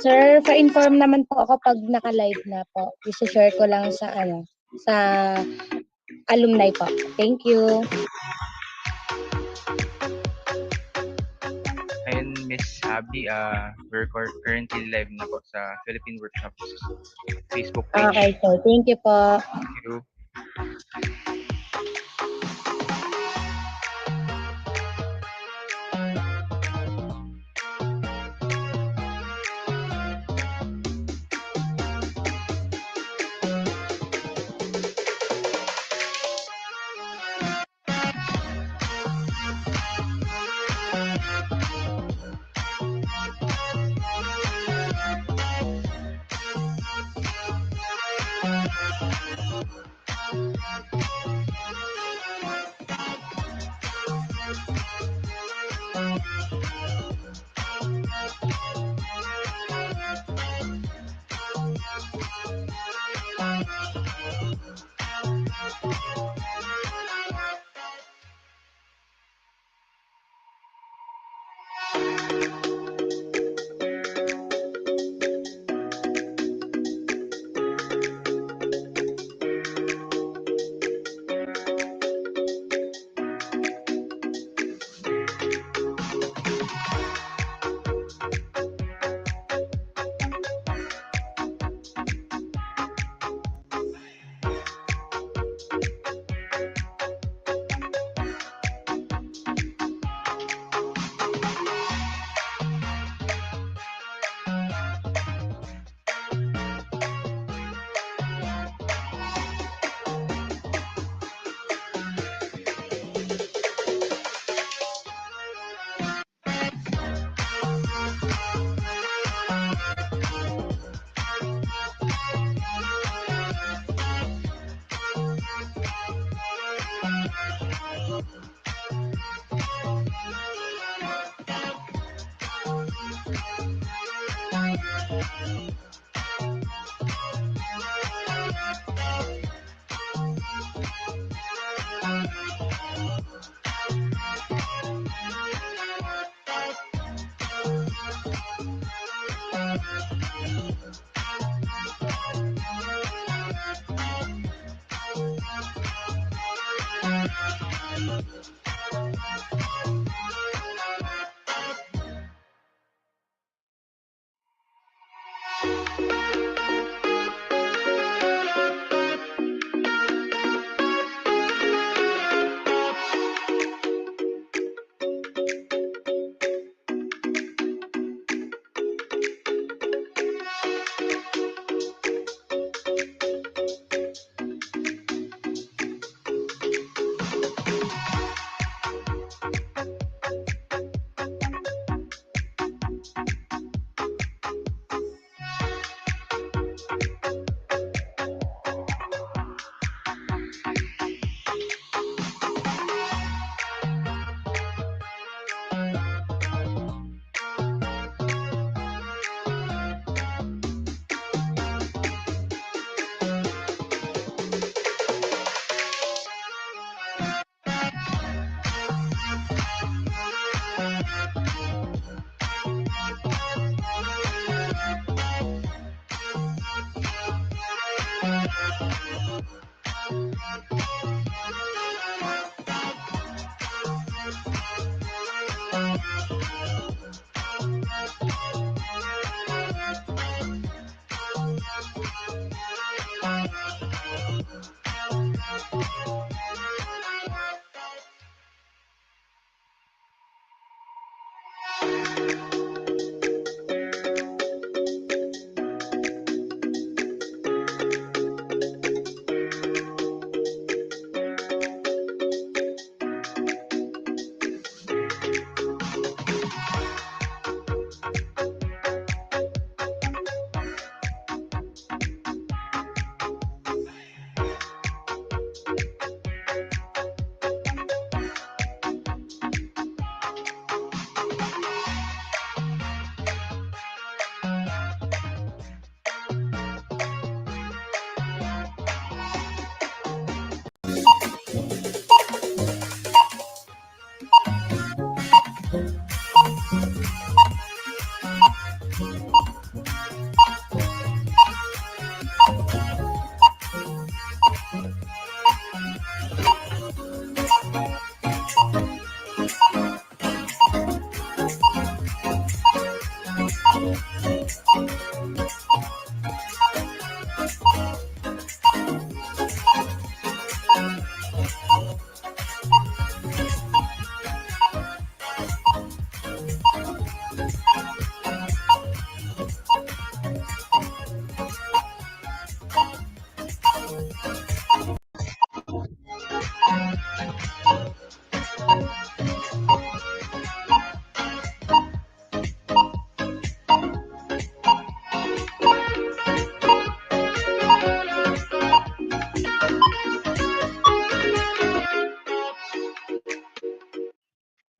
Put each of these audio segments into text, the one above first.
Sir, pa-inform naman po ako pag naka-live na po. I-share ko lang sa sa alumni po. Thank you. Ayun, Miss Abby, we're currently live na po sa Philippine Workshops Facebook page. Okay, so thank you po. Thank you.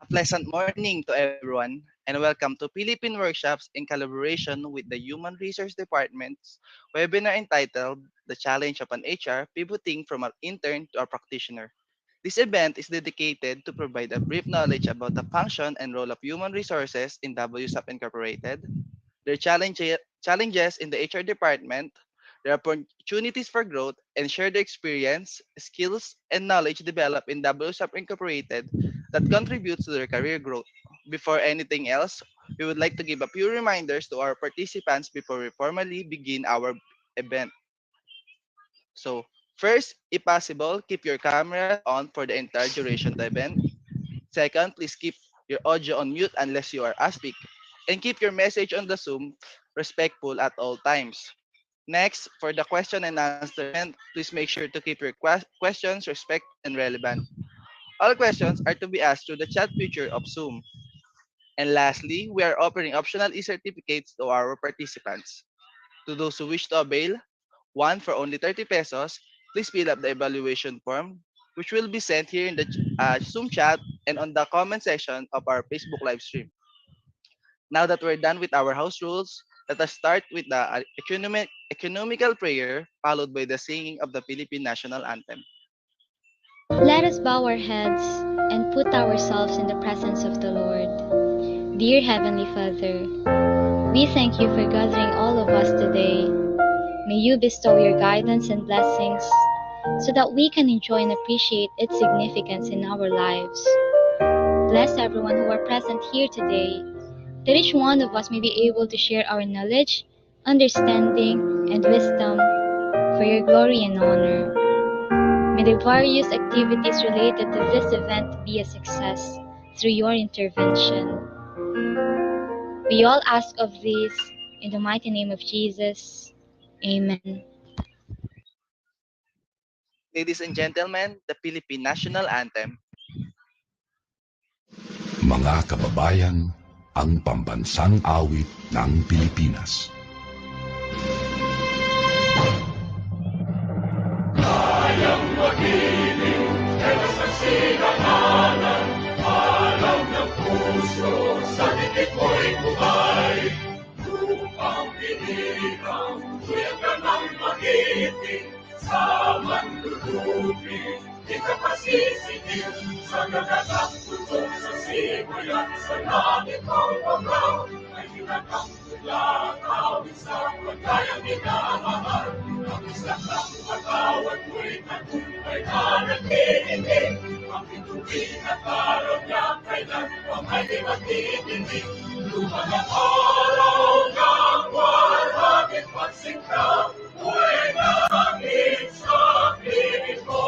A pleasant morning to everyone, and welcome to Philippine Workshops in collaboration with the Human Resource Department's webinar entitled The Challenge of an HR Pivoting from an Intern to a Practitioner. This event is dedicated to provide a brief knowledge about the function and role of human resources in WSAP Incorporated, their challenges in the HR department, their opportunities for growth, and share the experience, skills, and knowledge developed in WSAP Incorporated that contributes to their career growth. Before anything else, we would like to give a few reminders to our participants before we formally begin our event. So, first, if possible, keep your cameras on for the entire duration of the event. Second, please keep your audio on mute unless you are asked to speak. And keep your message on the Zoom respectful at all times. Next, for the question and answer segment, please make sure to keep your questions respectful and relevant. All questions are to be asked through the chat feature of Zoom. And lastly, we are offering optional e-certificates to our participants. To those who wish to avail, one for only 30 pesos, please fill up the evaluation form, which will be sent here in the Zoom chat and on the comment section of our Facebook live stream. Now that we're done with our house rules, let us start with the economical prayer followed by the singing of the Philippine National Anthem. Let us bow our heads and put ourselves in the presence of the Lord. Dear Heavenly Father, we thank you for gathering all of us today. May you bestow your guidance and blessings so that we can enjoy and appreciate its significance in our lives. Bless everyone who are present here today, that each one of us may be able to share our knowledge, understanding, and wisdom for your glory and honor. May the various activities related to this event be a success through your intervention. We all ask of this in the mighty name of Jesus. Amen. Ladies and gentlemen, the Philippine National Anthem. Mga kababayan, ang pambansang awit ng Pilipinas. Kayang magiging elas ang sinakanan, alam ng puso, sa dibdib mo'y bumay. Lupang pinirang, tuyang ka ng magiting, sa manlulupi, di ka pasisigil, sa gagatang tutok sa simulan, sa langit ang pagkaw, ay hinatang tula, kawin sa pagkayang minamahal. Ang isang ng pagkawat mo'y tagumpay na nagtitindig, ang bituin at araw niya kailan pang ay di magtitindig. Lumang ang araw ng waragit pagsingkaw, buhay langit sa piling ko.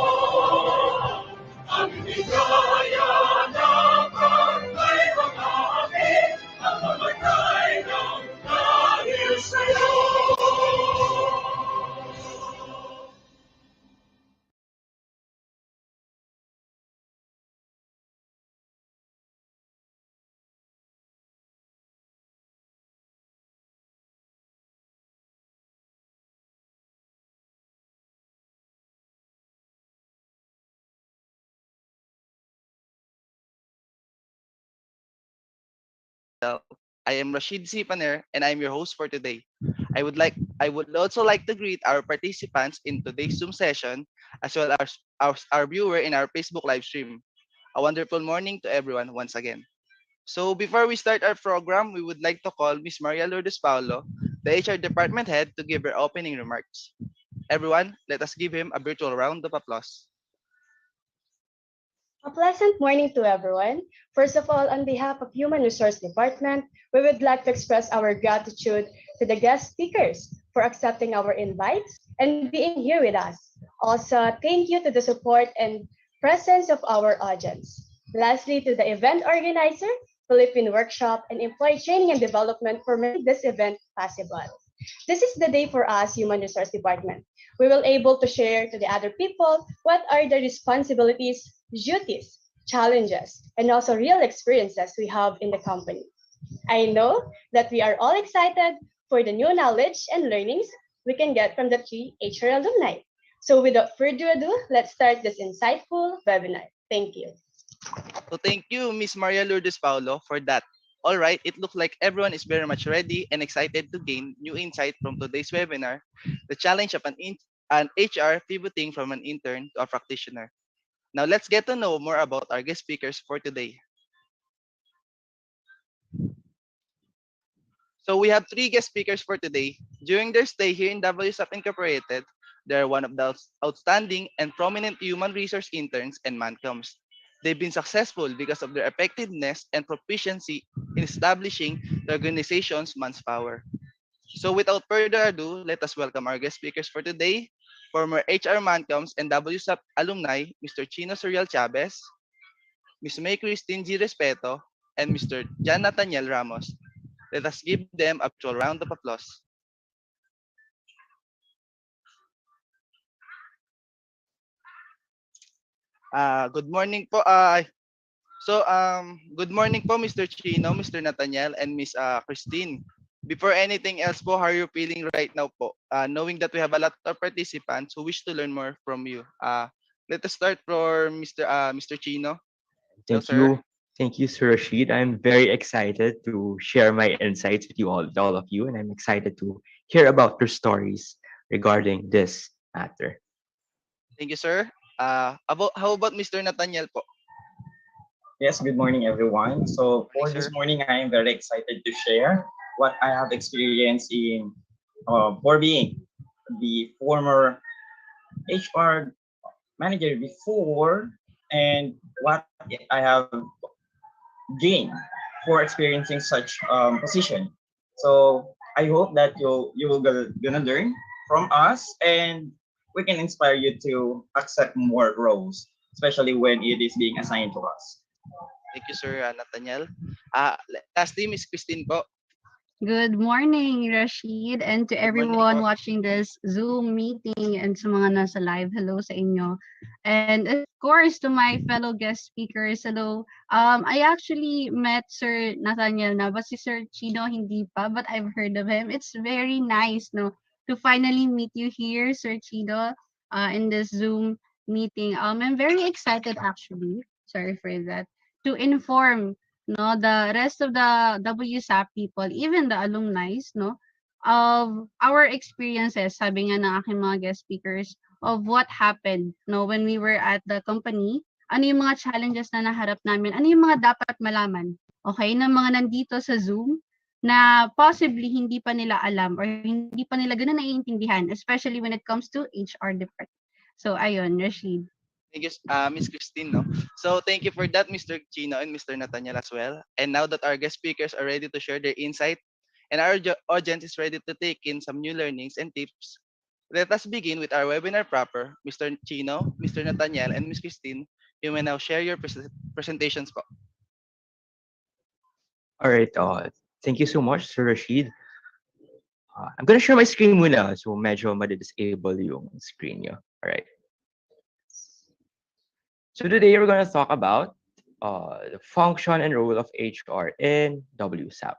Ang bigaya ng kangay mga amin, ang mamatay ng dahil sa'yo. I am Rashid Sipaner and I'm your host for today. I would also like to greet our participants in today's Zoom session as well as our viewer in our Facebook live stream. A wonderful morning to everyone once again. So before we start our program, we would like to call Miss Maria Lourdes Paulo, the HR department head, to give her opening remarks. Everyone, let us give him a virtual round of applause. A pleasant morning to everyone. First of all, on behalf of Human Resource Department, we would like to express our gratitude to the guest speakers for accepting our invites and being here with us. Also, thank you to the support and presence of our audience. Lastly, to the event organizer, Philippine Workshop, and Employee Training and Development for making this event possible. This is the day for us, Human Resource Department. We will able to share to the other people what are the responsibilities, duties, challenges, and also real experiences we have in the company. I know that we are all excited for the new knowledge and learnings we can get from the three HR alumni. So without further ado, let's start this insightful webinar. Thank you. So thank you, Miss Maria Lourdes Paulo, for that. All right, it looks like everyone is very much ready and excited to gain new insight from today's webinar, the challenge of an HR pivoting from an intern to a practitioner. Now let's get to know more about our guest speakers for today. So we have three guest speakers for today. During their stay here in WSAP Incorporated, they are one of the outstanding and prominent human resource interns and mancoms. They've been successful because of their effectiveness and proficiency in establishing the organization's manpower. So without further ado, let us welcome our guest speakers for today, former HR mancoms and WSAP alumni, Mr. Chino Zuriel Chavez, Ms. May Krystine Respeto, and Mr. John Nathaniel Ramos. Let us give them a virtual round of applause. Good morning po. Good morning po, Mr. Chino, Mr. Nathaniel, and Ms. Krystine. Before anything else po, how are you feeling right now po? Knowing that we have a lot of participants who wish to learn more from you. Let us start for Mr. Chino. Thank Sir. you. Thank you, Sir Rashid. I'm very excited to share my insights with all of you, and I'm excited to hear about your stories regarding this matter. Thank you, sir. How about Mr. Nathaniel po? Yes, good morning, everyone. So for Morning, this sir. morning, I am very excited to share what I have experienced in for being the former HR manager before and what I have gained for experiencing such position. So I hope that you will gonna learn from us and we can inspire you to accept more roles, especially when it is being assigned to us. Thank you, Sir Nathaniel. Lastly, Miss Krystine po. Good morning, Rashid, and to Good morning everyone po. watching this Zoom meeting and sa mga nasa live, hello sa inyo. And of course, to my fellow guest speakers, hello. I actually met Sir Nathaniel na, but si Sir Chino hindi pa, but I've heard of him. It's very nice, no, to finally meet you here, Sir Chino, in this Zoom meeting. I'm very excited actually. Sorry for that. To inform no the rest of the WSAP people, even the alumni, no, of our experiences, sabi nga ng aking mga guest speakers, of what happened no when we were at the company, ano yung mga challenges na naharap namin, ano yung mga dapat malaman, okay, ng mga nandito sa Zoom na possibly hindi pa nila alam or hindi pa nila ganun naiintindihan, especially when it comes to HR department. So ayun, Rashid. Thank you, Miss Krystine. No? So thank you for that, Mr. Chino and Mr. Nathaniel as well. And now that our guest speakers are ready to share their insight and our audience is ready to take in some new learnings and tips, let us begin with our webinar proper. Mr. Chino, Mr. Nathaniel, and Miss Krystine, you may now share your presentations po. All right. Thank you so much, Sir Rashid. I'm gonna share my screen muna. So medyo madi-disable yung screen niyo. All right. So today we're gonna talk about the function and role of HR in WSAP.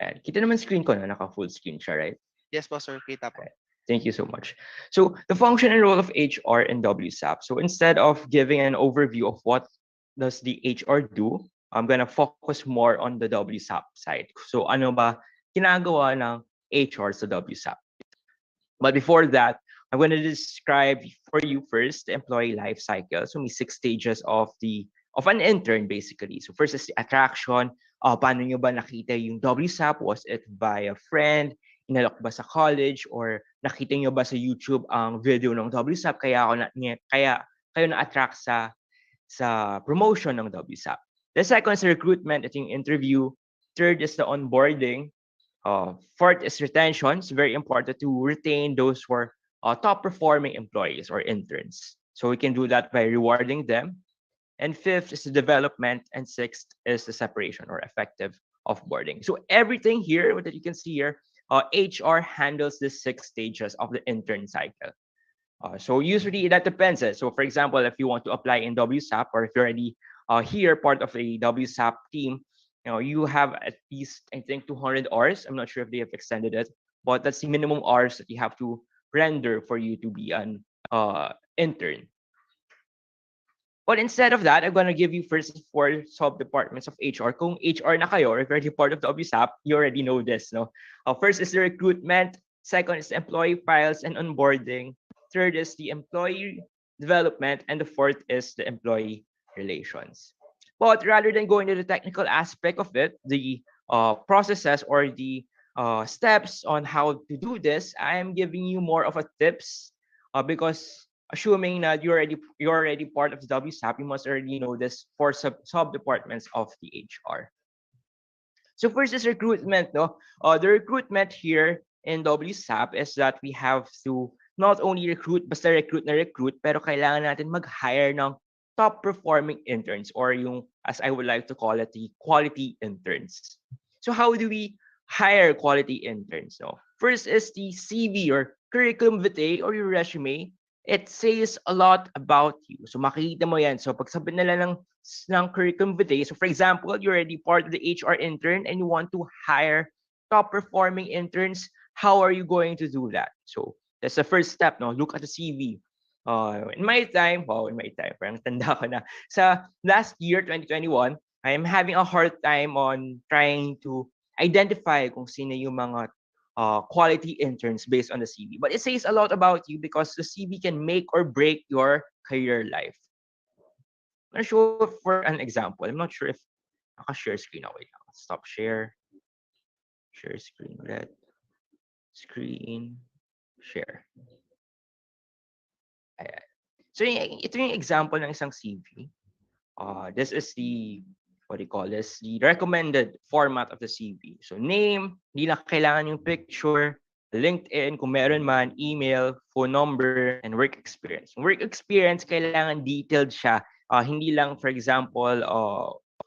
And kita naman screen ko na naka-full screen siya, right? Yes po, sir. Kita po. Thank you so much. So the function and role of HR in WSAP. So instead of giving an overview of what does the HR do, I'm gonna focus more on the WSAP side. So ano ba ginagawa ng HR sa WSAP? But before that, I'm going to describe for you first the employee life cycle. So may 6 stages of an intern basically. So first is the attraction. Paano nyo ba nakita yung WSAP? Was it by a friend? Inalok ba sa college? Or nakita nyo ba sa YouTube ang video ng WSAP? Kaya kayo na-attract sa promotion ng WSAP. The second is recruitment. Ito yung interview. Third is the onboarding. Fourth is retention. It's very important to retain those who are top performing employees or interns. So we can do that by rewarding them. And fifth is the development. And sixth is the separation or effective offboarding. So everything here that you can see here, HR handles the 6 stages of the intern cycle. So usually that depends. So for example, if you want to apply in WSAP or if you're already here part of a WSAP team, you have at least, I think, 200 hours. I'm not sure if they have extended it, but that's the minimum hours that you have to render for you to be an intern. But instead of that, I'm going to give you first 4 sub-departments of HR. Kung HR na kayo, or if you're already part of the WSAP, you already know this. No? First is the recruitment. Second is employee files and onboarding. Third is the employee development. And the fourth is the employee relations. But rather than going to the technical aspect of it, the processes or the steps on how to do this, I am giving you more of a tips because assuming that you're already part of the WSAP, you must already know this 4 sub departments of the HR. So first is recruitment. No, the recruitment here in WSAP is that we have to not only recruit, basta recruit na recruit, pero kailangan natin mag-hire ng top performing interns or yung, as I would like to call it, the quality interns. So how do we hire quality interns? No? First is the CV or curriculum vitae or your resume. It says a lot about you. So makikita mo yan. So pag sabi nila ng curriculum vitae, so for example, you're already part of the HR intern and you want to hire top performing interns, how are you going to do that? So that's the first step. No? Look at the CV. In my time, parang tanda ko na. Sa last year, 2021, I am having a hard time on trying to identify kung sino yung mga quality interns based on the CV. But it says a lot about you because the CV can make or break your career life. I'm not sure for an example. I'm not sure if naka-share screen ako. Stop share. Share screen. Red. Screen. Share. Ayan. So ito yung example ng isang CV. This is the, what do you call this? The recommended format of the CV. So name, hindi lang kailangan yung picture, LinkedIn, kung meron man, email, phone number, and work experience. Work experience, kailangan detailed siya. Hindi lang, for example,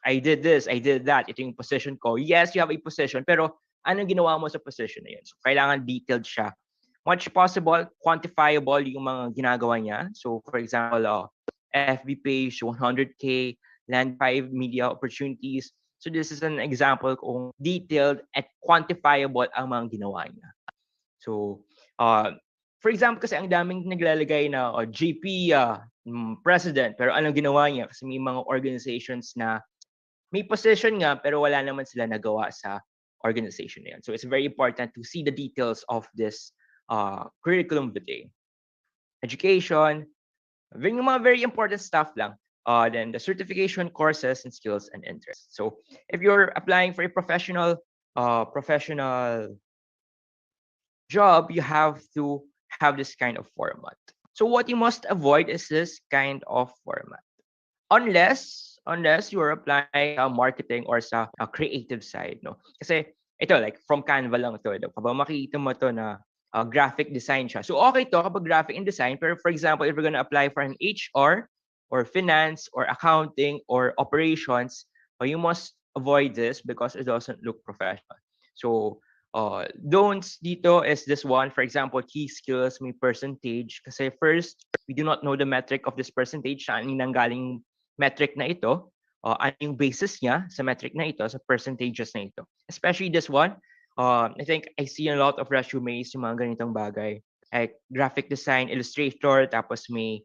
I did this, I did that, ito yung position ko. Yes, you have a position, pero anong ginawa mo sa position na yun? So kailangan detailed siya. Much possible, quantifiable yung mga ginagawa niya. So for example, FB page, 100K, land 5 media opportunities. So this is an example kung detailed at quantifiable ang mga ginawa niya. So, for example, kasi ang daming naglalagay na GP president, pero anong ginawa niya? Kasi may mga organizations na may position nga, pero wala naman sila nagawa sa organization na yan. So it's very important to see the details of this curriculum vitae. Education, yung mga very important stuff lang. Then the certification, courses, and skills and interests. So if you're applying for a professional job, you have to have this kind of format. So what you must avoid is this kind of format. Unless you're applying marketing or sa creative side, no? Kasi ito, like from Canva lang to. Kapag makikita mo to na graphic design siya. So okay to kapag graphic and design, pero for example, if you're gonna apply for an HR or finance or accounting or operations, you must avoid this because it doesn't look professional. So don'ts dito is this one. For example, key skills, may percentage. Kasi first, we do not know the metric of this percentage. Saan yung nanggaling metric na ito? Ano yung basis niya sa metric na ito, sa percentages na ito. Especially this one. I think I see a lot of resumes yung mga ganitong bagay. Like graphic design, illustrator, tapos may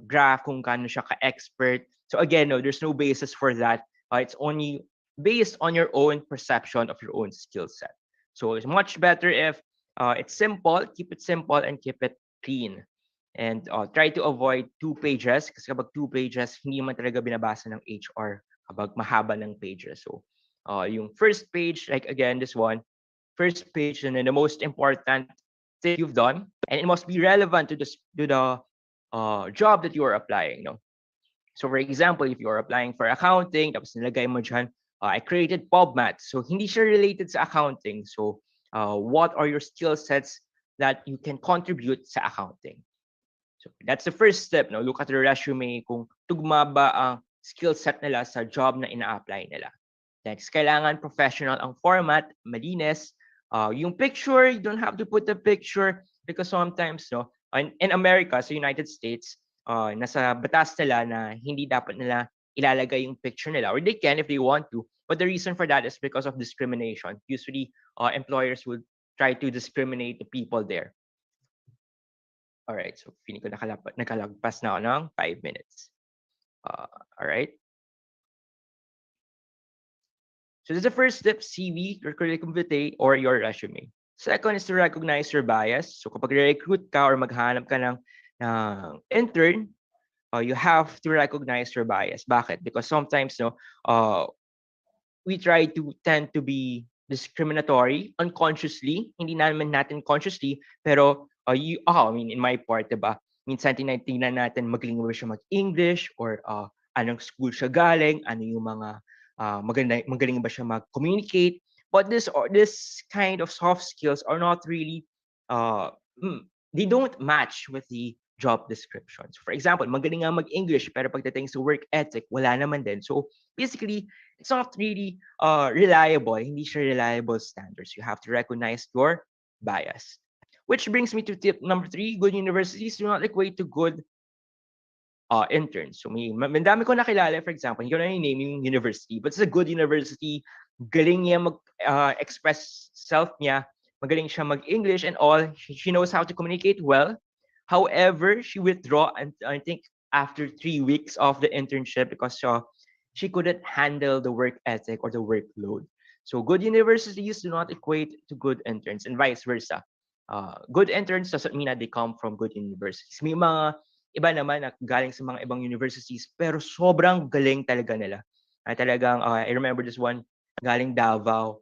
graph kung kano siya ka-expert. So again, no, there's no basis for that. It's only based on your own perception of your own skill set. So it's much better if it's simple, keep it simple and keep it clean. And try to avoid 2 pages kasi kapag 2 pages, hindi man talaga binabasa ng HR kapag mahaba ng pages. So yung first page, like again, this one, first page and then the most important thing you've done, and it must be relevant to the job that you are applying. No? So for example, if you are applying for accounting, tapos nilagay mo dyan, I created PubMat. So hindi siya related sa accounting. So what are your skill sets that you can contribute sa accounting? So that's the first step. No? Look at the resume kung tugma ba ang skill set nila sa job na ina-apply nila. Next, kailangan professional ang format, malinis. Yung picture, you don't have to put the picture because sometimes, no, in America, sa United States, nasa batas nila na hindi dapat nila ilalagay yung picture nila. Or they can if they want to. But the reason for that is because of discrimination. Usually, employers would try to discriminate the people there. All right, so feeling ko nakalagpas na ako ng 5 minutes. All right. So this is the first step, CV, your curriculum vitae, or your resume. Second is to recognize your bias. So kapag recruit ka or maghanap ka ng intern, you have to recognize your bias. Bakit? Because sometimes, no, we tend to be discriminatory unconsciously. Hindi naman natin consciously, pero I mean, in my part, diba? Minsan tinitingnan natin magaling ba siya mag-English or anong school siya galing, ano yung mga magaling ba siya mag-communicate. But this kind of soft skills are not really, they don't match with the job descriptions. For example, magaling nga mag-English, pero pagdating sa work ethic, wala naman din. So basically, it's not really reliable. Hindi siya reliable standards. You have to recognize your bias. Which brings me to tip number 3, good universities do not equate to good interns. So may dami ko nakilala, for example, hindi ko na name yung university, but it's a good university, galing niya mag-express self niya, magaling siya mag-English and all, she knows how to communicate well. However, she withdraw, and I think after 3 weeks of the internship because she couldn't handle the work ethic or the workload. So good universities do not equate to good interns and vice versa. Good interns doesn't mean that they come from good universities. May mga iba naman na galing sa mga ibang universities pero sobrang galing talaga nila. Talagang I remember this one galing Davao.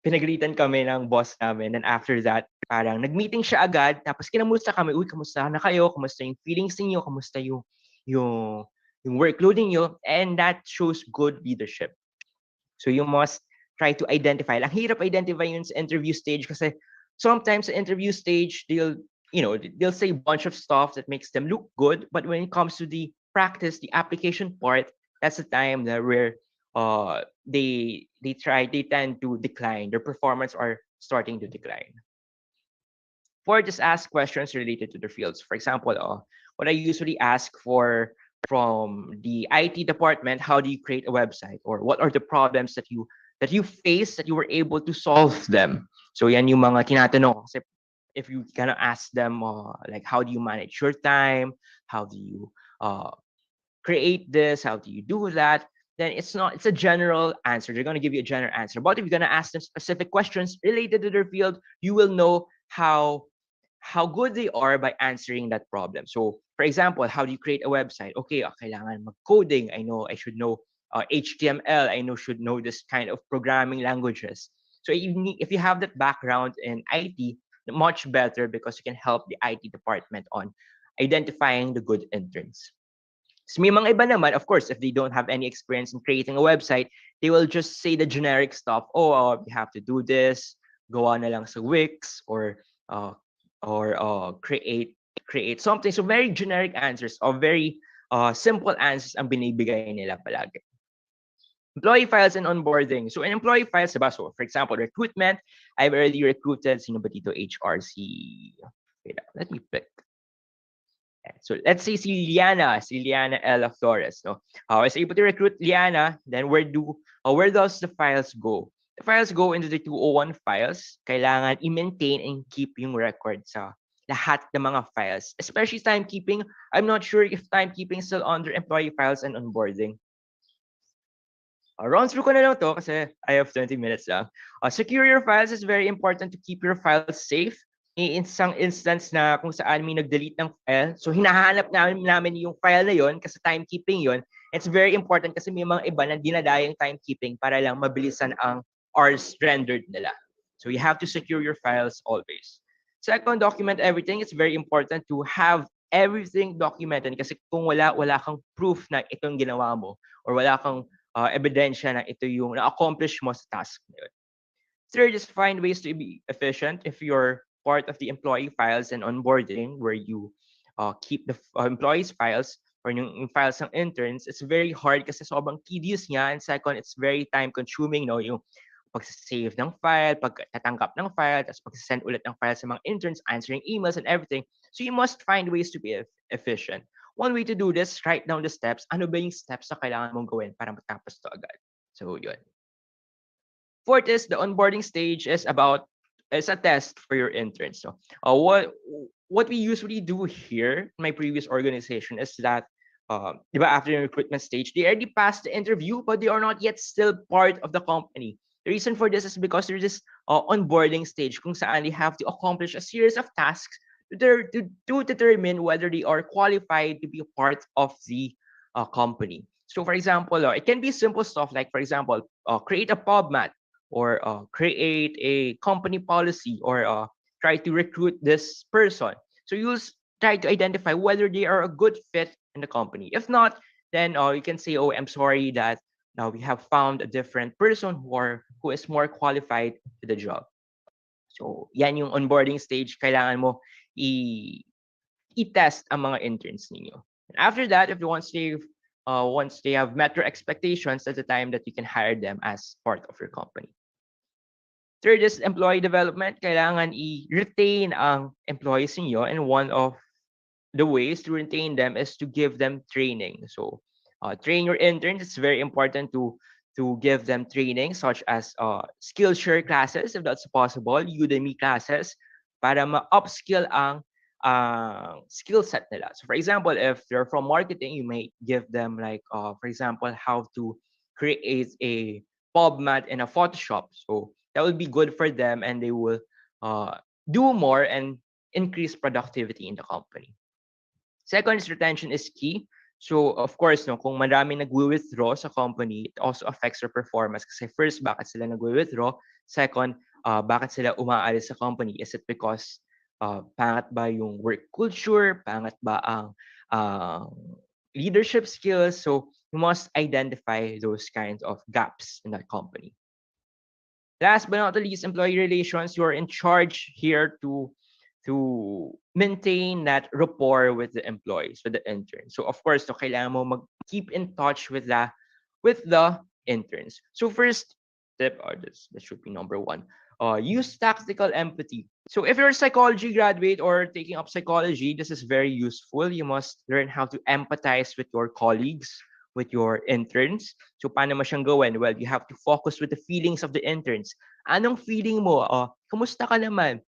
pinagalitan kami ng boss namin. And after that, parang nag-meeting siya agad. Tapos kinamusta kami, uy, kamusta na kayo? Kamusta yung feelings niyo? Kamusta yung, yung workload niyo? And that shows good leadership. So you must try to identify. Ang hirap identify yun sa interview stage kasi sometimes sa interview stage, they'll say a bunch of stuff that makes them look good. But when it comes to the practice, the application part, that's the time that where they tend to decline. Their performance are starting to decline. Or just ask questions related to their fields. For example, what I usually ask from the IT department, how do you create a website? Or what are the problems that you face that you were able to solve them? So yan yung mga tinatanong ko. Kasi if you kind of ask them like how do you manage your time? How do you create this? How do you do that? Then it's a general answer. They're going to give you a general answer. But if you're going to ask them specific questions related to their field, you will know how good they are by answering that problem. So, for example, how do you create a website? Okay, kailangan mag-coding. I know I should know HTML. I should know this kind of programming languages. So if you have that background in IT, much better because you can help the IT department on identifying the good interns. So may mga iba naman, of course, if they don't have any experience in creating a website, they will just say the generic stuff. Oh, you have to do this. Gawa na lang sa Wix or create something. So very generic answers or very simple answers ang binibigay nila palagi. Employee files and onboarding. So in employee files, diba? So for example, recruitment, I've already recruited sino ba dito? HRC. Wait, let me pick. So let's say si Liana Ella Flores. No, I was able to recruit Liana. Then where does the files go? The files go into the 201 files. Kailangan i-maintain and keep yung record sa lahat ng mga files, especially timekeeping. I'm not sure if timekeeping is still under employee files and onboarding. Run through ko na lang to kasi I have 20 minutes lang. Secure your files is very important to keep your files safe. In isang instance na kung saan may nag-delete ng file, so hinahanap namin yung file na yon kasi timekeeping yon. It's very important kasi may mga iba na dinadaya yung timekeeping para lang mabilisan ang hours rendered nila. So you have to secure your files always. Second, document everything. It's very important to have everything documented kasi kung wala kang proof na itong ginawa mo or wala kang ebidensya na ito yung na-accomplish mo sa task na yun. Third is find ways to be efficient. If you're part of the employee files and onboarding where you keep the employees files or yung files ng interns, it's very hard kasi sobrang tedious niya. And second, it's very time consuming, no? Yung pag-save ng file, pagtatanggap ng file, tapos pag-send ulit ng file sa mga interns, answering emails and everything. So you must find ways to be efficient. One way to do this, write down the steps. Ano ba yung steps na kailangan mong gawin para matapos to agad? So yun. Fourth is the onboarding stage is a test for your interns. So what we usually do here in my previous organization is that after the recruitment stage, they already passed the interview, but they are not yet still part of the company. The reason for this is because there's this onboarding stage kung saan they have to accomplish a series of tasks to determine whether they are qualified to be a part of the company. So for example, it can be simple stuff like, for example, create a PubMat, or create a company policy, or try to recruit this person. So you'll try to identify whether they are a good fit in the company. If not, then you can say, oh, I'm sorry that now we have found a different person who is more qualified to the job. So yan yung onboarding stage, kailangan mo i-test ang mga interns ninyo. And after that, if once they have met your expectations, that's the time that you can hire them as part of your company. Third is employee development. Kailangan i-retain ang employees niyo, and one of the ways to retain them is to give them training. So train your interns. It's very important to give them training such as Skillshare classes, if that's possible, Udemy classes, para ma-upskill ang skill set nila. So for example, if they're from marketing, you may give them like, for example, how to create a PubMat in a Photoshop. So that will be good for them, and they will do more and increase productivity in the company. Second is retention is key. So of course, no, kung marami nag-withdraw sa company, it also affects their performance kasi first, bakit sila nag-withdraw? Second, bakit sila umaalis sa company? Is it because pangit ba yung work culture? Pangit ba ang leadership skills? So you must identify those kinds of gaps in that company. Last but not the least, employee relations. You are in charge here to maintain that rapport with the employees, with the interns. So of course, so kailangan mo keep in touch with the interns. So first tip, this should be number one. Use tactical empathy. So if you're a psychology graduate or taking up psychology, this is very useful. You must learn how to empathize with your colleagues, with your interns. So paano mo siyang gawin? Well, you have to focus with the feelings of the interns. Anong feeling mo? Kumusta ka naman?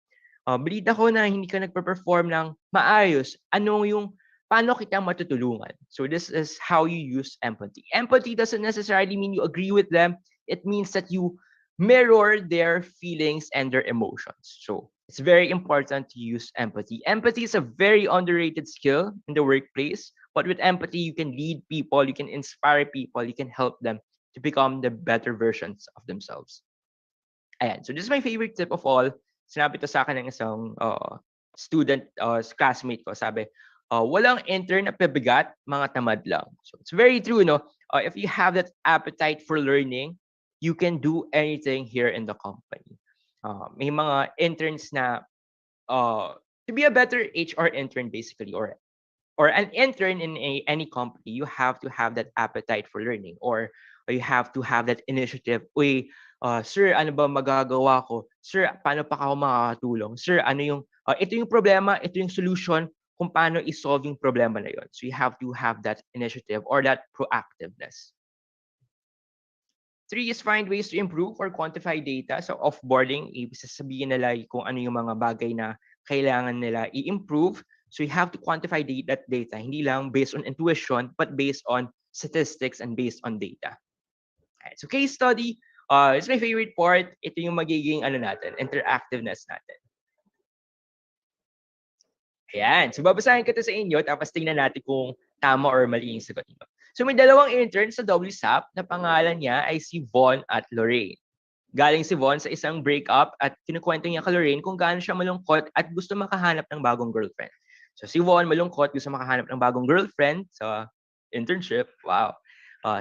Balita ko na hindi ka nagpe-perform ng maayos. Paano kita matutulungan? So this is how you use empathy. Empathy doesn't necessarily mean you agree with them. It means that you mirror their feelings and their emotions. So it's very important to use empathy. Empathy is a very underrated skill in the workplace. But with empathy, you can lead people, you can inspire people, you can help them to become the better versions of themselves. Ayan. So this is my favorite tip of all. Sinabi to sa akin ng isang student, classmate ko. Sabi, walang intern na pabigat, mga tamad lang. So it's very true, no? If you have that appetite for learning, you can do anything here in the company. May mga interns na to be a better HR intern basically, or an intern in any company, you have to have that appetite for learning, or you have to have that initiative. Uy, sir, ano ba magagawa ko? Sir, paano pa ako makakatulong? Sir, ano yung, ito yung problema, ito yung solution, kung paano i-solve yung problema na yun. So you have to have that initiative or that proactiveness. 3 is find ways to improve or quantify data. So offboarding, ibig sabihin nila kung ano yung mga bagay na kailangan nila i-improve. So you have to quantify that data, hindi lang based on intuition, but based on statistics and based on data. Alright, so case study, it's my favorite part. Ito yung magiging interactiveness natin. Ayan, so babasahin ko ito sa inyo, tapos tingnan natin kung tama or mali yung sagot nyo. So may dalawang intern sa WSAP na pangalan niya ay si Von at Lorraine. Galing si Von sa isang breakup at kinukwento niya kay Lorraine kung gaano siya malungkot at gusto makahanap ng bagong girlfriend. So si Von malungkot, gusto makahanap ng bagong girlfriend sa internship. Wow.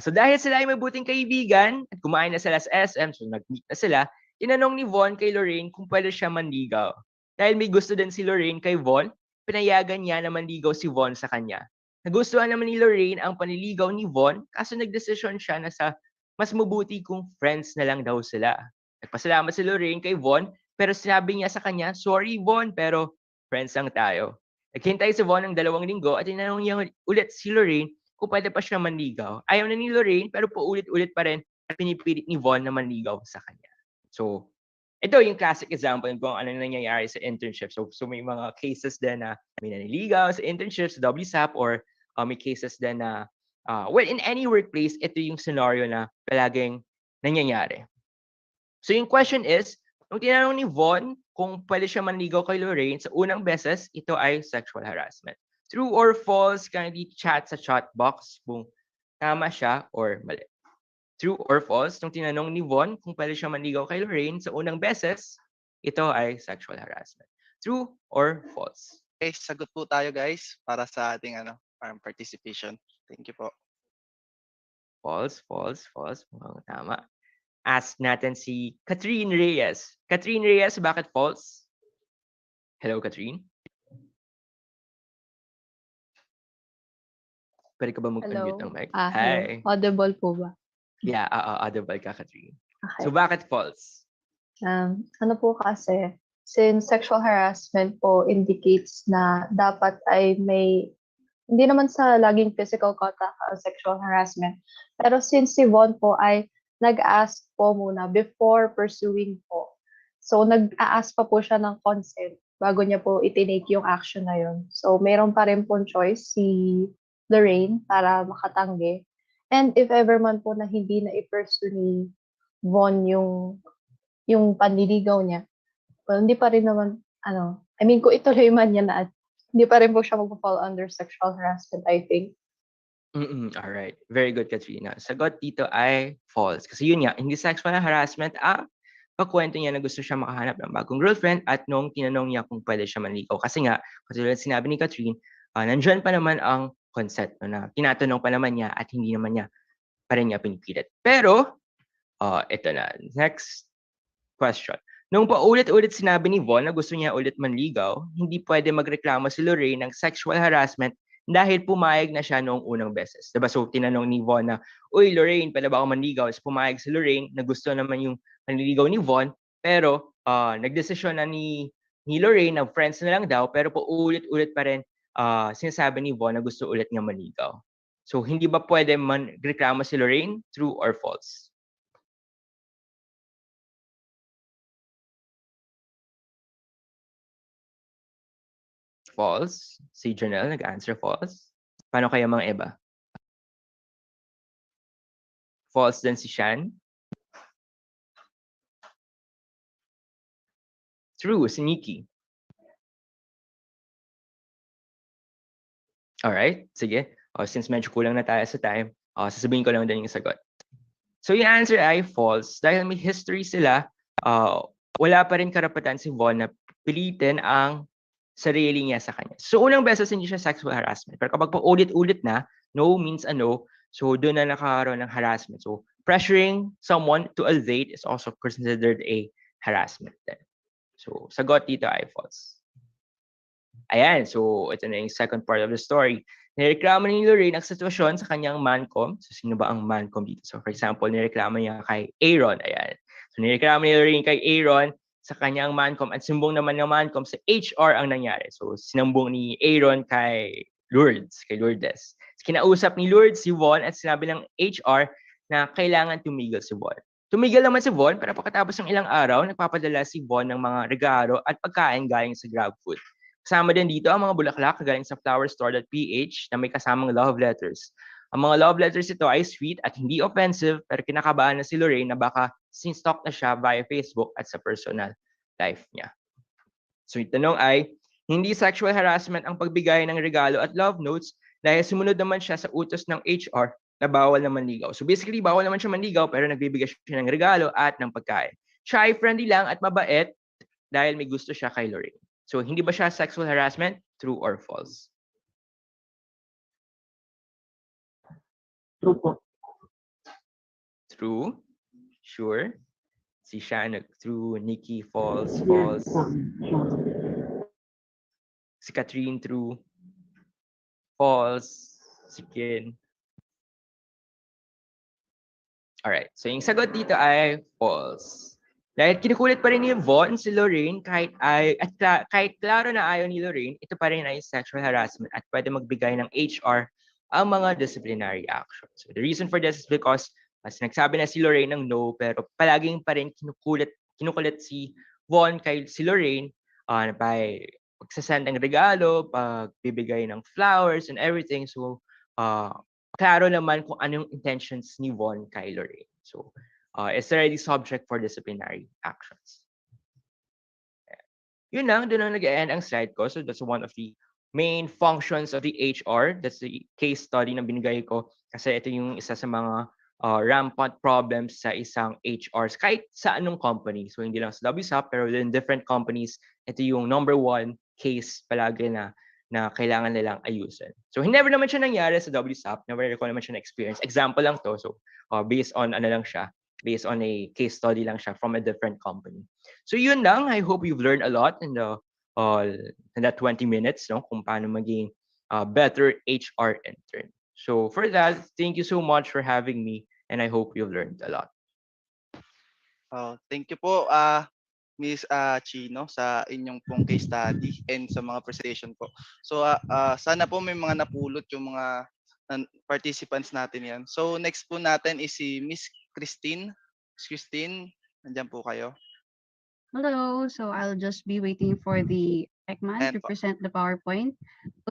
So dahil sila ay mabuting kaibigan at kumain na sila sa SM, so nag-meet na sila, tinanong ni Von kay Lorraine kung pwede siya manligaw. Dahil may gusto din si Lorraine kay Von, pinayagan niya na manligaw si Von sa kanya. Nagustuhan naman ni Lorraine ang panliligaw ni Von, kaso nagdesisyon siya na mas mabuti kung friends na lang daw sila. Nagpasalamat si Lorraine kay Von, pero sinabi niya sa kanya, sorry Von, pero friends lang tayo. Naghintay si Von ng 2 linggo at tinanong niya ulit si Lorraine kung pwede pa siya manligaw. Ayaw na ni Lorraine, pero paulit-ulit pa rin at pinipilit ni Von na manligaw sa kanya. So, ito yung classic example kung ano nangyayari sa internship. So may mga cases din na may naniligaw sa internship, sa WSAP, or may cases din na, well, in any workplace, ito yung scenario na palaging nangyayari. So yung question is, nung tinanong ni Von kung pwede siya manligaw kay Lorraine, sa unang beses, ito ay sexual harassment. True or false, kindly chat sa chat box kung tama siya or mali. True or false, nung tinanong ni Von kung pwede siya manligaw kay Lorraine sa unang beses, ito ay sexual harassment. True or false? Okay, sagot po tayo guys para sa ating participation. Thank you po. False, false, false. Mukhang tama. Ask natin si Catherine Reyes. Catherine Reyes, bakit false? Hello, Catherine? Pwede ka ba mag-unmute ng mic? Hi. Audible po ba? Yeah, audible ka, Catherine. Okay. So, bakit false? Ano po kasi, since sexual harassment po indicates na dapat ay may, hindi naman sa laging physical contact sexual harassment, pero since si Von po ay nag-ask po muna before pursuing po. So, nag-a-ask pa po siya ng consent bago niya po itinake yung action na yun. So, mayroon pa rin po choice si Lorraine para makatanggi. And if ever man po na hindi na i-pursue ni Von yung panliligaw niya, well, hindi pa rin naman, kung ituloy man niya na, hindi pa rin po siya mag-fall under sexual harassment, I think. All right. Very good, Katrina. Sagot dito ay false. Kasi yun nga, hindi sexual harassment ang pagkwento niya na gusto siya makahanap ng bagong girlfriend at nung tinanong niya kung pwede siya manligaw. Kasi nga, katulad sinabi ni Catherine, nandyan pa naman ang consent no, na tinatanong pa naman niya at hindi naman niya pa rin niya pinipilit. Pero, ito na. Next question. Nung paulit-ulit sinabi ni Von na gusto niya ulit manligaw, hindi pwede magreklamo si Lorraine ng sexual harassment dahil pumayag na siya noong unang beses. Diba? So, tinanong ni Von na, uy, Lorraine, pwede ba ako manligaw? So, pumayag si Lorraine na gusto naman yung manliligaw ni Von, pero nagdesisyon na ni Lorraine na friends na lang daw, pero paulit-ulit pa rin sinasabi ni Von na gusto ulit niya manligaw. So, hindi ba pwede magreklamo si Lorraine? True or false? False. Si Janelle nag-answer false. Paano kaya mga iba? False din si Shan. True, si Nikki. Alright, sige. Since medyo kulang na tayo sa time, sasabihin ko lang din yung sagot. So yung answer ay false. Dahil may history sila, wala pa rin karapatan si Von na pilitin ang sarili niya sa kanya. So unang beses hindi siya sexual harassment. Pero kapag paulit-ulit na, no means a no, so doon na nakaroon ng harassment. So pressuring someone to a date is also considered a harassment then. So sagot dito ay false. Ayan, so ito na yung second part of the story. Nireklamo ni Lorraine ang sitwasyon sa kanyang mancom. So sino ba ang mancom dito? So for example, nireklamo niya kay Aaron. Ayan. So nireklamo ni Lorraine kay Aaron sa kanyang mancom at sumbong naman ng mancom sa HR ang nangyari. So sinambong ni Aaron kay Lourdes. So, kinausap ni Lourdes si Von at sinabi ng HR na kailangan tumigil si Von. Tumigil naman si Von pero pagkatapos ng ilang araw, nagpapadala si Von ng mga regalo at pagkain galing sa GrabFood. Kasama din dito ang mga bulaklak galing sa flowerstore.ph na may kasamang love letters. Ang mga love letters ito ay sweet at hindi offensive pero kinakabahan na si Lorraine na baka sin-stalk na siya via Facebook at sa personal life niya. So yung tanong ay, hindi sexual harassment ang pagbigay ng regalo at love notes dahil sumunod naman siya sa utos ng HR na bawal na manligaw. So basically, bawal naman siya manligaw pero nagbibigay siya ng regalo at ng pagkain. Siya ay friendly lang at mabait dahil may gusto siya kay Lorraine. So hindi ba siya sexual harassment? True or false? True po. True? Sure? Si Shan, true. Nikki, false. Si Catherine, true. False. Si Kin. Alright, so yung sagot dito ay false. Dahil kinukulit pa rin ni Von si Lorraine kahit klaro na ayaw ni Lorraine, ito pa rin ay sexual harassment at pwede magbigay ng HR ang mga disciplinary action. So the reason for this is because mas nagsabi na si Lorraine ng no pero palaging pa rin kinukulit si Von kay si Lorraine by pagsasend ng regalo, pagbibigay ng flowers and everything. So klaro naman kung anong intentions ni Von kay Lorraine. So it's already subject for disciplinary actions. Yun lang, doon na nag-end ang slide ko. So that's one of the main functions of the HR. That's the case study na binigay ko kasi ito yung isa sa mga rampant problems sa isang HR kahit sa anong company. So hindi lang sa WSAP pero in different companies, ito yung number one case palagi na kailangan nilang ayusin. So never naman siya nangyari sa WSAP, never ko naman siya na-experience. Example lang to. So based on based on a case study lang siya from a different company. So yun lang, I hope you've learned a lot in that 20 minutes, no, kung paano maging better HR intern. So for that, thank you so much for having me and I hope you've learned a lot. Thank you po, Miss Chino, sa inyong pong case study and sa mga presentation po. So sana po may mga napulot yung mga participants natin yan. So next po natin is si Miss Krystine. Miss Krystine, nandiyan po kayo. Hello, so I'll just be waiting for the Ekman to present the PowerPoint.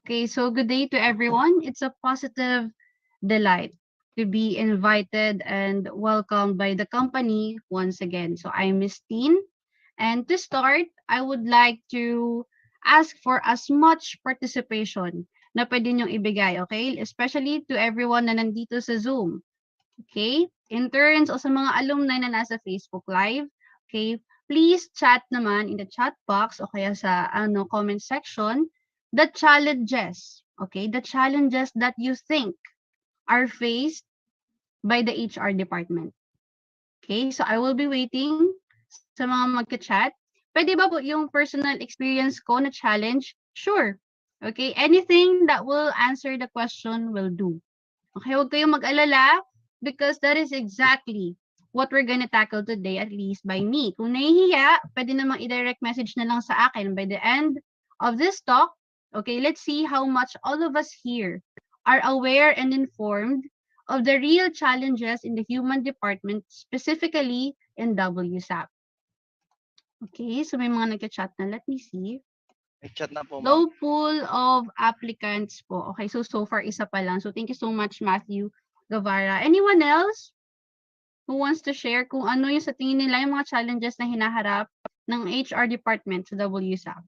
Okay, so good day to everyone. It's a positive delight to be invited and welcomed by the company once again. So I'm Miss Teen. And to start, I would like to ask for as much participation na pwede niyong ibigay, okay? Especially to everyone na nandito sa Zoom. Okay? Interns o sa mga alumni na nasa Facebook Live, Okay? Please chat naman in the chat box o kaya sa comment section the challenges, okay? The challenges that you think are faced by the HR department. Okay? So I will be waiting sa mga magka-chat. Pwede ba po yung personal experience ko na challenge? Sure. Okay? Anything that will answer the question will do. Okay? Huwag kayong mag-alala because that is exactly what we're gonna tackle today, at least by me. Kung nahihiya, pwede namang i-direct message na lang sa akin. By the end of this talk, okay, let's see how much all of us here are aware and informed of the real challenges in the human department, specifically in WSAP. Okay, so may mga nagka-chat na. Let me see. May chat na po, ma'am. Low pool of applicants po. Okay, so far isa pa lang. So thank you so much, Matthew Guevara. Anyone else who wants to share kung ano yung sa tingin nila yung mga challenges na hinaharap ng HR department sa WSAP?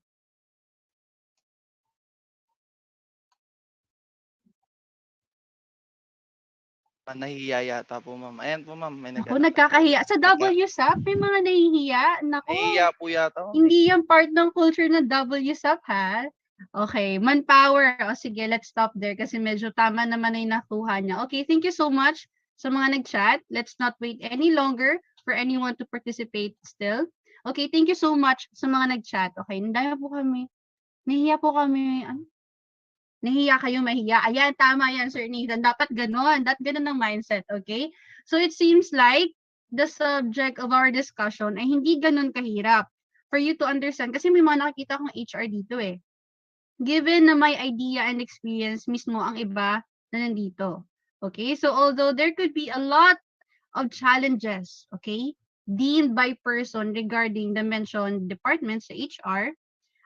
Nahihiya yata po, ma'am. Ayan po, ma'am. May Ako, nagkakahiya. Sa WSAP, may mga nahihiya. Nako, Nahihiya po yata, ma'am. hindi yan part ng culture ng WSAP, ha? Okay, manpower. O sige, let's stop there kasi medyo tama naman na yung nakuha niya. Okay, thank you so much sa mga nag-chat. Let's not wait any longer for anyone to participate still. Okay, thank you so much sa mga nag-chat. Okay, nandaya po kami. Nahihiya po kami. Nahiya kayo, mahiya. Ayan, tama yan, Sir Nathan. Dapat ganon. Ganon ang mindset, okay? So it seems like the subject of our discussion ay hindi ganon kahirap for you to understand. Kasi may mga nakikita kong HR dito eh. Given na may idea and experience mismo ang iba na nandito. Okay? So although there could be a lot of challenges, okay, deemed by person regarding the mentioned departments sa HR,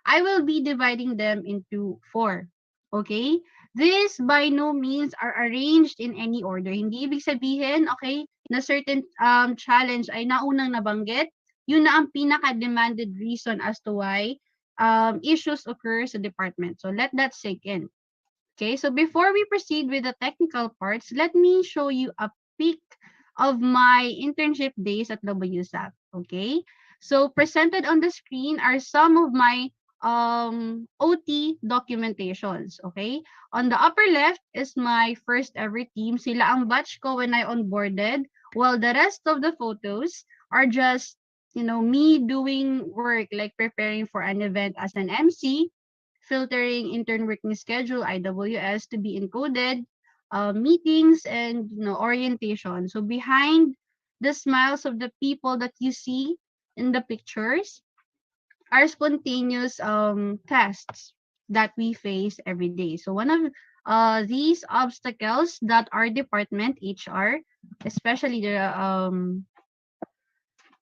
I will be dividing them into 4. Okay? This by no means are arranged in any order. Hindi ibig sabihin, okay, na certain challenge ay naunang nabanggit, yun na ang pinaka-demanded reason as to why issues occur sa department. So let that sink in. Okay, so before we proceed with the technical parts, let me show you a peek of my internship days at WSAP. Okay, so presented on the screen are some of my OT documentations. Okay, on the upper left is my first ever team. Sila ang batch ko when I onboarded, while the rest of the photos are just, you know, me doing work like preparing for an event as an MC, filtering intern working schedule, IWS to be encoded, meetings, and orientation. So behind the smiles of the people that you see in the pictures are spontaneous tests that we face every day. So one of these obstacles that our department, HR, especially the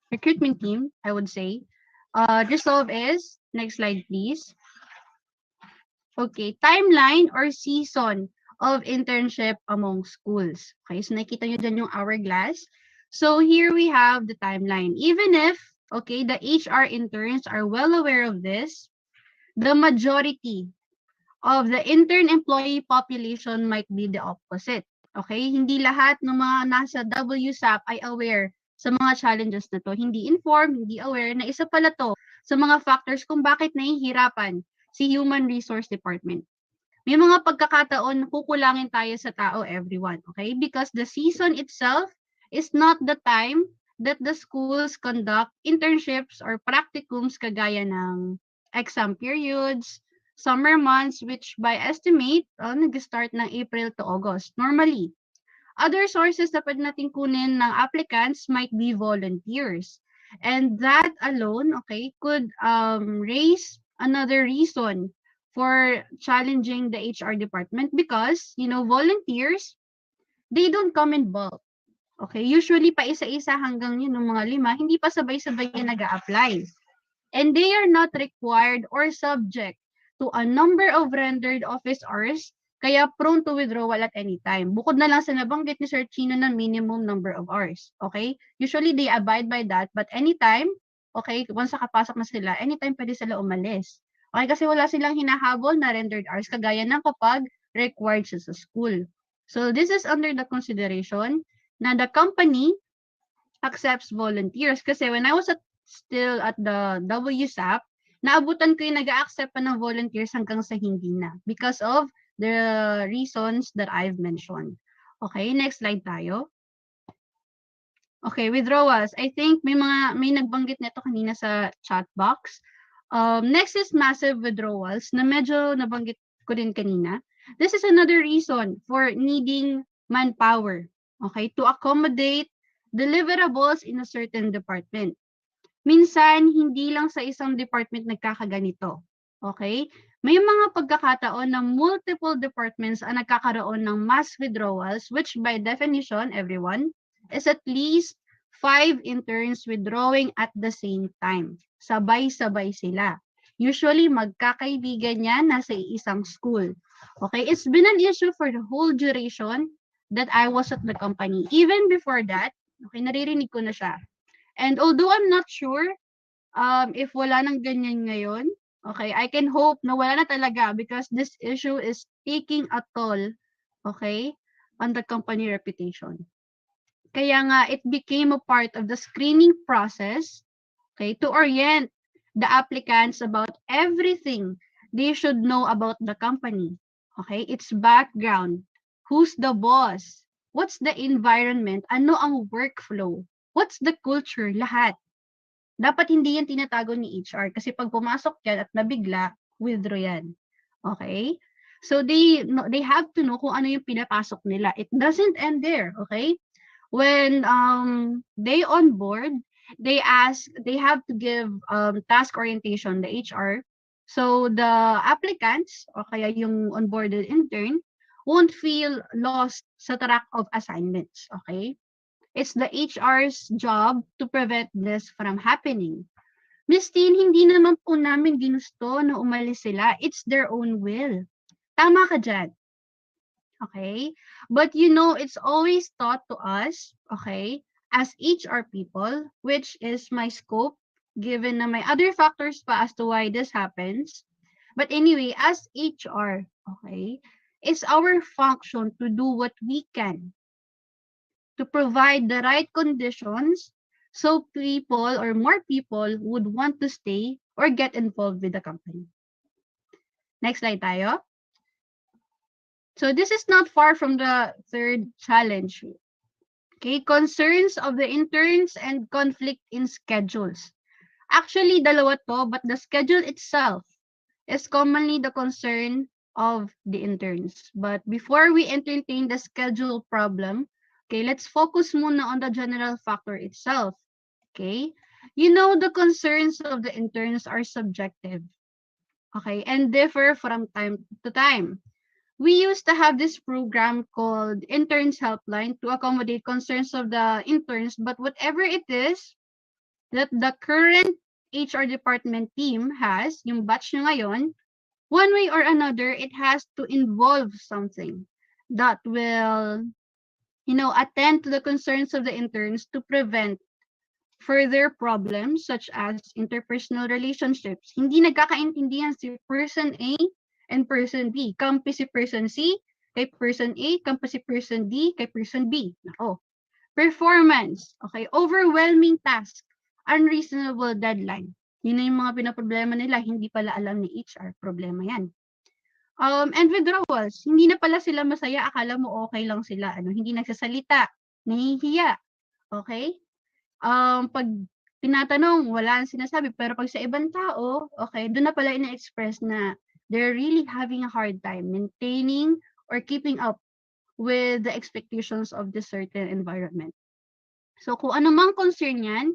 recruitment team, I would say, resolve is, next slide please. Okay, timeline or season of internship among schools. Okay, so nakita nyo dyan yung hourglass. So here we have the timeline. Even if, okay, the HR interns are well aware of this, the majority of the intern employee population might be the opposite. Okay, hindi lahat ng mga nasa WSAP ay aware sa mga challenges na to. Hindi informed, hindi aware na isa pala to sa mga factors kung bakit nahihirapan si Human Resource Department. May mga pagkakataon kukulangin tayo sa tao, everyone, okay? Because the season itself is not the time that the schools conduct internships or practicums kagaya ng exam periods, summer months, which by estimate, nag-start ng April to August, normally. Other sources na pwede natin kunin ng applicants might be volunteers. And that alone, okay, could raise another reason for challenging the HR department because, you know, volunteers, they don't come in bulk. Okay, usually pa isa-isa hanggang yun, mga 5, hindi pa sabay-sabay yung nag-a-apply. And they are not required or subject to a number of rendered office hours, kaya prone to withdrawal at any time. Bukod na lang sa nabanggit ni Sir Chino na minimum number of hours. Okay? Usually they abide by that, but anytime, okay, once nakapasok na sila, anytime pwede sila umalis. Okay, kasi wala silang hinahabol na rendered hours kagaya ng kapag required siya sa school. So this is under the consideration na the company accepts volunteers. Kasi when I was at still at the WSAP, naabutan ko yung nag-a-accept pa ng volunteers hanggang sa hindi na because of the reasons that I've mentioned. Okay, next slide tayo. Okay, withdrawals. I think may nagbanggit nito kanina sa chat box. Next is massive withdrawals na medyo nabanggit ko din kanina. This is another reason for needing manpower, okay, to accommodate deliverables in a certain department. Minsan, hindi lang sa isang department nagkakaganito, okay? May mga pagkakataon na multiple departments ang nagkakaroon ng mass withdrawals, which by definition, everyone, is at least 5 interns withdrawing at the same time. Sabay-sabay sila. Usually, magkakaibigan yan nasa isang school. Okay, it's been an issue for the whole duration that I was at the company. Even before that, okay, naririnig ko na siya. And although I'm not sure if wala nang ganyan ngayon, okay, I can hope na wala na talaga because this issue is taking a toll, okay, on the company reputation. Kaya nga, it became a part of the screening process, okay, to orient the applicants about everything they should know about the company, okay, its background, who's the boss, what's the environment, ano ang workflow, what's the culture, lahat. Dapat hindi yan tinatago ni HR kasi pag pumasok yan at nabigla, withdraw yan. Okay? So they have to know kung ano yung pinapasok nila. It doesn't end there, okay? When they onboard, they have to give task orientation, the HR. So the applicants o kaya yung onboarded intern won't feel lost sa track of assignments, okay? It's the HR's job to prevent this from happening. Miss Tin, hindi naman po namin ginusto na umalis sila. It's their own will. Tama ka dyan. Okay? But you know, it's always taught to us, okay, as HR people, which is my scope, given na may other factors pa as to why this happens. But anyway, as HR, okay, it's our function to do what we can to provide the right conditions so people or more people would want to stay or get involved with the company. Next slide tayo. So this is not far from the third challenge. Okay, concerns of the interns and conflict in schedules. Actually, dalawa to, but the schedule itself is commonly the concern of the interns. But before we entertain the schedule problem, okay, let's focus muna on the general factor itself. Okay, you know the concerns of the interns are subjective, okay, and differ from time to time. We used to have this program called Interns Helpline to accommodate concerns of the interns, but whatever it is that the current HR department team has, yung batch nyo ngayon, one way or another, it has to involve something that will, you know, attend to the concerns of the interns to prevent further problems such as interpersonal relationships. Hindi nagkakaintindihan si person A and person B. Kampi si person C kay person A, kampi si person D kay person B. Nako. Performance. Okay. Overwhelming task. Unreasonable deadline. Yun na yung mga pinaproblema nila. Hindi pala alam ni HR. Problema yan. And withdrawals. Hindi na pala sila masaya. Akala mo okay lang sila. Hindi nagsasalita. Nahihiya. Okay? Pag tinatanong, wala ang sinasabi. Pero pag sa ibang tao, okay, doon na pala ina-express na they're really having a hard time maintaining or keeping up with the expectations of this certain environment. So kung ano mang concern yan,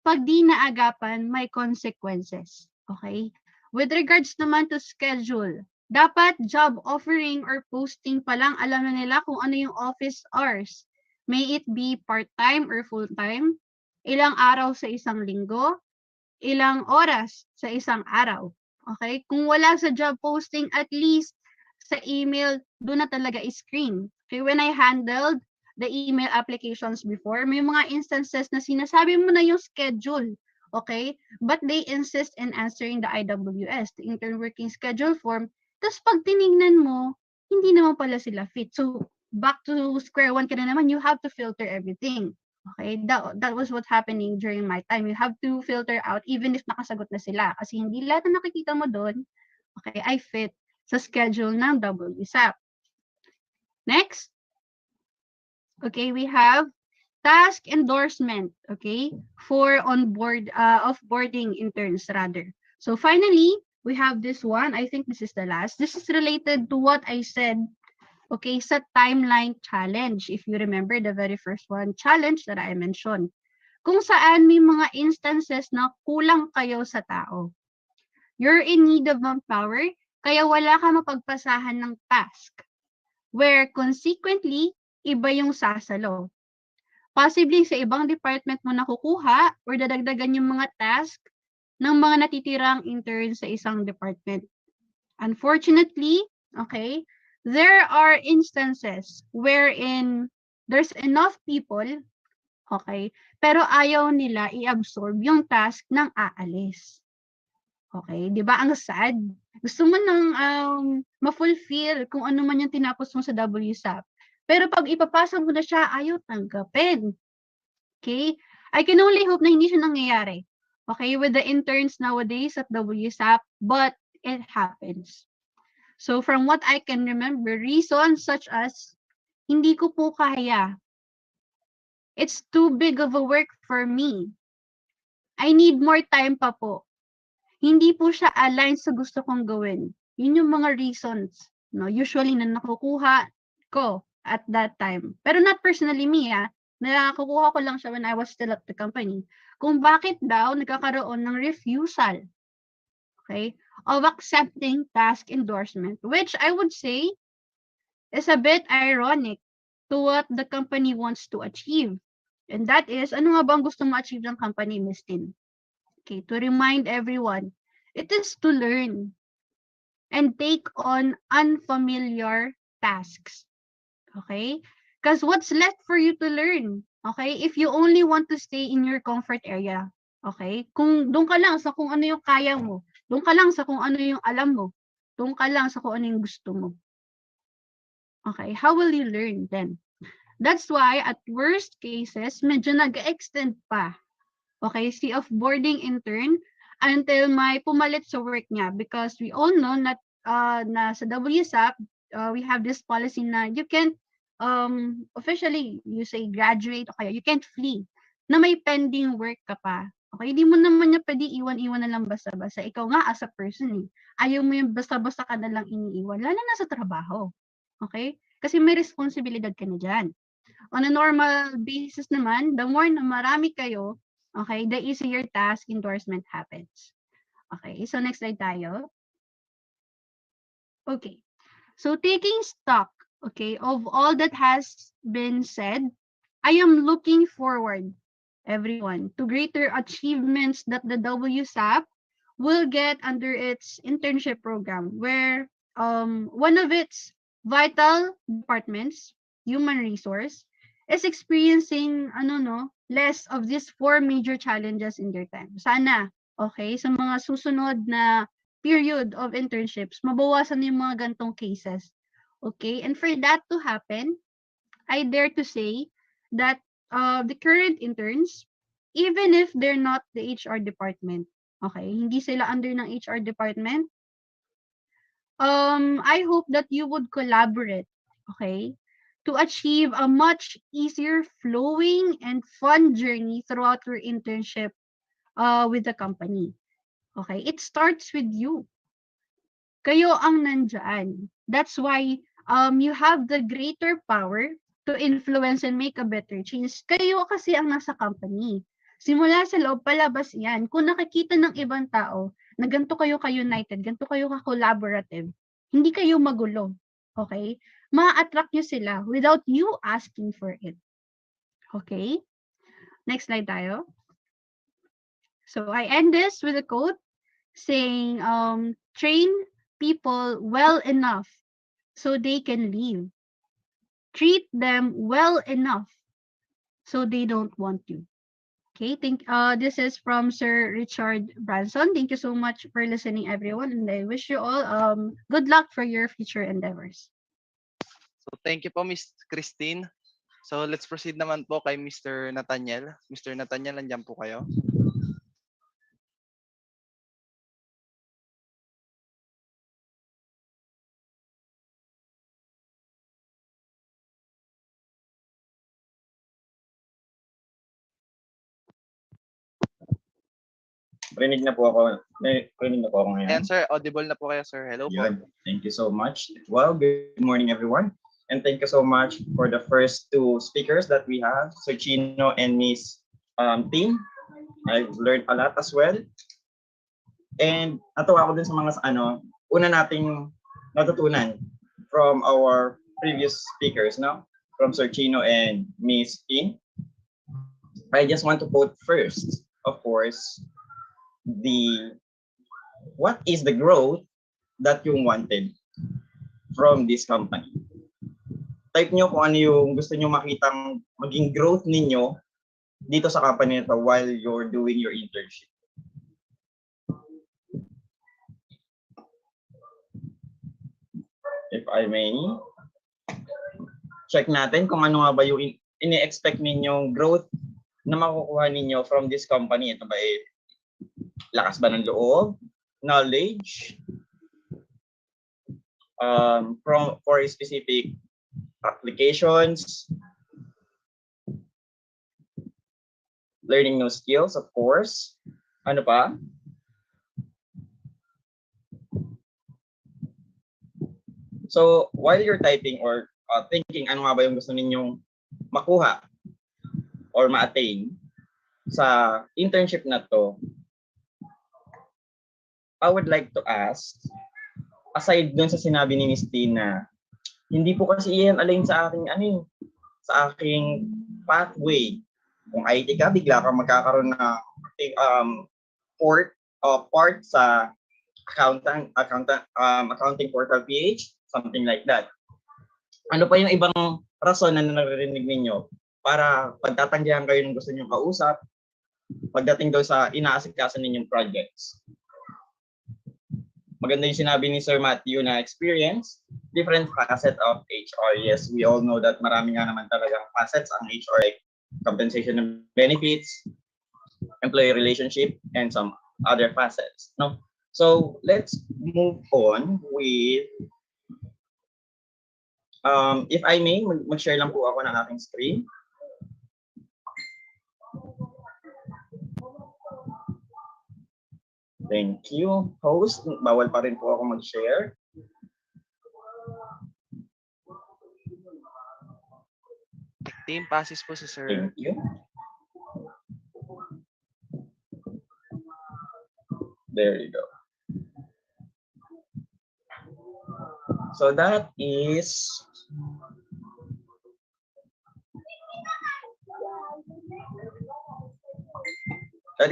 pag di naagapan, may consequences. Okay? With regards naman to schedule, dapat job offering or posting pa lang alam na nila kung ano yung office hours. May it be part-time or full-time, ilang araw sa isang linggo, ilang oras sa isang araw. Okay? Kung wala sa job posting, at least sa email, doon na talaga i-screen. Okay? When I handled the email applications before, may mga instances na sinasabi mo na yung schedule. Okay? But they insist in answering the IWS, the Intern Working Schedule form. Tapos pag tinignan mo, hindi naman pala sila fit. So, back to square one ka na naman, you have to filter everything. Okay, that was what's happening during my time. You have to filter out even if nakasagot na sila kasi hindi lahat na nakikita mo doon, okay, I fit sa schedule ng WSAP. Next, okay, we have task endorsement, okay, for offboarding interns rather. So finally, we have this one. I think this is the last. This is related to what I said, okay, sa timeline challenge. If you remember the very first one, challenge that I mentioned. Kung saan may mga instances na kulang kayo sa tao. You're in need of manpower, kaya wala ka mapagpasahan ng task. Where consequently, iba yung sasalo. Possibly sa ibang department mo nakukuha or dadagdagan yung mga task ng mga natitirang interns sa isang department. Unfortunately, okay, there are instances wherein there's enough people, okay, pero ayaw nila i-absorb yung task ng aalis. Okay, 'di ba ang sad? Gusto mo nang ma-fulfill kung ano man yung tinapos mo sa WSAP. Pero pag ipapasa mo na siya, ayaw tanggapin. Okay? I can only hope na hindi siya nangyayari. Okay, with the interns nowadays at WSAP, but it happens. So from what I can remember, reasons such as hindi ko po kaya. It's too big of a work for me. I need more time pa po. Hindi po siya align sa gusto kong gawin. Yun yung mga reasons, no? Usually na nakukuha ko at that time. Pero not personally me, nakukuha ko lang siya when I was still at the company. Kung bakit daw nagkakaroon ng refusal, okay, of accepting task endorsement, which I would say is a bit ironic to what the company wants to achieve. And that is, ano nga ba ang gusto mo achieve ng company, Miss Tin? Okay, to remind everyone, it is to learn and take on unfamiliar tasks. Okay? Because what's left for you to learn? Okay? If you only want to stay in your comfort area. Okay? Kung doon ka lang sa kung ano yung kaya mo, doon ka lang sa kung ano yung alam mo, doon ka lang sa kung ano yung gusto mo. Okay? How will you learn then? That's why at worst cases, medyo nag-extend pa. Okay, si offboarding intern until may pumalit sa work niya because we all know that na sa WSAP, we have this policy na you can't officially you say graduate o kaya you can't flee na may pending work ka pa. Okay, hindi mo naman niya pwede iwan-iwan na lang basta-basta. Ikaw nga as a person ayaw mo yung basta-basta ka na lang iniiwan, lalo na sa trabaho. Okay? Kasi may responsibilidad ka na dyan. On a normal basis naman, the more na marami kayo, okay, the easier task endorsement happens. Okay, so next slide tayo. Okay, so taking stock, okay, of all that has been said, I am looking forward, everyone, to greater achievements that the WSAP will get under its internship program, where one of its vital departments, human resource, is experiencing less of these 4 major challenges in their time. Sana, okay, sa mga susunod na period of internships, mabawasan yung mga gantong cases. Okay, and for that to happen, I dare to say that the current interns, even if they're not the HR department, okay, hindi sila under ng HR department, I hope that you would collaborate, okay, to achieve a much easier flowing and fun journey throughout your internship with the company. Okay, it starts with you. Kayo ang nandyan. That's why you have the greater power to influence and make a better change. Kayo kasi ang nasa company. Simula sa loob, palabas yan. Kung nakikita ng ibang tao na ganito kayo ka-united, ganito kayo ka-collaborative, hindi kayo magulo. Okay? Ma-attract nyo sila without you asking for it. Okay? Next slide tayo. So I end this with a quote saying, train people well enough so they can leave. Treat them well enough so they don't want you. Okay, this is from Sir Richard Branson. Thank you so much for listening, everyone, and I wish you all good luck for your future endeavors. So thank you po, Miss Krystine. So let's proceed naman po kay Mr. Nathaniel. Mr. Nathaniel, nandiyan po kayo? Rinig na po ako. Rinig na po ako ngayon. Ayan sir, audible na po kayo sir. Hello po. Yun. Thank you so much. Well, good morning everyone. And thank you so much for the first two speakers that we have, Sir Chino and Miss Team. I've learned a lot as well. And natuwa ako din sa mga una nating natutunan from our previous speakers, no? From Sir Chino and Miss Team. I just want to quote first, of course, what is the growth that you wanted from this company. Type nyo kung ano yung gusto nyo makitang maging growth ninyo dito sa company nito while you're doing your internship. If I may, check natin kung ano nga ba yung ini-expect ninyong growth na makukuha ninyo from this company. Ito ba lakas ba ng loob, knowledge, for specific applications, learning new skills, of course. Ano pa? So, while you're typing or thinking ano nga ba yung gusto ninyong makuha or ma-attain sa internship na to, I would like to ask, aside dun sa sinabi ni Miss Tina, hindi po kasi iyan align sa aking sa aking pathway. Kung IT ka, bigla kang magkakaroon ng part sa accounting portal PH, something like that. Ano pa yung ibang rason na naririnig ninyo para pagtatanggihan kayo ng gusto niyo kausap pagdating daw sa inaasikaso ninyong projects? Maganda yung sinabi ni Sir Matthew na experience, different facet of HR. Yes, we all know that marami nga naman talagang facets ang HR, like compensation and benefits, employee relationship, and some other facets. No? So let's move on with, if I may, mag-share lang po ako ng aking screen. Thank you, host. Bawal pa rin po ako mag-share. Team, passes po si sir. Thank you. There you go. So that is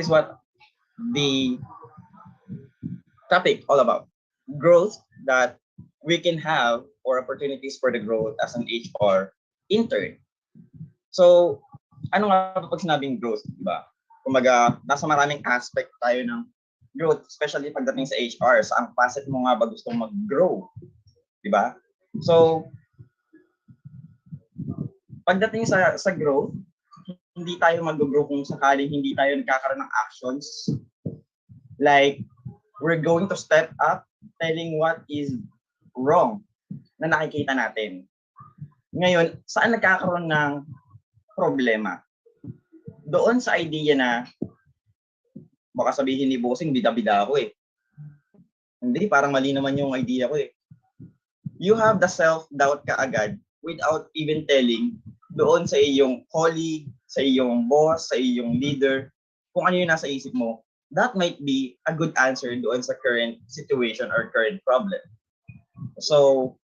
what the topic all about. Growth that we can have or opportunities for the growth as an HR intern. So, ano nga pag sinabing growth, di ba? Kumaga, nasa maraming aspect tayo ng growth, especially pagdating sa HR. Saang facet mo nga ba gustong mag-grow? Di ba? So, pagdating sa growth, hindi tayo mag-grow kung sakaling hindi tayo nagkakaroon ng actions. Like, we're going to step up telling what is wrong na nakikita natin. Ngayon, saan nagkakaroon ng problema? Doon sa idea na baka sabihin ni bossing, bida-bida ako eh. Hindi, parang mali naman yung idea ko eh. You have the self-doubt ka agad without even telling doon sa iyong colleague, sa iyong boss, sa iyong leader, kung ano yung nasa isip mo. That might be a good answer doon sa current situation or current problem. So,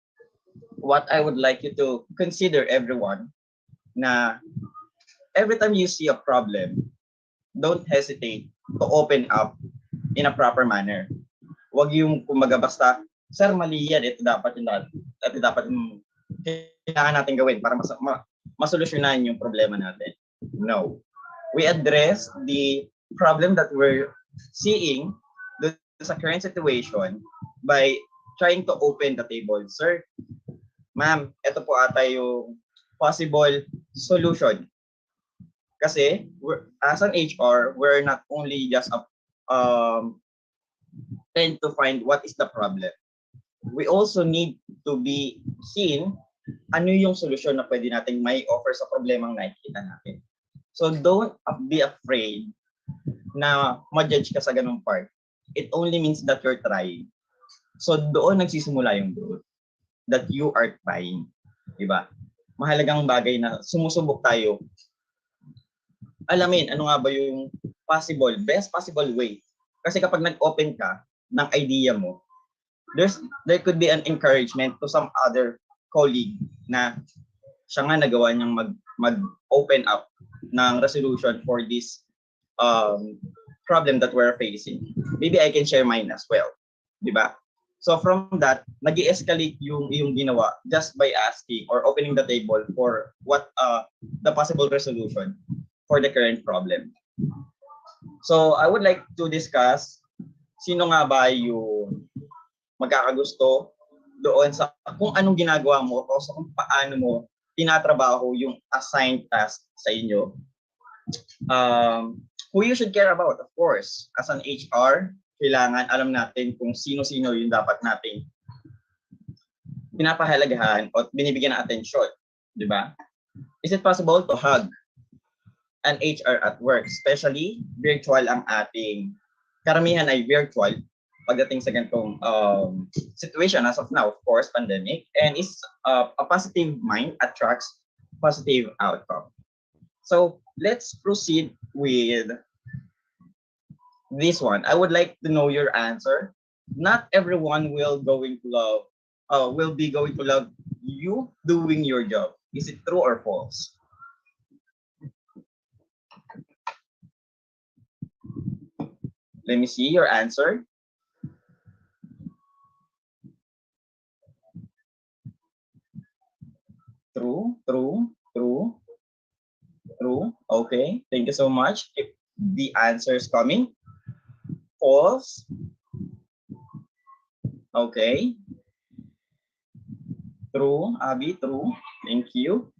what I would like you to consider, everyone, na every time you see a problem, don't hesitate to open up in a proper manner. Huwag yung kumaga basta, sir, mali yan, ito dapat yung kailangan natin gawin para masolusyonan yung problema natin. No. We address the problem that we're seeing sa current situation by trying to open the table. Sir, ma'am, ito po ata yung possible solution. Kasi as an HR, we're not only just trying to find what is the problem. We also need to be seen ano yung solusyon na pwede nating may offer sa problemang nakikita natin. So don't be afraid na ma-judge ka sa ganung part. It only means that you're trying. So doon nagsisimula yung growth. That you are trying. Diba? Mahalagang bagay na sumusubok tayo. Alamin, ano nga ba yung best possible way. Kasi kapag nag-open ka ng idea mo, there could be an encouragement to some other colleague na siya nga nagawa niyang mag-open up ng resolution for this problem that we're facing. Maybe I can share mine as well. Diba? So from that, nag-escalate yung ginawa just by asking or opening the table for what the possible resolution for the current problem. So I would like to discuss sino nga ba yung magkakagusto doon sa kung anong ginagawa mo o sa kung paano mo tinatrabaho yung assigned task sa inyo. Who you should care about, of course, as an HR, kailangan alam natin kung sino-sino yung dapat nating pinapahalagahan o binibigyan ng atensyon, di ba? Is it possible to hug an HR at work? Especially, virtual ang ating, karamihan ay virtual pagdating sa ganitong situation as of now, of course, pandemic, and is a positive mind attracts positive outcome. So let's proceed with this one. I would like to know your answer. Not everyone will be going to love you doing your job. Is it true or false? Let me see your answer. True, true, true, true. Okay, thank you so much. If the answer is coming. False. Okay. True, Abby, true. Thank you.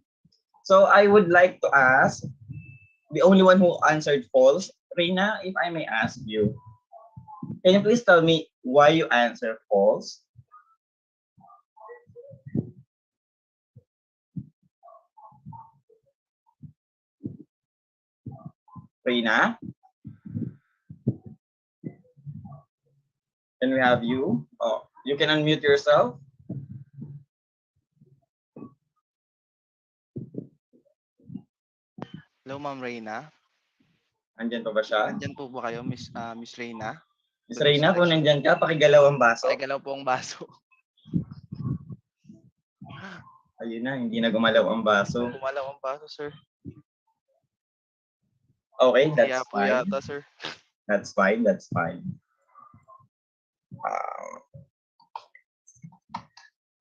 So I would like to ask the only one who answered false, Reina, if I may ask you, can you please tell me why you answered false? Reina? Can we have you? Oh, you can unmute yourself. Hello, Ma'am Reina. Andyan pa ba siya? Andyan po ba kayo, Miss Reina? Miss Reina, kung nandyan ka, pakigalaw ang baso. Pakigalaw po ang baso. Ayun na, hindi na gumalaw ang baso. Gumalaw ang baso, sir. Okay, that's Kaya po fine. yata, sir. That's fine, that's fine.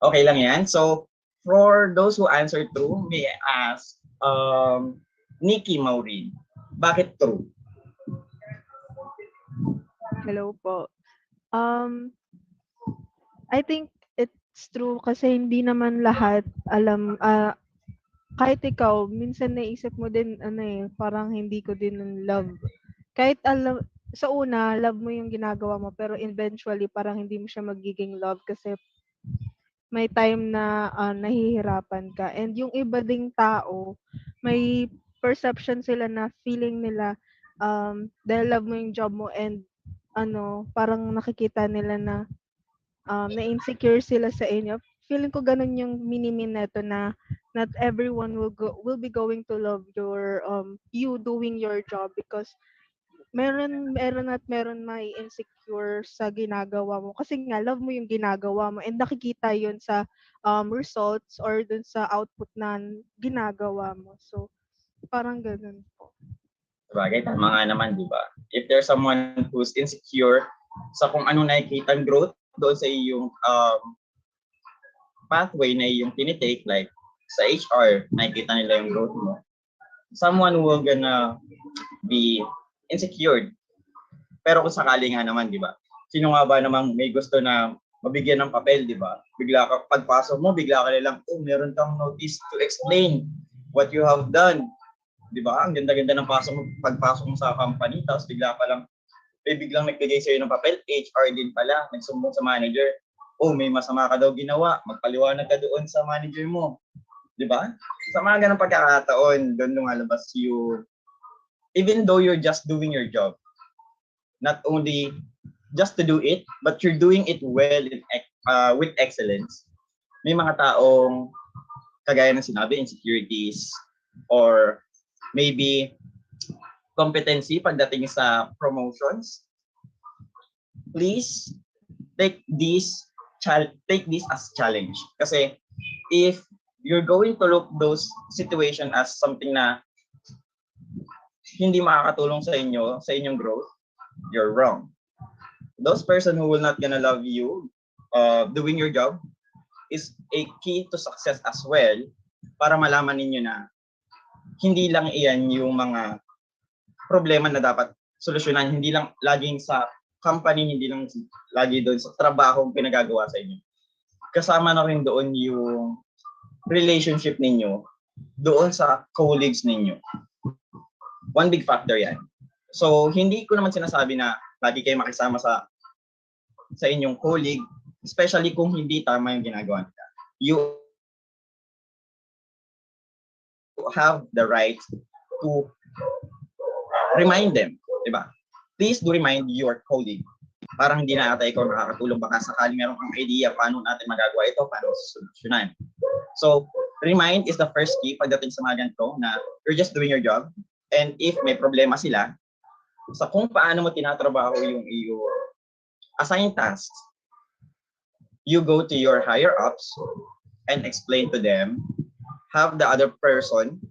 Okay lang yan. So, for those who answered true, may I ask, Nikki Maureen, bakit true? Hello po. I think it's true kasi hindi naman lahat alam, kahit ikaw, minsan naisip mo din, parang hindi ko din love. Kahit alam, sa una, love mo yung ginagawa mo, pero eventually, parang hindi mo siya magiging love kasi may time na nahihirapan ka. And yung iba ding tao, may perception sila na feeling nila, dahil love mo yung job mo and parang nakikita nila na na-insecure sila sa inyo. Feeling ko ganun yung minimin neto na not everyone will be going to love your you doing your job because meron may insecure sa ginagawa mo kasi nga love mo yung ginagawa mo and nakikita yun sa results or dun sa output na ginagawa mo. So parang ganun po. Sabagay, tama nga naman, di ba? If there's someone who's insecure sa kung ano nakikita ang growth doon sa iyong pathway na iyong tinitake, like sa HR, nakikita nila yung growth mo, someone will gonna be insecure. Pero kung sakali nga naman, di ba? Sino nga ba namang may gusto na mabigyan ng papel, di ba? Bigla ka, pagpasok mo, bigla ka nilang, meron kang notice to explain what you have done. Di ba? Ang ganda-ganda ng pagpasok mo sa company, tapos bigla pa lang, biglang nagbigay sa'yo ng papel, HR din pala, nagsumbong sa manager. May masama ka daw ginawa, magpaliwanag ka doon sa manager mo. Di ba? Sa mga ganang pagkakataon, doon lumalabas even though you're just doing your job, not only just to do it, but you're doing it well with excellence. May mga taong, kagaya ng sinabi, insecurities, or maybe competency pagdating sa promotions. Please take this as challenge. Kasi if you're going to look those situation as something na hindi makakatulong sa inyong growth, you're wrong. Those person who will not gonna love you doing your job is a key to success as well, para malaman ninyo na hindi lang iyan yung mga problema na dapat solusyonan, hindi lang laging sa company, hindi lang lagi doon sa trabaho pinagagawa sa inyo. Kasama na rin doon yung relationship ninyo doon sa colleagues ninyo. One big factor yan. So, hindi ko naman sinasabi na lagi kayo makisama sa inyong colleague, especially kung hindi tama yung ginagawa nila. You have the right to remind them, di ba? Please do remind your colleague. Parang hindi na ata ikaw nakakatulong, baka sakaling meron kang idea paano natin magagawa ito, paano solusyonan. So, remind is the first key pagdating sa mga ganito na you're just doing your job. And if may problema sila, sa kung paano mo tinatrabaho yung assigned tasks, you go to your higher ups and explain to them, have the other person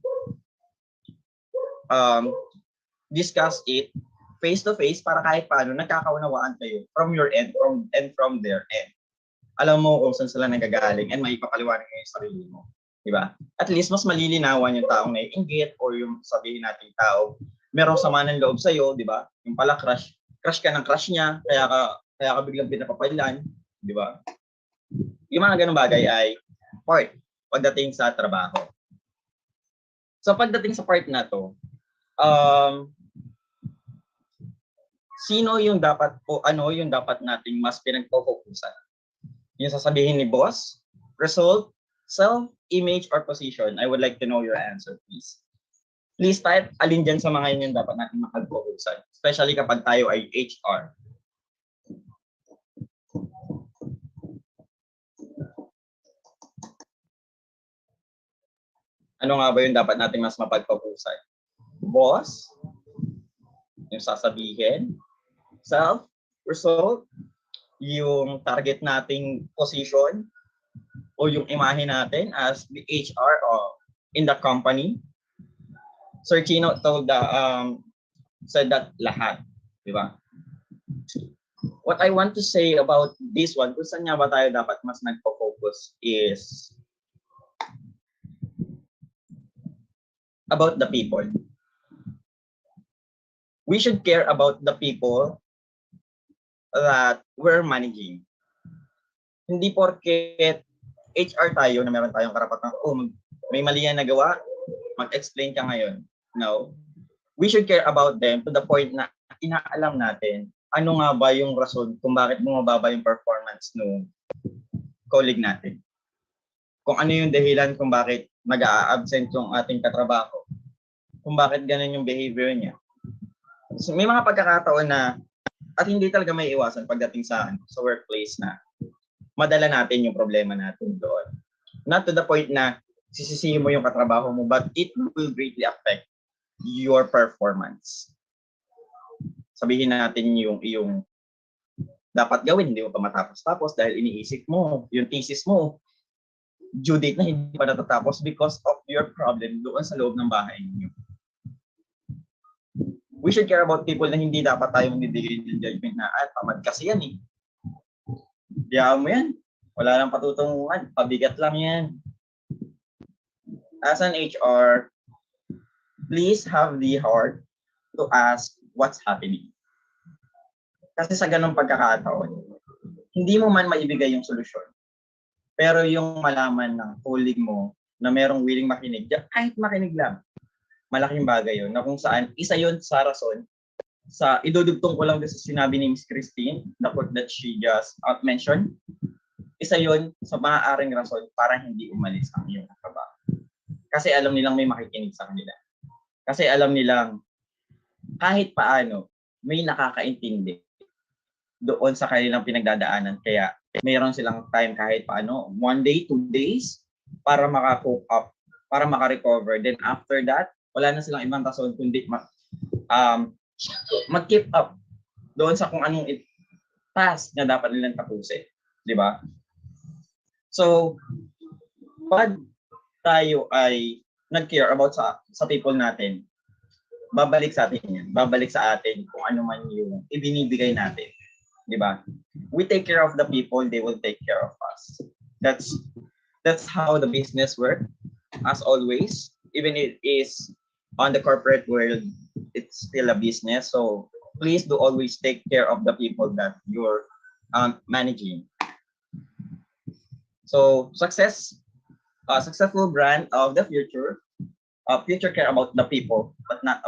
discuss it face to face para kahit paano nagkakaunawaan kayo from your end from their end. Alam mo kung saan sila nagagaling and maipapaliwanag kayo sa sarili mo. Diba? At least mas malilinawan yung taong naiinggit or yung sabihin natin tao, merong sama ng loob sa'yo, di ba? Yung pala crush ka ng crush niya, kaya ka biglang pinapapailan, di ba? Yung mga ganung bagay ay part pagdating sa trabaho. So pagdating sa part na to, sino yung dapat o ano yung dapat nating mas pinagpo-focusan? Yung sasabihin ni boss, result, self-image, or position? I would like to know your answer, please. Please type alin dyan sa mga yun dapat natin makapag-focusan, especially kapag tayo ay HR. Ano nga ba yung dapat natin mas mapag-focusan? Boss, yung sasabihin, self, result, yung target nating position, o yung imahe natin as the HR or in the company. Sir Chino said that lahat, di ba? What I want to say about this one, kung saan nga ba tayo dapat mas nagpo-focus is about the people. We should care about the people that we're managing. Hindi porket HR tayo na meron tayong karapatan, may mali yan nagawa, mag-explain ka ngayon. No. We should care about them to the point na inaalam natin ano nga ba yung rason kung bakit bumababa yung performance ng colleague natin. Kung ano yung dahilan kung bakit mag-a-absent yung ating katrabaho. Kung bakit ganun yung behavior niya. So, may mga pagkakataon na at hindi talaga may iwasan pagdating sa workplace na madala natin yung problema natin doon. Not to the point na sisisihin mo yung katrabaho mo, but it will greatly affect your performance. Sabihin natin yung dapat gawin, hindi mo pa matapos-tapos dahil iniisip mo, yung thesis mo, due date na hindi pa natatapos because of your problem doon sa loob ng bahay niyo. We should care about people na hindi dapat tayo magbibigay ng judgment na, tamad kasi yan eh. Diyan mo yan. Wala nang patutunguhan. Pabigat lang yan. As an HR, please have the heart to ask what's happening. Kasi sa ganung pagkakataon, hindi mo man maibigay yung solusyon. Pero yung malaman ng colleague mo na merong willing makinig, kahit makinig lang, malaking bagay yun. Na kung saan, isa yun sa rason, sa idudugtong ko lang din sa sinabi ni Miss Krystine, the quote that she just mentioned, isa yun sa maaaring rason para hindi umalis ang iyong trabaho. Kasi alam nilang may makikinig sa kanila. Kasi alam nilang kahit paano may nakakaintindi doon sa kanilang pinagdadaanan. Kaya mayroon silang time kahit paano, 1 day, 2 days, para maka-cope up, para maka-recover. Then after that, wala na silang ibang rason kundi mag-keep up doon sa kung anong task na dapat nilang tapusin. Di ba? So, pag tayo ay nag-care about sa people natin, babalik sa atin yan. Babalik sa atin kung ano man yung ibinibigay natin. Di ba? We take care of the people, they will take care of us. That's how the business works. As always, even it is on the corporate world, it's still a business. So please do always take care of the people that you're managing. So successful brand of the future. Future care about the people, but not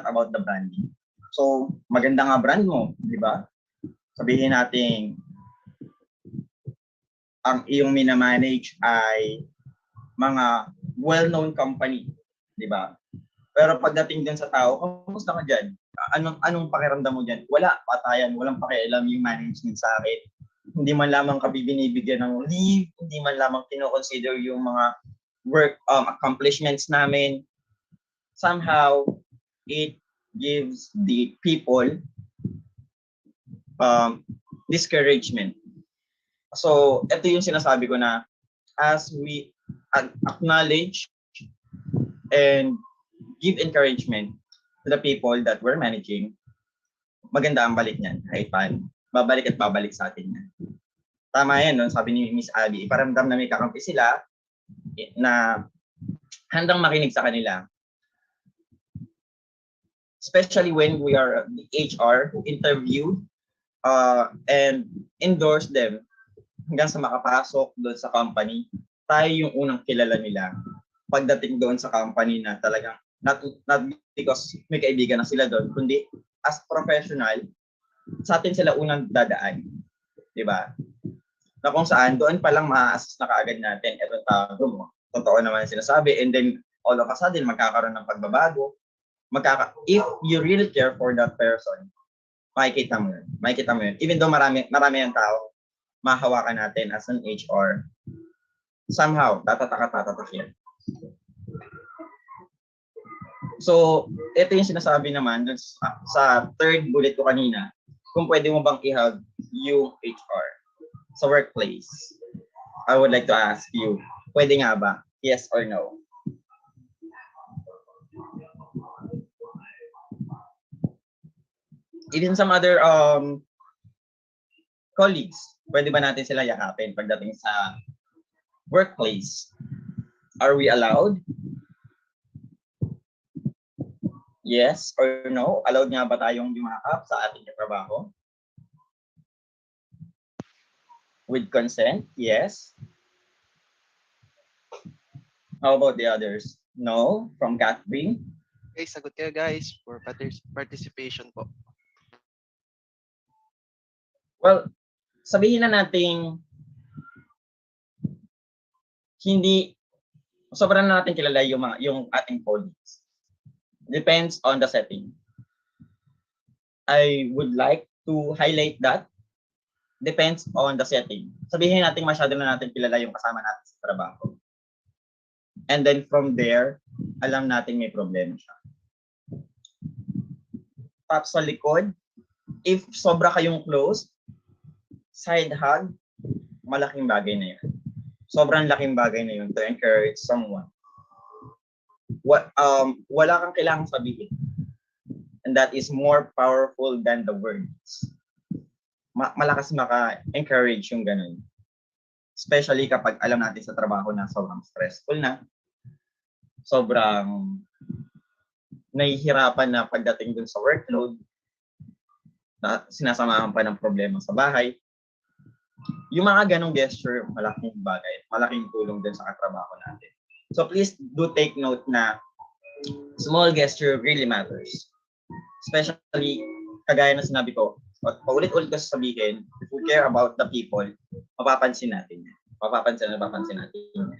about the branding. So maganda nga brand mo, di ba? Sabihin natin ang iyong minamanage ay mga well-known company, di ba? Pero pagdating din sa tao, kamusta ka dyan? Anong pakiramdam mo dyan? Wala, patayan, walang pakialam yung management sa akin. Hindi man lamang kami binibigyan ng leave, hindi man lamang kino-consider yung mga work accomplishments namin. Somehow, it gives the people discouragement. So, ito yung sinasabi ko na as we acknowledge and give encouragement to the people that we're managing, maganda ang balik niyan kahit paano. Babalik at babalik sa atin yan. Tama yan, no? Sabi ni Miss Abby, iparamdam na may kakampi sila na handang makinig sa kanila. Especially when we are the HR who interviewed and endorse them hanggang sa makapasok doon sa company, tayo yung unang kilala nila pagdating doon sa company na talagang not because may kaibigan na sila doon, kundi as professional, sa atin sila unang dadaan. Diba? Na kung saan, doon palang ma-assess na kaagad natin, eto tao mo, totoo naman sinasabi, and then all of a sudden, magkakaroon ng pagbabago. If you really care for that person, makikita mo yun. Even though marami ang tao, mahawakan natin as an HR, somehow, tatatak yan. So, ito yung sinasabi naman dun sa third bullet ko kanina, kung pwede mo bang i-hug yung HR sa workplace. I would like to ask you, pwede nga ba? Yes or no? Even some other colleagues, pwede ba natin sila yakapin pagdating sa workplace? Are we allowed? Yes or no? Allowed nga ba tayong yumakap sa ating trabaho? With consent? Yes. How about the others? No? From Catherine? Okay, sagot kayo guys for participation po. Well, sabihin na natin hindi sobrang na natin kilala yung ating colleagues. Depends on the setting. I would like to highlight that. Depends on the setting. Sabihin natin masyado na natin kilala yung kasama natin sa trabaho. And then from there, alam natin may problema siya. Tap sa likod, if sobra kayong close, side hug, malaking bagay na yun. Sobrang laking bagay na yun to encourage someone. Wala kang kailangang sabihin. And that is more powerful than the words. Malakas maka-encourage yung ganun. Especially kapag alam natin sa trabaho na sobrang stressful na, sobrang nahihirapan na pagdating dun sa workload, na sinasamahan pa ng problema sa bahay. Yung mga ganong gesture, malaking bagay, malaking tulong din sa katrabaho natin. So please do take note na small gesture really matters. Especially, kagaya na sinabi ko, at paulit-ulit ko sasabihin, if we care about the people, mapapansin natin yan. Mapapansin natin.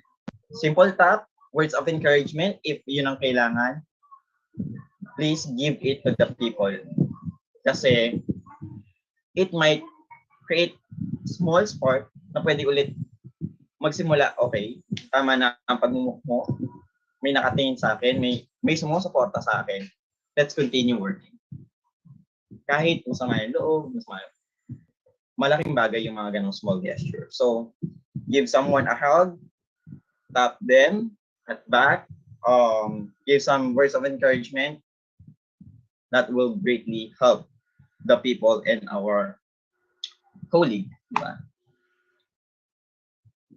Simple tap, words of encouragement, if yun ang kailangan, please give it to the people. Kasi, it might create small spark na pwede ulit magsimula, okay, tama na ang pagmumuk mo, may nakatingin sa akin, may sumusuporta sa akin, let's continue working. Kahit masama yung loob, malaking bagay yung mga ganong small gesture. So, give someone a hug, tap them at back, give some words of encouragement that will greatly help the people and our colleague. Diba?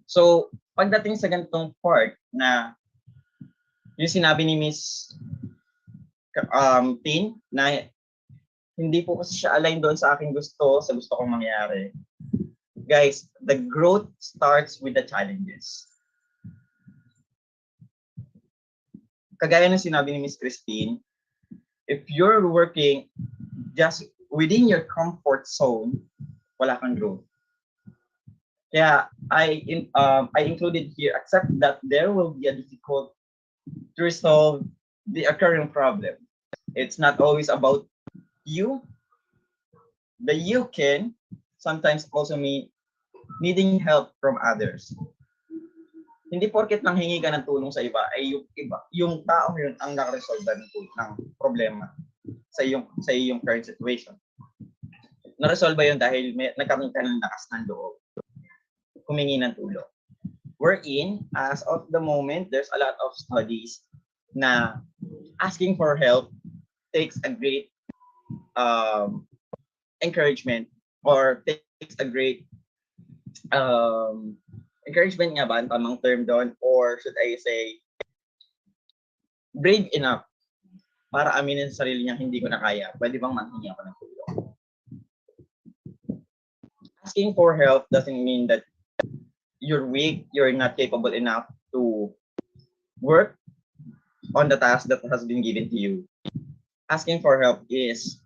So, pagdating sa ganitong part na yung sinabi ni Miss Tin na hindi po kasi siya align doon sa aking gusto, sa gusto kong mangyari. Guys, the growth starts with the challenges. Kagaya ng sinabi ni Miss Krystine, if you're working just within your comfort zone, wala kang growth. Kaya I included here, accept that there will be a difficult to resolve the occurring problem. It's not always about you. The you can sometimes also mean needing help from others. Hindi porket nanghingi ka ng tulong sa iba ay yung tao yun ang nakaresolve ng problema sa iyong current situation. Naresolve yun dahil nagkaroon ka ng lakas ng loob. Humingi ng tulong. Wherein, as of the moment, there's a lot of studies na asking for help takes a great encouragement or takes a great encouragement nga ba ang tamang term doon, or should I say brave enough para aminin sa sarili niya hindi ko na kaya, pwede bang manghingi ako ng tulong? Asking for help doesn't mean that you're weak, you're not capable enough to work on the task that has been given to you. Asking for help is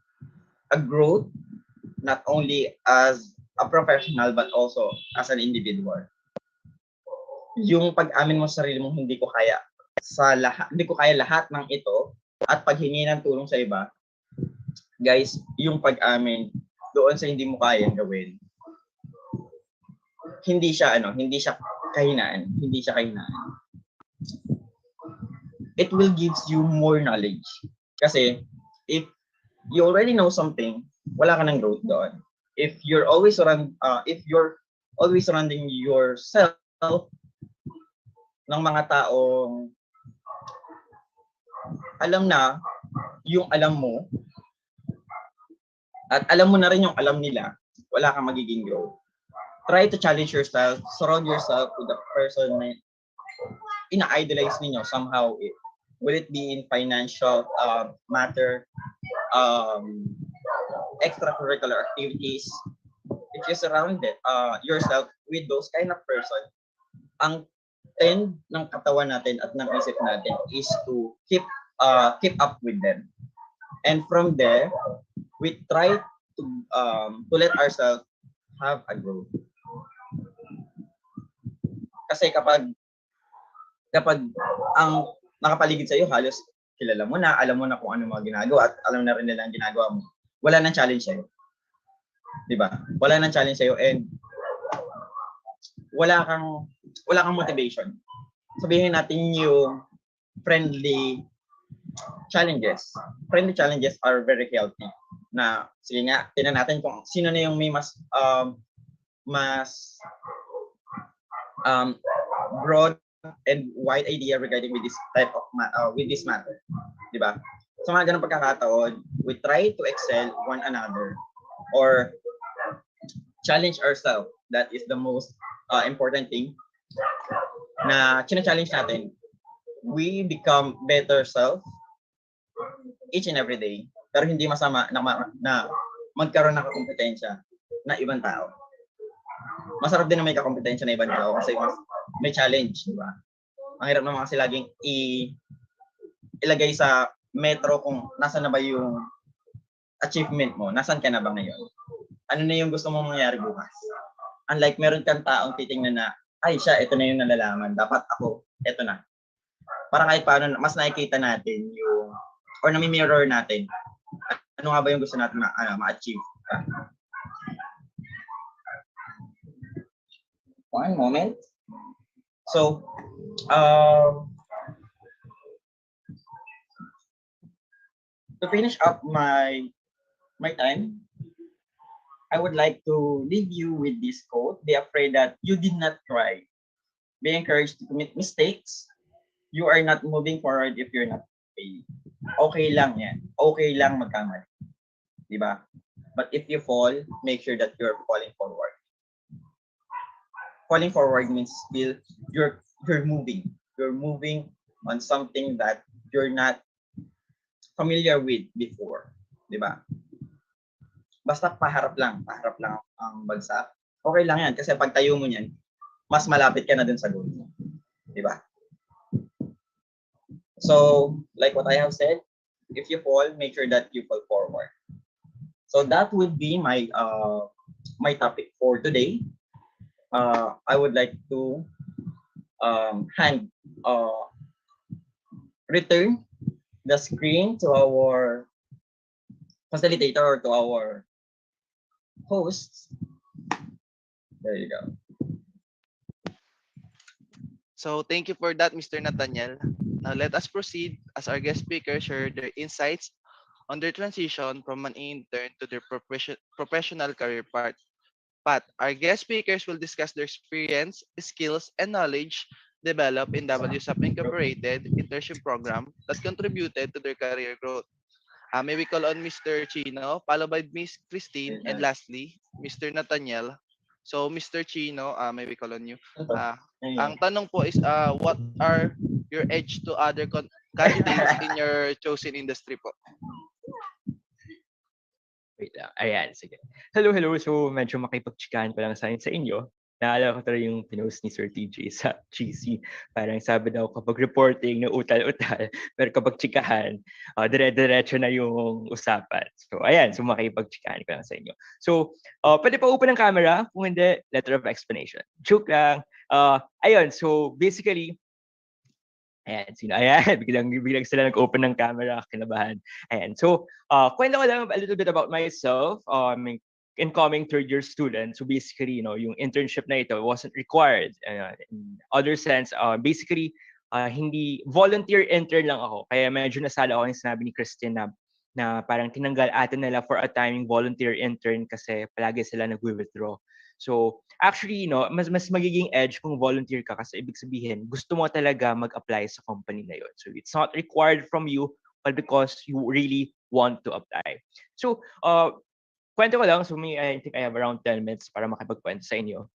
a growth, not only as a professional but also as an individual. Yung pag-amin mo sa sarili mong hindi ko kaya lahat ng ito at paghingi ng tulong sa iba, guys, yung pag-amin doon sa hindi mo kayang gawin, hindi siya kahinaan. It will give you more knowledge. Kasi if you already know something, wala ka ng growth doon. If you're always surrounding yourself ng mga taong alam na yung alam mo at alam mo na rin yung alam nila, wala kang magiging growth. Try to challenge yourself, surround yourself with a person na ina-idolize ninyo somehow. Will it be in financial matter, extracurricular activities? If you surround yourself with those kind of person, ang tend ng katawan natin at ng isip natin is to keep up with them. And from there, we try to let ourselves have a growth. Kasi kapag ang nakapaligid sa iyo halos kilala mo na, alam mo na kung ano mga ginagawa at alam na rin nila ang ginagawa mo, wala nang challenge sa'yo. Diba? Wala nang challenge sa'yo and wala kang motivation. Sabihin natin yung friendly challenges. Friendly challenges are very healthy. Na, sige nga, tingnan natin kung sino na yung may mas broad and wide idea regarding with this type of with this matter, di ba? Sa mga ganung pagkakataon, we try to excel one another or challenge ourselves. That is the most important thing na china-challenge natin. We become better self each and every day. Pero hindi masama na magkaroon ng kompetensya na ibang tao. masarap din na may kakompetensya na ibang tao kasi mas may challenge, di ba? Ang hirap naman kasi laging ilagay sa metro kung nasaan na ba yung achievement mo, nasaan ka na ba ngayon? Ano na yung gusto mong mangyari bukas? Unlike meron kang taong titingnan na, ay siya, ito na yung nalalaman, dapat ako, ito na. Para kahit paano, mas nakikita natin yung, or nami-mirror natin, ano nga ba yung gusto natin ma-achieve. One moment. So, to finish up my time, I would like to leave you with this quote. Be afraid that you did not try. Be encouraged to commit mistakes. You are not moving forward if you're not failing. Okay lang yan. Okay lang magkamali. Diba? But if you fall, make sure that you're falling forward. Falling forward means still you're moving. You're moving on something that you're not familiar with before. Diba? Basta paharap lang ang bagsak. Okay lang yan kasi pag tayo mo niyan, mas malapit ka na dun sa goal mo. Diba? So, like what I have said, if you fall, make sure that you fall forward. So that would be my my topic for today. I would like to return the screen to our facilitator or to our hosts. There you go. So thank you for that, Mr. Nathaniel. Now let us proceed as our guest speakers share their insights on their transition from an intern to their professional career path. Our guest speakers will discuss their experience, skills, and knowledge developed in WSAP Incorporated internship program that contributed to their career growth. May we call on Mr. Chino, followed by Miss Krystine, and lastly, Mr. Nathaniel. So, Mr. Chino, may we call on you. Ang tanong po is, what are your edge to other candidates in your chosen industry po? Wait lang. Ayan, sige. Hello. So, medyo makipagchikahan ko lang sa inyo. Naalala ko talaga yung pinost ni Sir TJ sa GC. Parang sabi daw kapag reporting na utal-utal, pero kapag chikahan, dire-diretso na yung usapan. So, ayan. So, makipagchikahan ko lang sa inyo. So, pwede pa open ng camera? Kung hindi, letter of explanation. Joke lang. Ayun. So, basically, ayan, ayan, biglang sila nag-open ng camera, kinabahan. Ayan, so, kwento ko lang a little bit about myself. Incoming third-year student. So basically, yung internship na ito wasn't required. In other sense, basically, hindi volunteer intern lang ako. Kaya medyo nasala ako yung sinabi ni Krystine na parang tinanggal atin nila for a time yung volunteer intern kasi palagi sila nag-withdraw. So, actually, mas magiging edge kung volunteer ka kasi ibig sabihin, gusto mo talaga mag-apply sa company na yun. So, it's not required from you, but because you really want to apply. So, kwento ko lang. So, I think I have around 10 minutes para makipagkwento sa inyo.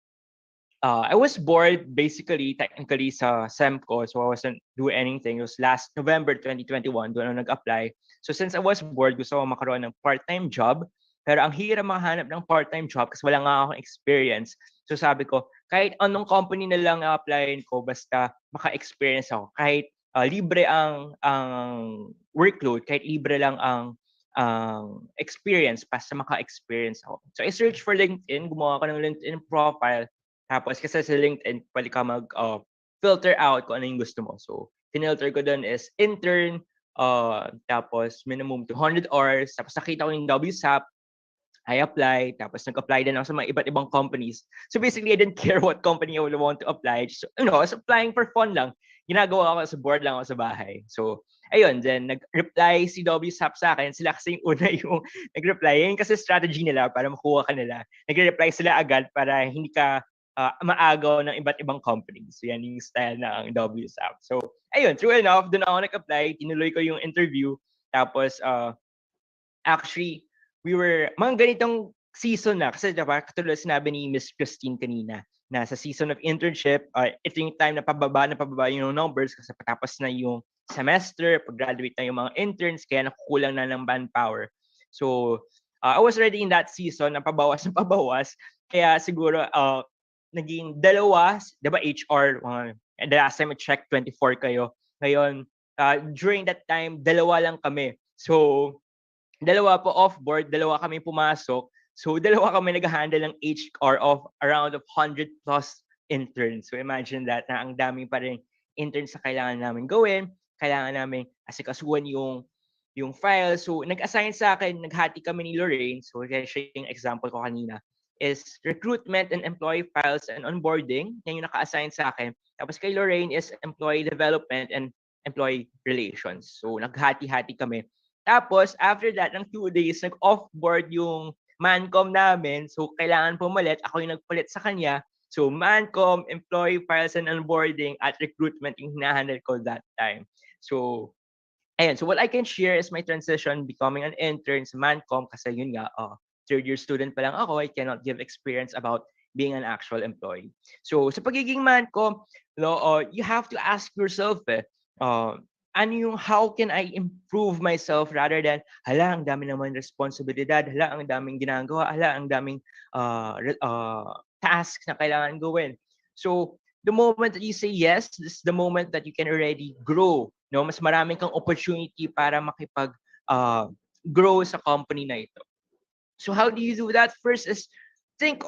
I was bored, basically, technically, sa SEM ko. So, I wasn't doing anything. It was last November 2021, doon ako nag-apply. So, since I was bored, gusto ko makaroon ng part-time job. Pero ang hirap makahanap ng part-time job kasi wala nga akong experience. So sabi ko, kahit anong company na lang applyin ko, basta maka-experience ako. Kahit libre ang workload, kahit libre lang ang experience, basta maka-experience ako. So I search for LinkedIn, gumawa ko ng LinkedIn profile. Tapos kasi sa LinkedIn, pwede ka mag-filter out kung ano yung gusto mo. So finilter ko doon is intern, tapos minimum 200 hours, tapos nakita ko yung WSAP, I applied, tapos nag-apply din ako sa mga iba't ibang companies. So basically, I didn't care what company I would want to apply. So, I was applying for fun lang. Ginagawa ko sa board lang ako sa bahay. So, ayun, then nag-reply si WSAP sa akin. Sila kasi yung una yung nag-reply. Yun kasi strategy nila para makuha ka nila. Nag-reply sila agad para hindi ka maagaw ng iba't ibang companies. So, yan yung style ng WSAP. So, ayun, true enough, doon ako nag-apply. Tinuloy ko yung interview. Tapos, actually, we were, mga ganitong season na, kasi diba, katulad sinabi ni Miss Krystine kanina, na sa season of internship, ito yung time na pababa yung numbers kasi patapos na yung semester, pag-graduate na yung mga interns, kaya nakukulang na ng manpower. So, I was already in that season na pabawas, kaya siguro, naging dalawa, 'di ba HR, and the last time I checked 24 kayo. Ngayon, during that time, dalawa lang kami. So, dalawa po off-board, dalawa kami pumasok. So, dalawa kami nag-handle ng HR of around of 100 plus interns. So, imagine that na ang dami pa rin interns na kailangan namin gawin. Kailangan namin asikasuhan yung file. So, nag-assign sa akin, naghati kami ni Lorraine. So, siya yung example ko kanina is recruitment and employee files and onboarding. Yan yung naka-assign sa akin. Tapos kay Lorraine is employee development and employee relations. So, naghati-hati kami. Tapos, after that, ng 2 days, nag-off-board yung mancom namin. So, kailangan pumalit. Ako yung nagpalit sa kanya. So, mancom, employee files and onboarding, at recruitment yung hinahandle ko that time. So, ayan. So, what I can share is my transition becoming an intern sa mancom kasi yun nga, third-year student pa lang ako. I cannot give experience about being an actual employee. So, sa pagiging mancom, you have to ask yourself, ano yung how can I improve myself rather than, hala, ang dami naman responsibilidad, hala, ang daming ginagawa, hala, ang daming tasks na kailangan gawin. So, the moment that you say yes, this is the moment that you can already grow. No, mas maraming kang opportunity para makipag grow sa company na ito. So how do you do that? First is think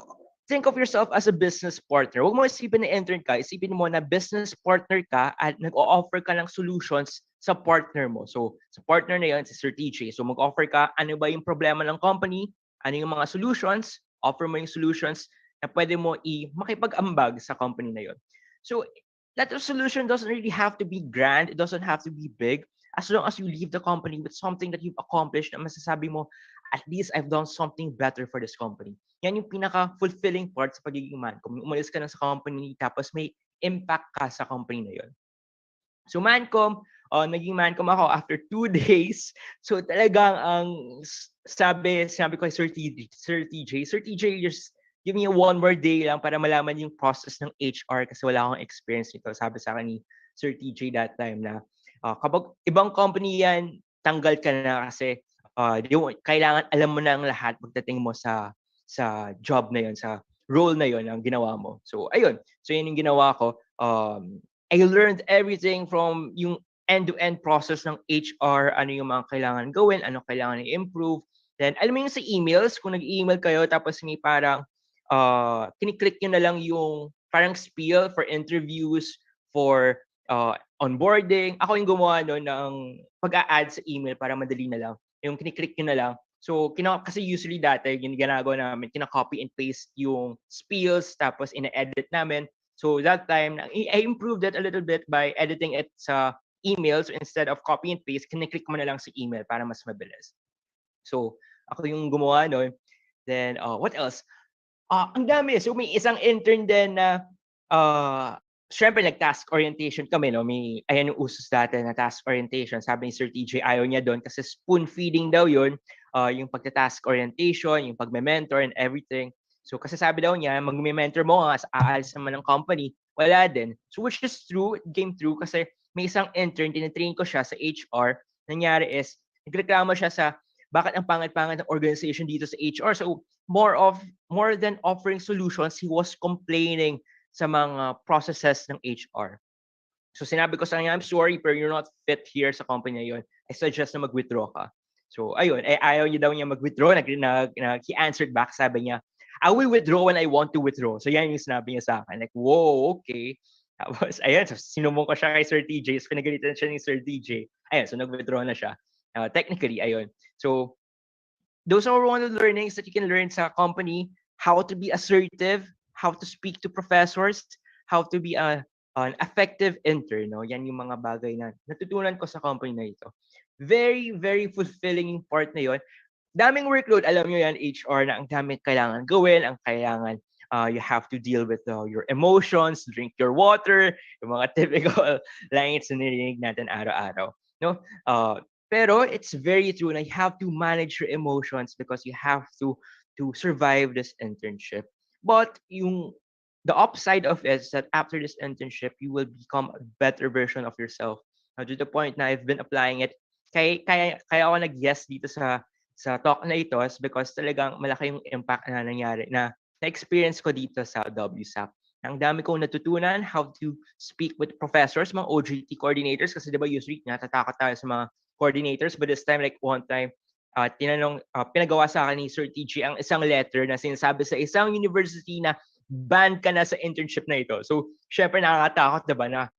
of yourself as a business partner. Huwag mo isipin na intern ka, isipin mo na business partner ka at nag-o-offer ka ng solutions sa partner mo. So, sa partner na yun, si Sir TJ. So, mag-offer ka, ano ba yung problema ng company, ano yung mga solutions, offer mo yung solutions na pwede mo makipag-ambag sa company na yun. So, that solution doesn't really have to be grand, it doesn't have to be big, as long as you leave the company with something that you've accomplished na masasabi mo, at least I've done something better for this company. Yan yung pinaka-fulfilling part sa pagiging mancom. Umalis ka na sa company, tapos may impact ka sa company na yun. So mancom, naging mancom ako after 2 days. So talagang ang sabi ko kay Sir TJ, just give me 1 more day lang para malaman yung process ng HR kasi wala akong experience nito. Sabi sa akin ni Sir TJ that time na kapag ibang company yan, tanggal ka na kasi kailangan alam mo na ang lahat pagdating mo sa job na yon, sa role na yon ang ginawa mo. So ayun, so yun yung ginawa ko. I learned everything from yung end-to-end process ng HR, ano yung mga kailangan gawin, ano kailangan i-improve. Then alam mo yung sa emails, kung nag-email kayo tapos may parang kiniklik nyo na lang yung parang spiel for interviews, for onboarding. Ako yung gumawa ng pag-a-add sa email para madali na lang. Yung kiniklik nyo na lang. So, kasi usually dati, yung ginagawa namin, kina-copy and paste yung spills, tapos ina-edit namin. So, that time, I improved it a little bit by editing it sa email. So, instead of copy and paste, kiniklik mo na lang sa email para mas mabilis. So, ako yung gumawa nun. Then, what else? Ang dami. So, may isang intern din na syempre, nag-task orientation kami, no? Ayan yung usos dati na task orientation. Sabi ni Sir TJ, ayaw niya doon kasi spoon feeding daw yun. Yung pagta-task orientation, yung pagme-mentor and everything. So, kasi sabi daw niya, mag-mentor mo nga, aalis naman ng company. Wala din. So, which is true, it came true kasi may isang intern, tinitrain ko siya sa HR. Nangyari is, nagreklamo siya sa bakit ang pangit-pangit ng organization dito sa HR. So, more than offering solutions, he was complaining sa mga processes ng HR. So sinabi ko sa kanya, I'm sorry, pero you're not fit here sa company na yun. I suggest na mag-withdraw ka. So ayun, ayaw niya daw niya mag-withdraw. He answered back, sabi niya, I will withdraw when I want to withdraw. So yan yung sinabi niya sa akin. Like, whoa, okay. Tapos, ayun, so sinumong ko siya kay Sir TJ. So pinagalitan siya ni Sir TJ. Ayun, so nag-withdraw na siya. Technically, ayun. So, those are one of the learnings that you can learn sa company, how to be assertive, how to speak to professors, how to be an effective intern. No? Yan yung mga bagay na natutunan ko sa company na ito. Very, very fulfilling yung part na yon. Daming workload, alam nyo yan, HR, na ang daming kailangan gawin, ang kailangan you have to deal with your emotions, drink your water, yung mga typical lines na narinig natin araw-araw. No? Pero it's very true na you have to manage your emotions because you have to survive this internship. But the upside of it is that after this internship, you will become a better version of yourself. To the point na I've been applying it. Kaya ako nag-yes dito sa talk na ito is because talagang malaki yung impact na nangyari na na-experience ko dito sa WSAP. Ang dami kong natutunan how to speak with professors, mga OJT coordinators, kasi diba usually natatakot tayo sa mga coordinators, but this time, like one time, pinagawa sa akin ni Sir TG ang isang letter na sinasabi sa isang university na banned ka na sa internship na ito. So, syempre nakakatakot diba na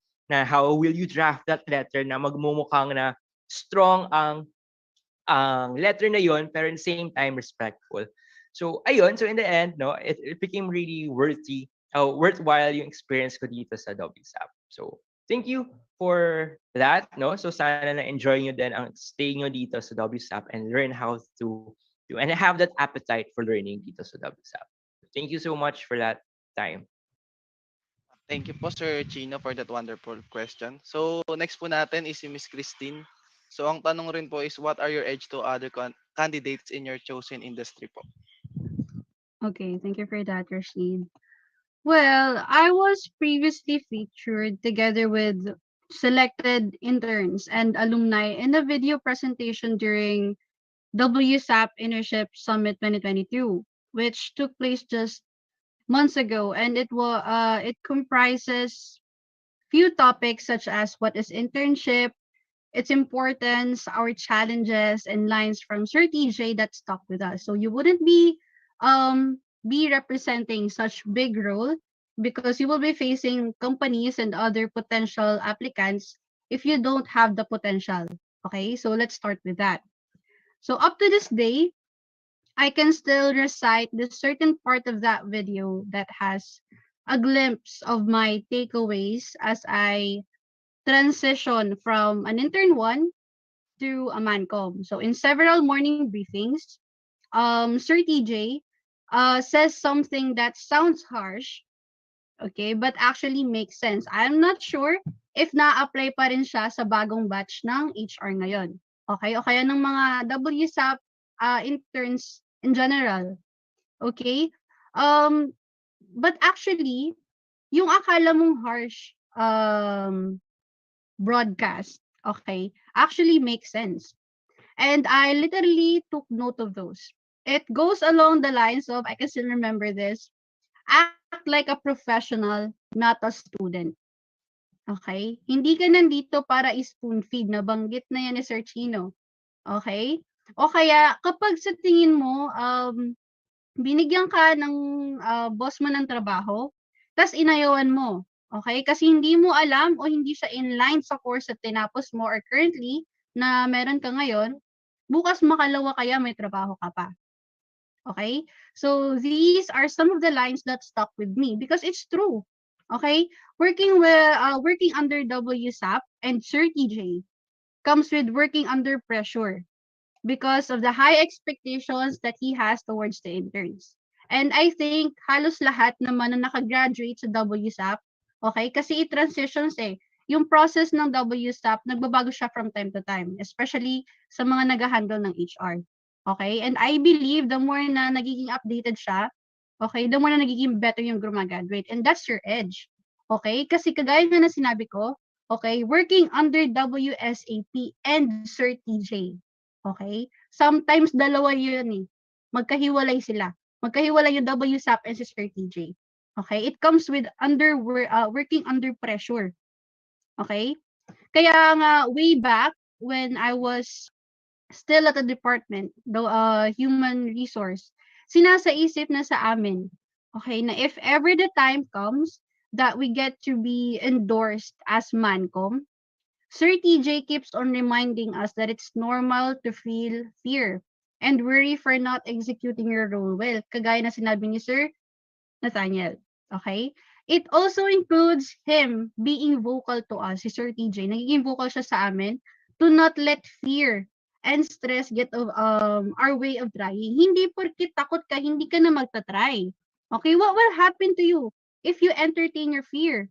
how will you draft that letter na magmumukhang na strong ang letter na yon, pero at the same time respectful. So ayun, so in the end, no, it became really worthwhile yung experience ko dito sa WSAP. So thank you for that, no. So sana na enjoy nyo din ang stay nyo dito sa WSAP and learn how to and have that appetite for learning dito sa WSAP. Thank you so much for that time. Thank you po, Sir Chino, for that wonderful question. So, next po natin is si Miss Krystine. So, ang tanong rin po is, what are your edge to other candidates in your chosen industry po? Okay, thank you for that, Rashid. Well, I was previously featured together with selected interns and alumni in a video presentation during WSAP Internship Summit 2022, which took place just months ago, and it comprises few topics such as what is internship, its importance, our challenges, and lines from Sir TJ that stuck with us. So you wouldn't be representing such big role because you will be facing companies and other potential applicants if you don't have the potential. Okay, so let's start with that. So up to this day, I can still recite the certain part of that video that has a glimpse of my takeaways as I transition from an intern one to a mancom. So in several morning briefings, Sir TJ says something that sounds harsh, okay, but actually makes sense. I'm not sure if na-apply pa rin siya sa bagong batch ng HR ngayon. Okay, o kaya ng mga WSAP interns in general. Okay? But actually, yung akala mong harsh broadcast, okay, actually makes sense. And I literally took note of those. It goes along the lines of, I can still remember this, act like a professional, not a student. Okay? Hindi ka nandito para spoon feed, nabanggit na yan ni Sir Chino. Okay? O kaya, kapag sa tingin mo, binigyan ka ng boss mo ng trabaho, tas inayawan mo. Okay? Kasi hindi mo alam o hindi siya inline sa course at tinapos mo or currently na meron ka ngayon, bukas makalawa kaya may trabaho ka pa. Okay? So these are some of the lines that stuck with me because it's true. Okay? Working under WSAP and Sir TJ comes with working under pressure because of the high expectations that he has towards the interns. And I think halos lahat naman na nakagraduate sa WSAP, okay, kasi it transitions yung process ng WSAP, nagbabago siya from time to time, especially sa mga nag-handle ng HR. Okay? And I believe the more na nagiging updated siya, okay, the more na nagiging better yung gumagraduate. And that's your edge. Okay? Kasi kagaya nga na sinabi ko, okay, working under WSAP and Sir TJ. Okay? Sometimes dalawa yun magkahiwalay sila. Magkahiwalay yung WSAP and si Sir TJ. Okay? It comes with working under pressure. Okay? Kaya nga, way back when I was still at the department, the human resource, sinasaisip na sa amin, okay, na if ever the time comes that we get to be endorsed as Mancom, Sir TJ keeps on reminding us that it's normal to feel fear and worry for not executing your role well, kagaya na sinabi ni Sir Nathaniel. Okay? It also includes him being vocal to us, si Sir TJ. Nagiging vocal siya sa amin to not let fear and stress get of our way of trying. Hindi porke takot ka, hindi ka na magta-try. Okay? What will happen to you if you entertain your fear?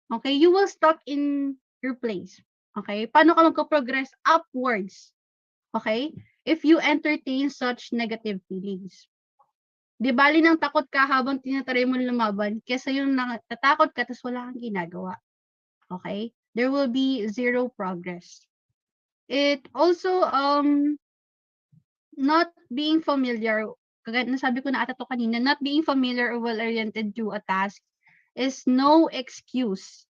Okay? You will stuck in your place. Okay? Paano ka magko-progress upwards? Okay? If you entertain such negative feelings. Di bali nang takot ka habang tinatry mo lumaban kesa yung natatakot ka tapos wala kang ginagawa. Okay? There will be zero progress. It also, not being familiar, kagaya nasabi ko na ata to kanina, not being familiar or well-oriented to a task is no excuse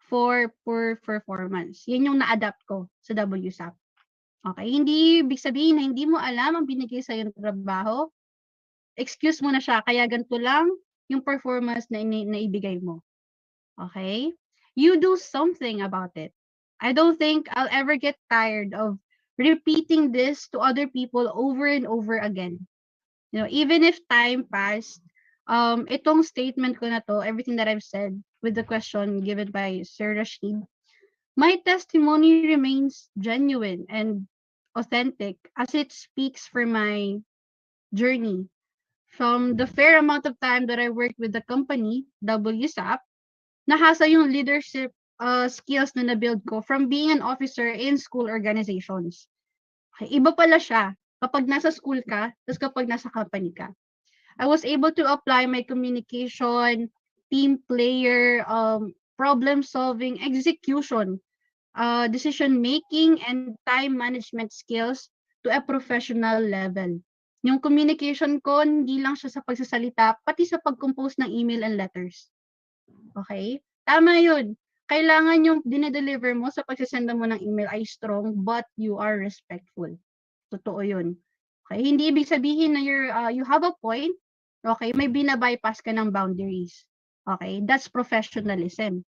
for poor performance. Yan yung na-adapt ko sa WSAP. Okay? Hindi ibig sabihin na hindi mo alam ang binigay sa'yo ng trabaho. Excuse mo na siya, kaya ganito lang yung performance na naibigay mo. Okay? You do something about it. I don't think I'll ever get tired of repeating this to other people over and over again. You know, even if time passed, itong statement ko na to, everything that I've said with the question given by Sir Rashid, my testimony remains genuine and authentic as it speaks for my journey. From the fair amount of time that I worked with the company, WSAP, nahasa yung leadership skills na na-build ko from being an officer in school organizations. Okay, iba pala siya kapag nasa school ka, tapos kapag nasa company ka. I was able to apply my communication, team player, problem solving, execution, decision making, and time management skills to a professional level. Yung communication ko, hindi lang siya sa pagsasalita, pati sa pag-compose ng email and letters. Okay? Tama yun. Kailangan yung dinedeliver mo sa pagsasenda mo ng email ay strong, but you are respectful. Totoo yun. Okay? Hindi ibig sabihin na you have a point. Okay? May bina-bypass ka ng boundaries. Okay? That's professionalism.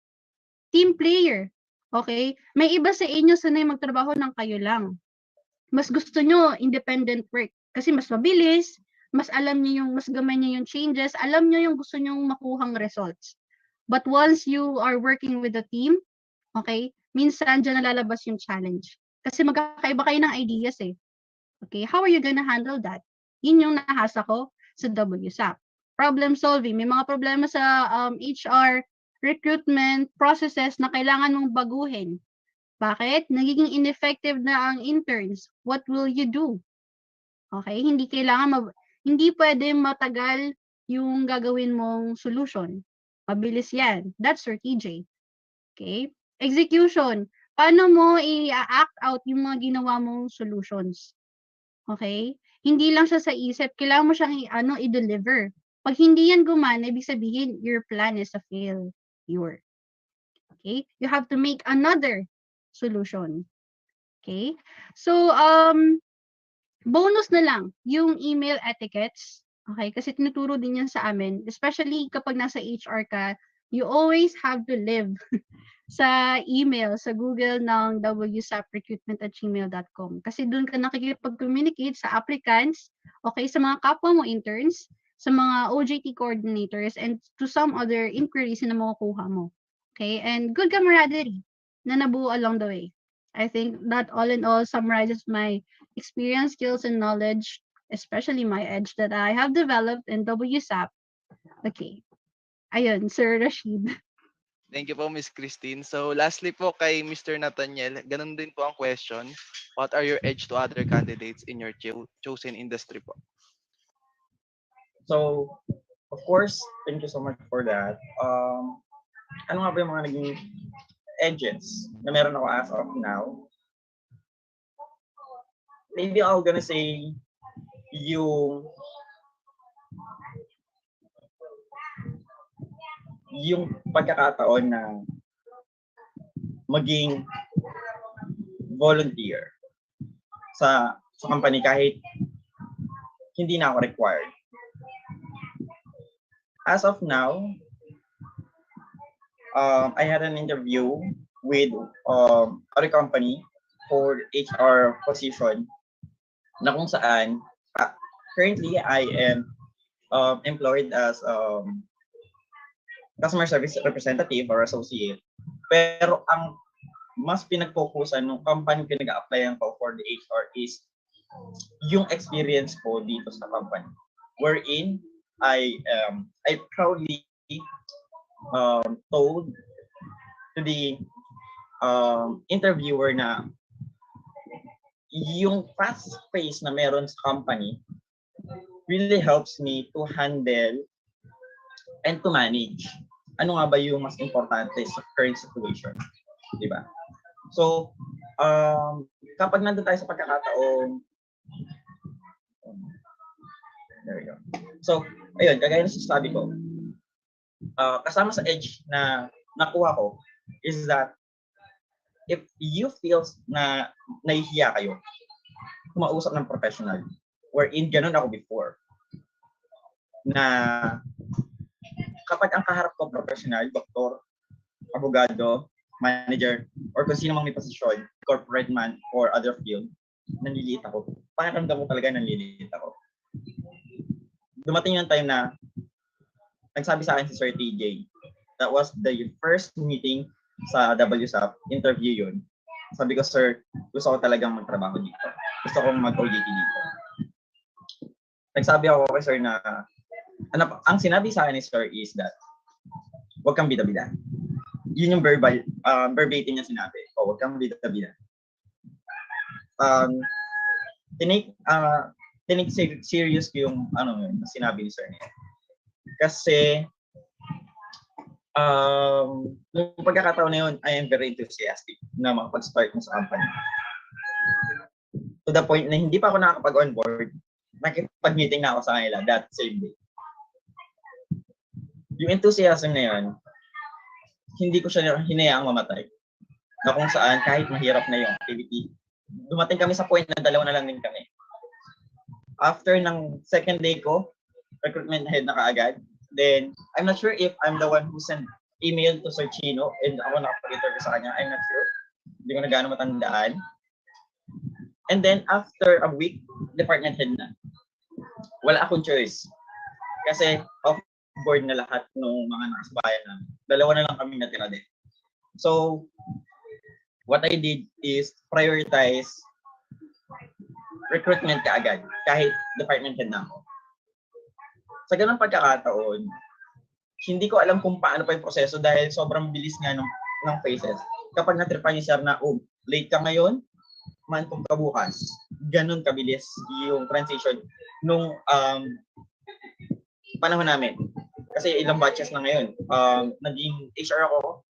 Team player. Okay? May iba sa inyo sanay magtrabaho ng kayo lang. Mas gusto nyo independent work kasi mas mabilis, mas alam nyo yung, mas gamay nyo yung changes, alam nyo yung gusto nyong makuhang results. But once you are working with a team, okay, minsan dyan nalalabas yung challenge. Kasi magkakaiba kayo ng ideas eh. Okay, how are you gonna handle that? Yun yung nahasa ko sa WSAP. Problem solving. May mga problema sa HR, recruitment, processes na kailangan mong baguhin. Bakit? Nagiging ineffective na ang interns. What will you do? Okay, hindi hindi pwede matagal yung gagawin mong solution. Mabilis yan. That's your TJ. Okay? Execution. Paano mo i-act out yung mga ginawa mong solutions? Okay? Hindi lang siya sa isip. Kailangan mo siyang i-deliver. Pag hindi yan gumana, ibig sabihin, your plan is a failure. Okay? You have to make another solution. Okay? So, bonus na lang yung email etiquettes. Okay, kasi tinuturo din yan sa amin. Especially kapag nasa HR ka, you always have to live sa email, sa Google ng wsaprecruitment@gmail.com. Kasi doon ka nakikipag-communicate sa applicants, okay, sa mga kapwa mo interns, sa mga OJT coordinators, and to some other inquiries na makukuha mo. Okay, and good camaraderie na nabuo along the way. I think that all in all summarizes my experience, skills, and knowledge, especially my edge that I have developed in WSAP. Okay. Ayun, Sir Rashid. Thank you po, Miss Krystine. So lastly po kay Mr. Nathaniel, ganun din po ang question. What are your edge to other candidates in your chosen industry po? So, of course, thank you so much for that. Ano nga ba yung mga naging edges na meron ako as of now? Maybe I'm gonna say yung pagkakataon na maging volunteer sa company kahit hindi na ako required. As of now, I had an interview with other company for HR position na kung saan currently I am employed as customer service representative or associate. Pero ang mas pinag-focusan ng company pinag-a-applyan ko for the HR is yung experience ko dito sa company. Wherein I proudly told to the interviewer na yung fast pace na meron sa company really helps me to handle and to manage. Ano nga ba yung mas importante sa current situation? Diba? So, kapag nandun tayo sa pagkakataon, there we go. So, ayun, kagaya na sabi ko, kasama sa edge na nakuha ko is that if you feel na nahihiya kayo, kumausap ng professional. Wherein ganun ako before. Na kapag ang kaharap ko professional, doktor, abogado, manager, or kung sino mang may posisyon, corporate man or other field, nanliliit ako. Pakiramdam ko talaga nanliliit ako. Dumating yung time na nagsabi sa akin si Sir TJ, that was the first meeting sa WSAP, interview yun. Sabi ko, sir, gusto ko talagang magtrabaho dito. Gusto kong mag-OJT dito. Nagsabi ako kay sir na, ang sinabi sa akin ni sir is that, huwag kang bida-bida. Yun yung verbatim niya sinabi. Huwag kang bida-bida. Tinig serious ko yung sinabi ni sir niya. Kasi, nung pagkakataon na yun, I am very enthusiastic na makapag-start mo sa company. To the point na hindi pa ako nakakapag-onboard, nakipag-meeting na ako sa kanila that same day. Yung enthusiasm na yun, hindi ko siya hinayaang mamatay. Na kung saan, kahit mahirap na yung activity, dumating kami sa point na dalawa na lang din kami. After ng second day ko, recruitment head na kaagad. Then, I'm not sure if I'm the one who sent email to Sir Chino and ako nakapag-interview sa kanya. I'm not sure. Hindi ko na gaano matandaan. And then, after a week, department head na. Wala akong choice. Kasi off-board na lahat ng mga nakasabayan namin. Dalawa na lang kami natira din. So, what I did is prioritize recruitment kaagad, kahit department head na ako. Sa ganung pagkakataon, hindi ko alam kung paano pa yung proseso dahil sobrang bilis nga ng phases. Kapag natripan ni sir na, late ka ngayon, mantong ka bukas. Ganun kabilis yung transition nung panahon namin. Kasi ilang batches na ngayon. Naging HR ako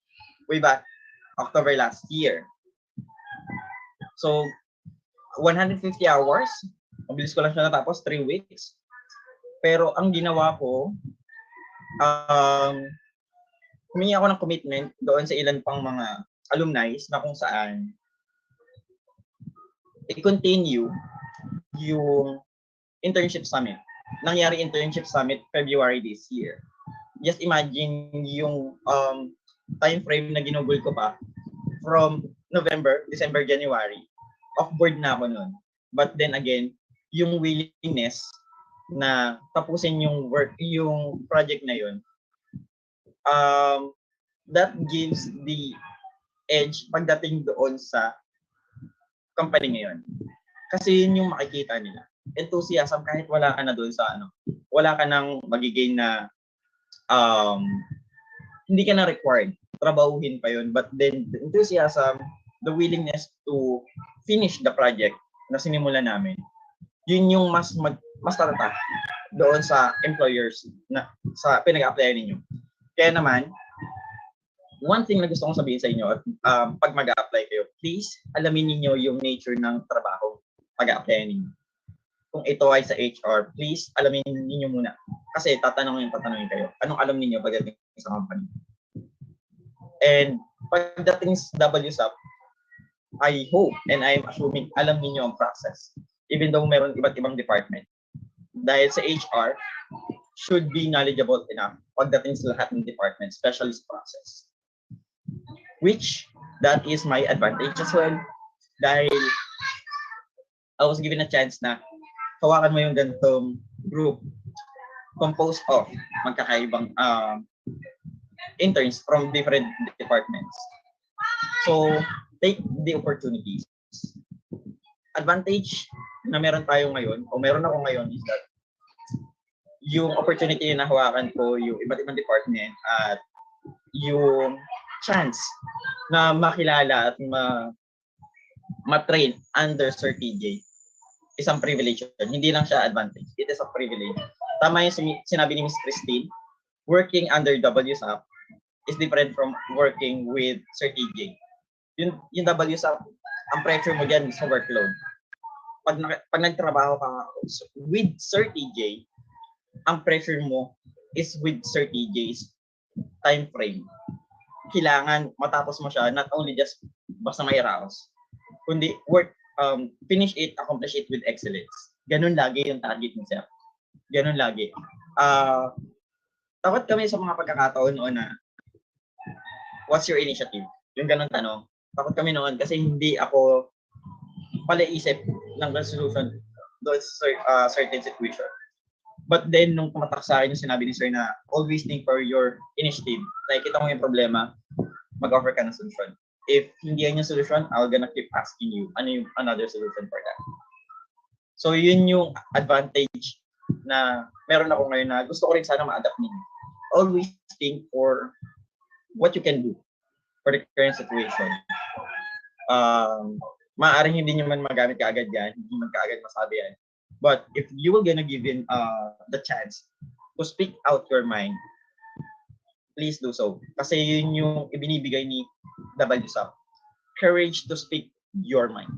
way back October last year. So, 150 hours. Mabilis ko lang siya natapos, 3 weeks. Pero ang ginawa ko, humingi ako ng commitment doon sa ilan pang mga alumni na kung saan i-continue yung internship summit. Nangyari internship summit February this year. Just imagine yung time frame na ginugol ko pa from November, December, January. Off-board na ako noon. But then again, yung willingness na tapusin yung work, yung project na yun, that gives the edge pagdating doon sa company ngayon. Kasi yun yung makikita nila. Enthusiasm kahit wala ka na doon sa wala ka nang magiging na hindi ka na required. Trabahuhin pa yun. But then the enthusiasm, the willingness to finish the project na sinimula namin, yun yung mas tatatak doon sa employers na sa pinag-a-apply ninyo. Kaya naman, one thing na gusto kong sabihin sa inyo, pag mag-a-apply kayo, please alamin niyo yung nature ng trabaho pag-a-apply ninyo. Kung ito ay sa HR, please alamin niyo muna. Kasi tatanungin kayo, anong alam niyo pagdating sa company. And pagdating sa WSAP, I hope and I'm assuming alam niyo ang process. Even though meron iba't ibang department. Dahil sa HR, should be knowledgeable enough pagdating sa lahat ng department, especially sa process. Which, that is my advantage as well. Dahil I was given a chance na hawakan mo yung ganitong group composed of magkakaibang interns from different departments. So, take the opportunities. Advantage na meron tayo ngayon, o meron ako ngayon, is that yung opportunity na hawakan ko, yung iba't ibang department, at yung chance na makilala at ma-train under Sir TJ, isang privilege yun. Hindi lang siya advantage. It is a privilege. Tama yung sinabi ni Miss Krystine, working under WSAP is different from working with Sir TJ. Yung WSAP, ang pressure mo dyan sa workload. Pag nagtrabaho ka with Sir TJ, ang pressure mo is with Sir TJ's time frame. Kailangan matapos mo siya, not only just basta may raos, kundi finish it, accomplish it with excellence. Ganun lagi yung target mo, sir. Ganun lagi. Takot kami sa mga pagkakataon noon na, what's your initiative? Yung ganun tanong. Takot kami noon kasi hindi ako palaisip ng resolution doon sa certain situation. But then, nung tumatak sa akin yung sinabi ni Sir na always think for your initiative. Nakikita mo yung problema, mag-offer ka ng solution. If hindi yan yung solution, I'm gonna keep asking you, ano yung another solution for that? So, yun yung advantage na meron ako ngayon na gusto ko rin sana ma-adapt ninyo. Always think for what you can do for the current situation. Maaaring hindi nyo man magamit kaagad yan, hindi man kaagad masabi yan. But if you will gonna give in the chance to speak out your mind, please do so. Kasi yun yung ibinibigay ni WSAP. Courage to speak your mind.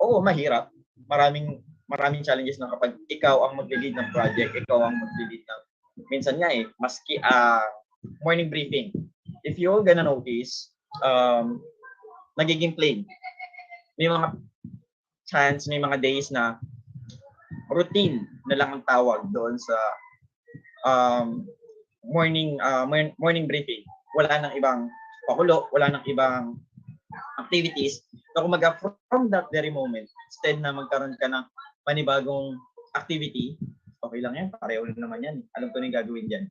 Oo, mahirap. Maraming challenges na kapag ikaw ang mag-lead ng project, ikaw ang mag-lead ng, minsan nga maski morning briefing. If you're gonna notice, nagiging plain. May mga chance, may mga days na routine na lang ang tawag doon sa morning briefing. Wala nang ibang pakulo, wala nang ibang activities. So kumaga from that very moment, instead na magkaroon ka ng panibagong activity, okay lang yan, pareho naman yan. Alam ko na yung gagawin dyan.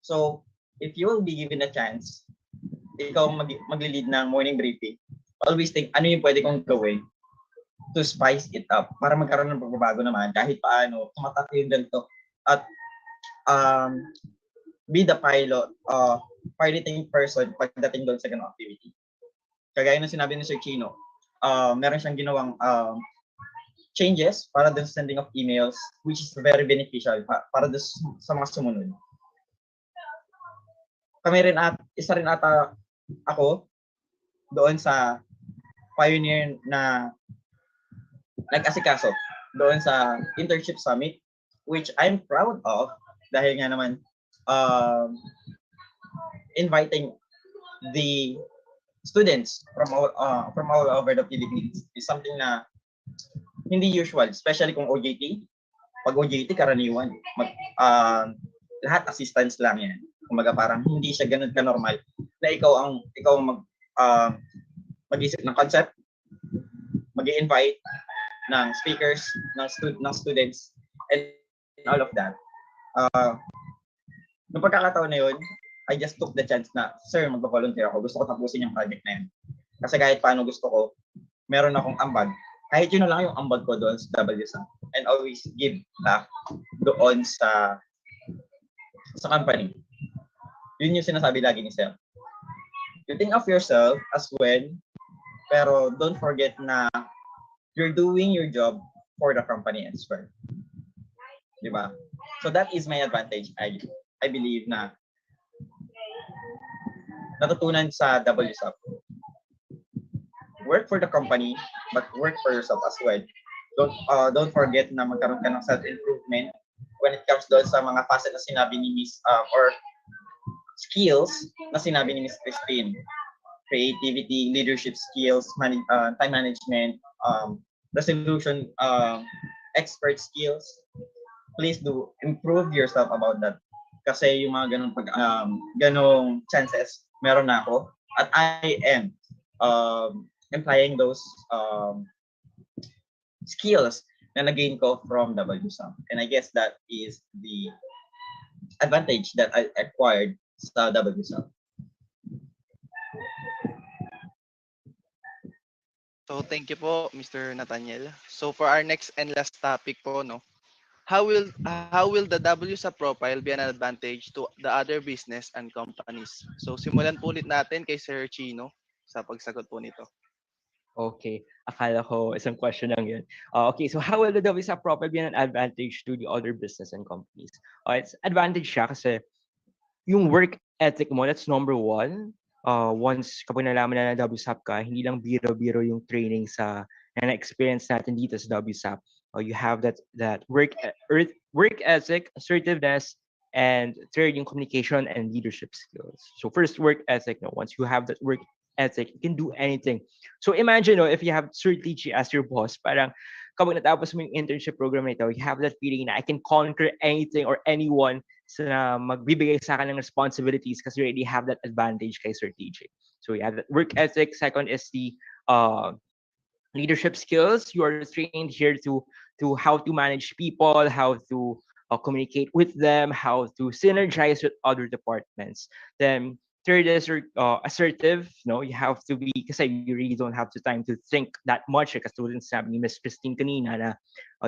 So, if you will be given a chance, ikaw mag-lead ng morning briefing, always think, ano yung pwede kong gawin to spice it up para magkaroon ng pagbabago naman kahit paano, tumatak yung ganito. At be the piloting person pagdating doon sa ganong activity. Kagaya ng sinabi ni Sir Chino, meron siyang ginawang changes para doon sa sending of emails, which is very beneficial para doon sa mga sumunod. Isa rin ata ako doon sa pioneer na nag-asikaso doon sa internship summit, which I'm proud of dahil nga naman inviting the students from all over the Philippines is something na hindi usual, especially kung OJT. Pag OJT, karaniwan, lahat assistance lang yan. Kumaga parang hindi siya ganun ka-normal na ikaw mag-isip ng concept, mag-i-invite ng speakers, ng students, and all of that. Noong pagkakataon na yun, I just took the chance na, sir, mag-volunteer ako. Gusto ko tapusin yung project na yun. Kasi kahit paano gusto ko, meron akong ambag. Kahit yun na lang yung ambag ko doon sa WSAP. And always give back doon sa company. Yun yung sinasabi lagi ni Sir. You think of yourself as well, pero don't forget na you're doing your job for the company as well. Diba? So that is my advantage. I believe na natutunan sa WSAP. Work for the company, but work for yourself as well. Don't forget na magkaroon ka ng self-improvement when it comes doon sa mga facet na sinabi ni Miss or skills na sinabi ni Miss Krystine. Creativity, leadership skills, time management, resolution, expert skills. Please do improve yourself about that. Kasi yung mga ganong chances, meron na ako. At I am applying those skills na nag-gain ko from WSAP. And I guess that is the advantage that I acquired sa WSAP. So thank you po, Mr. Nathaniel. So for our next and last topic po, no, how will the WSAP profile be an advantage to the other business and companies? So simulan po ulit natin kay Sir Chino sa pagsagot po nito. Okay, akala ko isang question lang yun. Okay, so how will the WSAP profile be an advantage to the other business and companies? It's advantage siya kasi yung work ethic mo, that's number one. Once kapag nalaman na WSAP ka, hindi lang biro-biro yung training na experience natin dito sa WSAP. You have that work ethic, assertiveness, And third, yung communication and leadership skills. So first, work ethic. No, once you have that work ethic, you can do anything. So imagine, no, if you have Sir TG as your boss, parang kapag natapos mo yung internship program na ito, you have that feeling na I can conquer anything or anyone na magbibigay sa akin ng responsibilities kasi you already have that advantage kay Sir TJ. So you have that work ethic. Second is the leadership skills. You are trained here to how to manage people, how to communicate with them, how to synergize with other departments. Then third is assertive. You have to be, kasi you really don't have the time to think that much. Like students sabi ni Miss Krystine kanina na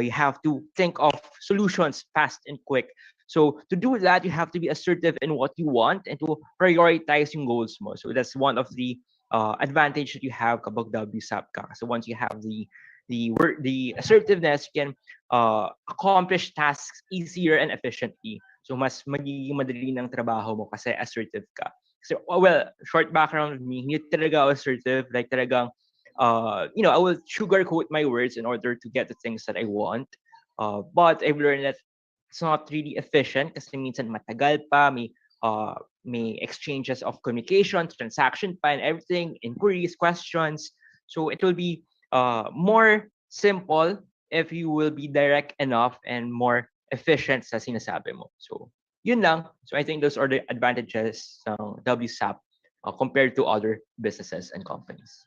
you have to think of solutions fast and quick. So to do that, you have to be assertive in what you want and to prioritize yung goals mo. So that's one of the advantage that you have kapag WSAP ka. So once you have the assertiveness, you can accomplish tasks easier and efficiently. So mas magiging madali ng trabaho mo kasi assertive ka. So well, short background of me, hindi talaga ako assertive, like talagang I will sugarcoat my words in order to get the things that I want. But I've learned that it's not really efficient kasi minsan matagal pa, may exchanges of communication, transaction pa, and everything, inquiries, questions. So it will be more simple if you will be direct enough and more efficient sa sinasabi mo. So yun lang. So I think those are the advantages ng WSAP compared to other businesses and companies.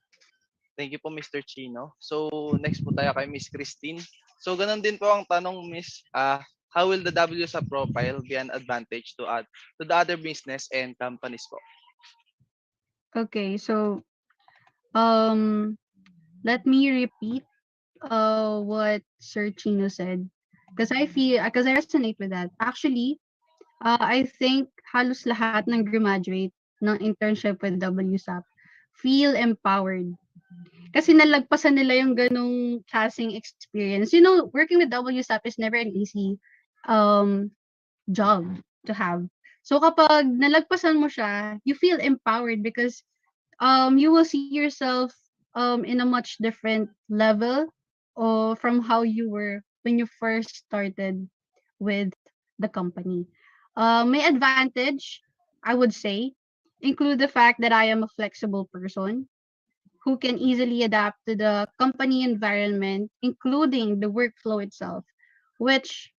Thank you po, Mr. Chino. So, next po tayo kay Miss Krystine. So, ganun din po ang tanong, Miss, how will the WSAP profile be an advantage to the other business and companies po? Okay, so let me repeat what Sir Chino said because I resonate with that. Actually, I think halos lahat ng graduate ng internship with WSAP feel empowered. Kasi nalagpasan nila yung ganong klaseng experience. You know, working with WSAP is never an easy job to have. So kapag nalagpasan mo siya, you feel empowered because you will see yourself in a much different level or from how you were when you first started with the company. My advantage, I would say, include the fact that I am a flexible person who can easily adapt to the company environment, including the workflow itself, which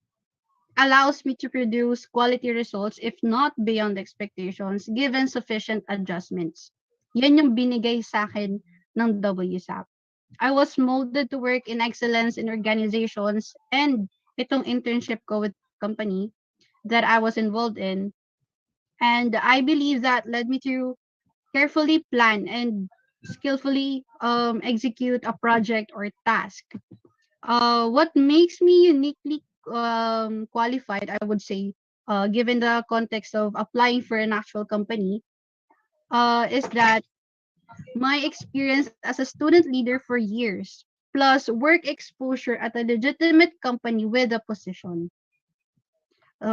allows me to produce quality results, if not beyond expectations, given sufficient adjustments. Yan yung binigay sa akin ng WSAP. I was molded to work in excellence in organizations and itong internship ko with company that I was involved in. And I believe that led me to carefully plan and skillfully execute a project or task. What makes me uniquely qualified, I would say, given the context of applying for an actual company, is that my experience as a student leader for years, plus work exposure at a legitimate company with a position.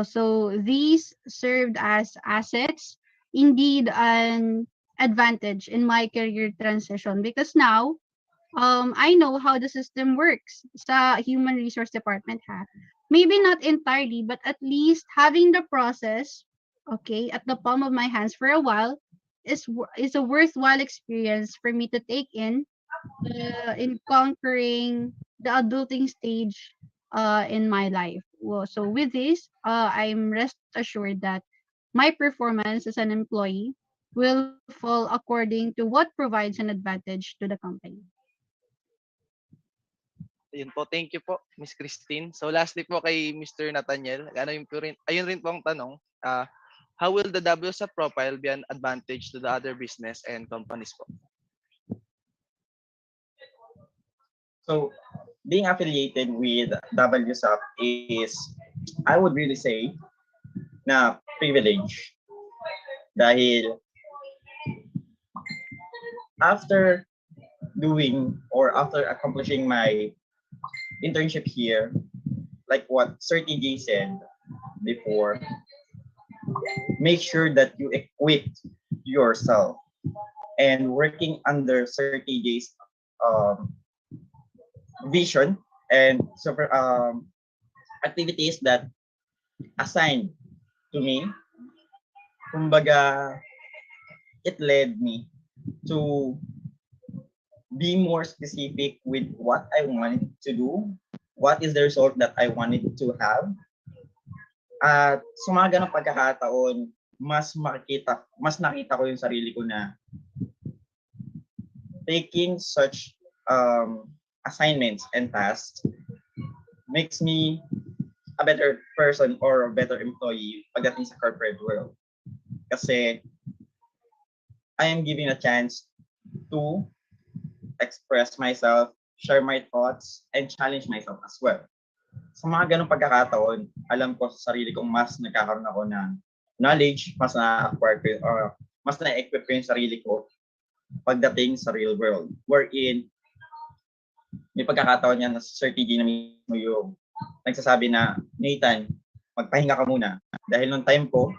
So these served as assets, indeed an advantage in my career transition because now I know how the system works sa human resource department ha. Maybe not entirely, but at least having the process, okay, at the palm of my hands for a while is a worthwhile experience for me to take in conquering the adulting stage in my life. Well, so with this, I'm rest assured that my performance as an employee will fall according to what provides an advantage to the company. Ayun po, thank you po, Miss Krystine. So lastly po kay Mr. Nathaniel, ayun rin po ang tanong, how will the WSAP profile be an advantage to the other business and companies po? So, being affiliated with WSAP is, I would really say, na privilege. Dahil after doing or after accomplishing my internship here, like what Sir TJ said before, make sure that you equip yourself and working under Sir TJ's vision and activities that assigned to me. Kumbaga, it led me to be more specific with what I wanted to do, what is the result that I wanted to have. At sa mga ganong pagkakataon, mas nakita ko yung sarili ko na taking such assignments and tasks makes me a better person or a better employee pagdating sa corporate world. Kasi I am given a chance to express myself, share my thoughts, and challenge myself as well. Sa mga ganong pagkakataon, alam ko sa sarili kong mas nagkakaroon ako ng knowledge, mas na-acquire ko, or mas na-equip ko yung sarili ko pagdating sa real world. Wherein, may pagkakataon yan na Sir TG na mismo yung nagsasabi na, Nathan, magpahinga ka muna. Dahil nung time ko,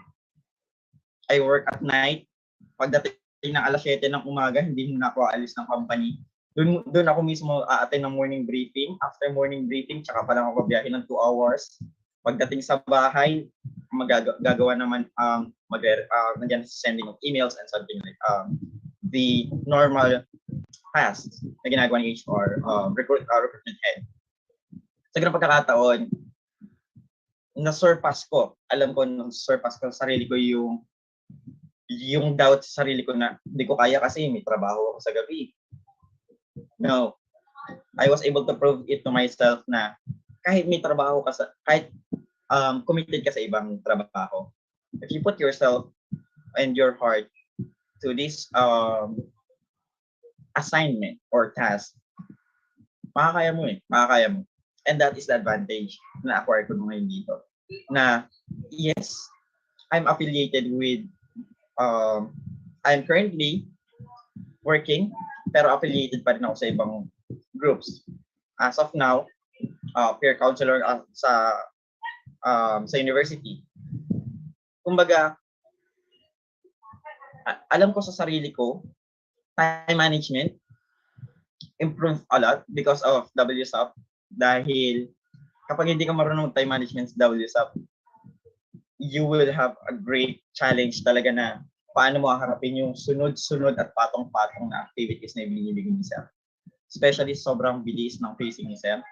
I work at night. Pagdating ng alas 7 ng umaga, hindi na ako aalis ng company. Doon ako mismo a-attend ng morning briefing. After morning briefing, tsaka pa lang ako biyahe ng 2 hours. Pagdating sa bahay, gagawa naman, nandiyan sending of emails and something like the normal tasks na ginagawa ng HR, recruitment head. Sa ganung pagkakataon, na-surpass ko. Alam ko, na-surpass ko sa sarili ko yung doubt sa sarili ko na hindi ko kaya kasi may trabaho ako sa gabi. No, I was able to prove it to myself na kahit may trabaho ka kahit committed ka sa ibang trabaho, if you put yourself and your heart to this assignment or task, makakaya mo. And that is the advantage na acquire ko ngayon dito. Na yes, I'm affiliated with I'm currently working pero affiliated pa rin ako sa ibang groups. As of now, peer counselor sa university. Kumbaga, alam ko sa sarili ko, time management improved a lot because of WSAP. Dahil kapag hindi ka marunong time management sa WSAP, you will have a great challenge talaga na paano mo haharapin yung sunod-sunod at patong-patong na activities na ibinibigay ni Sir. Especially sobrang bilis ng pacing ni Sir.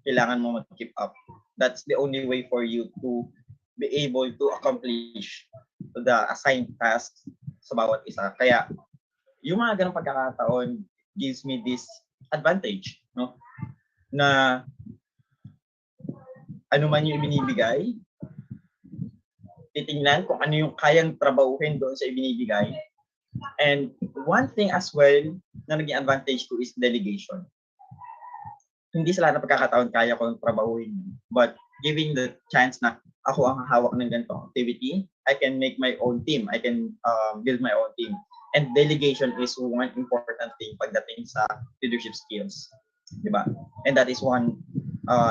Kailangan mo mag-keep up. That's the only way for you to be able to accomplish the assigned tasks sa bawat isa. Kaya, yung mga ganong pagkakataon gives me this advantage, no? Na ano man yung ibinibigay, titingnan kung ano yung kayang trabahuhin doon sa ibinibigay. And one thing as well na naging advantage ko is delegation. Hindi sa lahat ng pagkakataon kaya ko trabahuhin. But giving the chance na ako ang hawak ng ganitong activity, I can make my own team. I can build my own team. And delegation is one important thing pagdating sa leadership skills. Diba? And that is one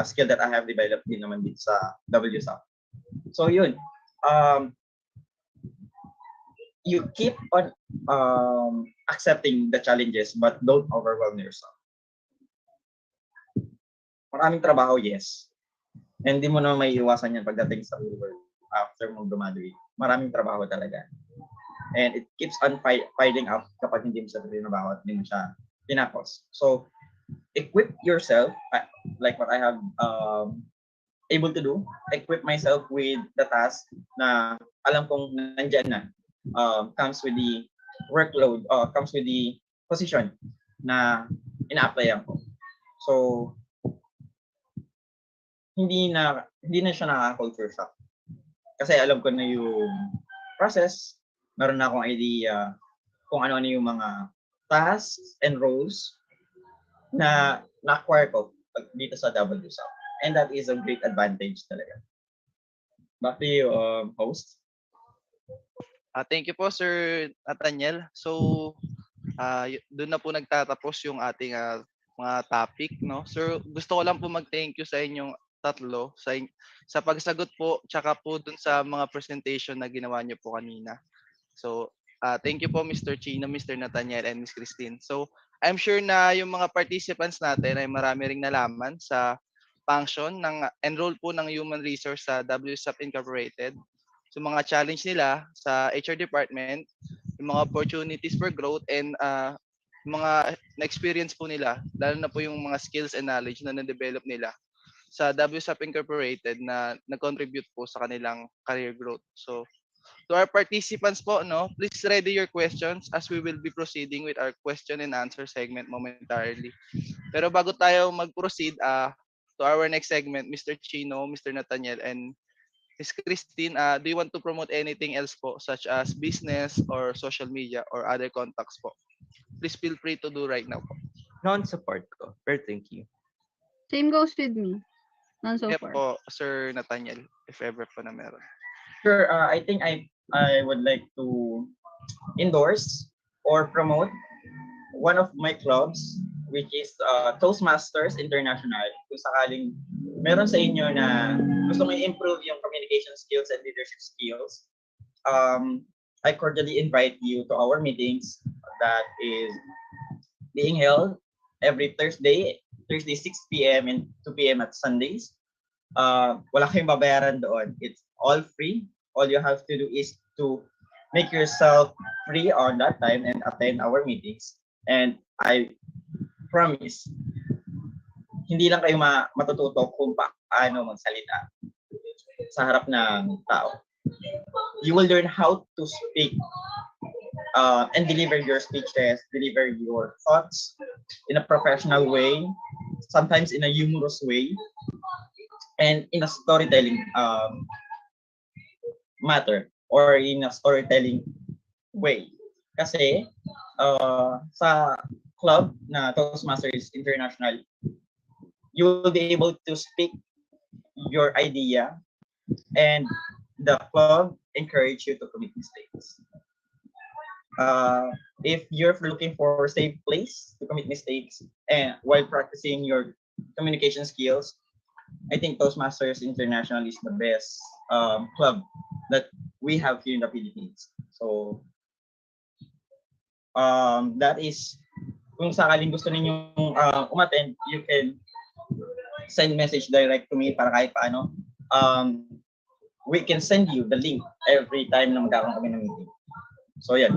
skill that I have developed din naman dito sa WSAP. So yun. You keep on accepting the challenges but don't overwhelm yourself. Maraming trabaho, yes. And hindi mo naman may iwasan yan pagdating sa real world after mo graduate. Maraming trabaho talaga. And it keeps on piling up kapag hindi mo sa trabaho at hindi mo siya tinapos. So, equip yourself, like what I have able to do, equip myself with the task na alam kong nandyan na. Comes with the workload, comes with the position na ina-applyan ko. So, hindi na siya nakaka-culture shock. Kasi alam ko na yung process, meron na akong idea kung ano-ano yung mga tasks and roles na na-acquire ko dito sa WSAP. And that is a great advantage talaga. Back to you, host. Thank you po, Sir Nathaniel. So, doon na po nagtatapos yung ating mga topic, no? Sir, gusto ko lang po mag-thank you sa inyong tatlo sa pagsagot po tsaka po dun sa mga presentation na ginawa niyo po kanina. So, thank you po Mr. Chino, Mr. Nathaniel, and Ms. Krystine. So, I'm sure na yung mga participants natin ay marami ring nalaman sa function ng enroll po ng Human Resource sa WSAP Incorporated. So mga challenge nila sa HR department, yung mga opportunities for growth and mga na-experience po nila, lalo na po yung mga skills and knowledge na na-develop nila sa WSAP Incorporated na nag-contribute po sa kanilang career growth. So to our participants po, no, please ready your questions as we will be proceeding with our question and answer segment momentarily. Pero bago tayo mag-proceed to our next segment, Mr. Chino, Mr. Nathaniel, and Ms. Krystine, do you want to promote anything else po, such as business or social media or other contacts po? Please feel free to do right now po. Non-support ko. Pero thank you. Same goes with me. None so Yep far. po, Sir Nathaniel, if ever po na meron. Sure, I think I would like to endorse or promote one of my clubs, which is Toastmasters International. Kung sakaling meron sa inyo na gusto mo i-improve yung communication skills and leadership skills, I cordially invite you to our meetings that is being held every Thursday 6 p.m. and 2 p.m. at Sundays. Wala kayong babayaran doon. It's all free. All you have to do is to make yourself free on that time and attend our meetings. And I promise, hindi lang kayo matututo kung paano magsalita sa harap ng tao. You will learn how to speak and deliver your speeches, deliver your thoughts in a professional way, sometimes in a humorous way, and in a storytelling matter or in a storytelling way. Kasi sa club na Toastmasters International, you will be able to speak your idea and the club encourage you to commit mistakes. If you're looking for a safe place to commit mistakes and while practicing your communication skills, I think Toastmasters International is the best club that we have here in the Philippines. So that is, kung sakaling gusto ninyong umattend, you can send message direct to me para kahit paano we can send you the link every time na magkakaroon kami ng meeting. So yan.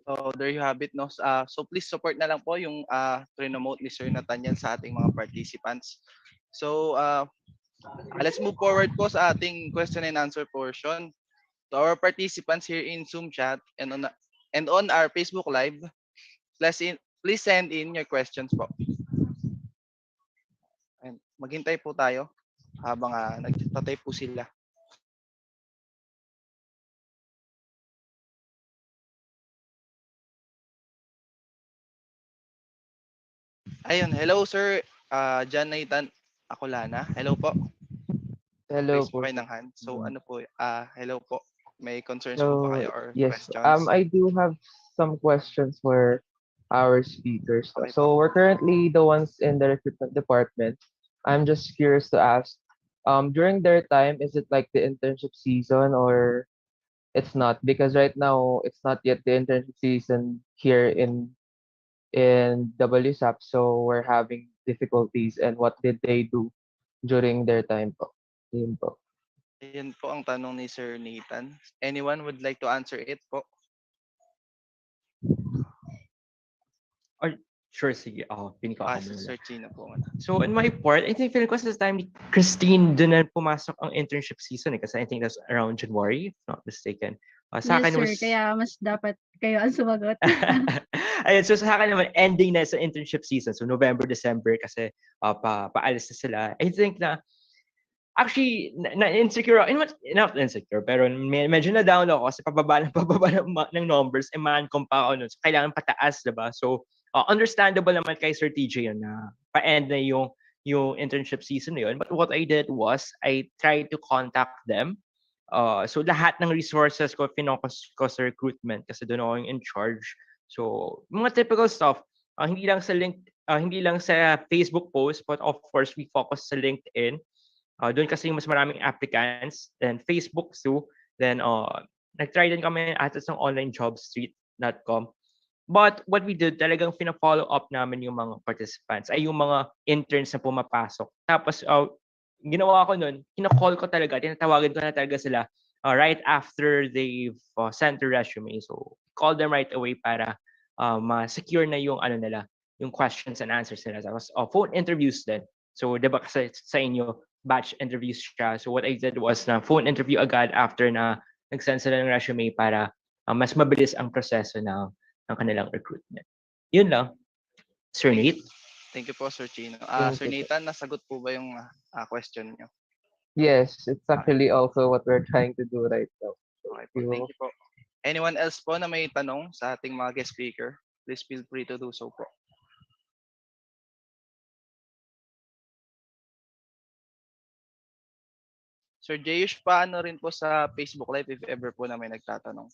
So there you have it, no? So please support na lang po yung trinomote ni Sir Nathaniel sa ating mga participants. So let's move forward po sa ating question and answer portion. To our participants here in Zoom chat and on our Facebook Live, please send in your questions po. And maghintay po tayo habang nagtatype po sila. Ayun, hello Sir John Nathan Acolana. Hello po. Hello Raise po. po kayo ng hand. So ano po, hello po. May concerns po So, ba kayo or yes, questions? I do have some questions for our speakers. Okay So po. we're currently the ones in the recruitment department. I'm just curious to ask, during their time, is it like the internship season or it's not? Because right now it's not yet the internship season here in WSAP, so we're having difficulties. And what did they do during their time po? Yun po. Ayun po ang tanong ni Sir Nathan. Anyone would like to answer it po? Or, sure, sige. Pili ko ako muna. Sir Chino po. So in my part, I think feel ko sa time ni Krystine, doon na pumasok ang internship season kasi I think that's around January, if not mistaken. Sa Yes, akin sir. was... Kaya mas dapat kayo ang sumagot. Ayun, so sa akin naman, ending na sa internship season. So November, December kasi paalis na sila. I think na actually, na-insecure ako. Not insecure, pero medyo na-down ako kasi pababa ng numbers, man-com pa ako nun. So, kailangan pataas, diba? So, understandable naman kay Sir TJ yun na pa-end na yung internship season na yun. But what I did was, I tried to contact them. So, lahat ng resources ko, pinocus ko sa recruitment kasi doon ako yung in charge. So, mga typical stuff. Hindi lang sa Facebook post, but of course, we focus sa LinkedIn. Doon kasi mas maraming applicants, then Facebook too, then nag-try din kami at ng onlinejobstreet.com. But what we did, talagang fina-follow up namin yung mga participants, ay yung mga interns na pumapasok. Tapos ginawa ko nun, kino-call ko talaga, tinatawagan ko na talaga sila right after they've sent the resume. So, call them right away para ma-secure na yung ano nila, yung questions and answers nila. Tapos, phone interviews din. So, di ba kasi sa inyo, batch interviews siya. So, what I did was na phone interview agad after na nag-send sila ng resume para mas mabilis ang proseso ng kanilang recruitment. Yun lang. Sir Nate? Thank you po, Sir Chino. Thank Sir you po. Nathan, nasagot po ba yung question niyo? Yes, it's actually also what we're trying to do right now. Okay po, thank you po. Anyone else po na may tanong sa ating mga guest speaker? Please feel free to do so po. Sir Jayush, paano rin po sa Facebook Live if ever po na may nagtatanong?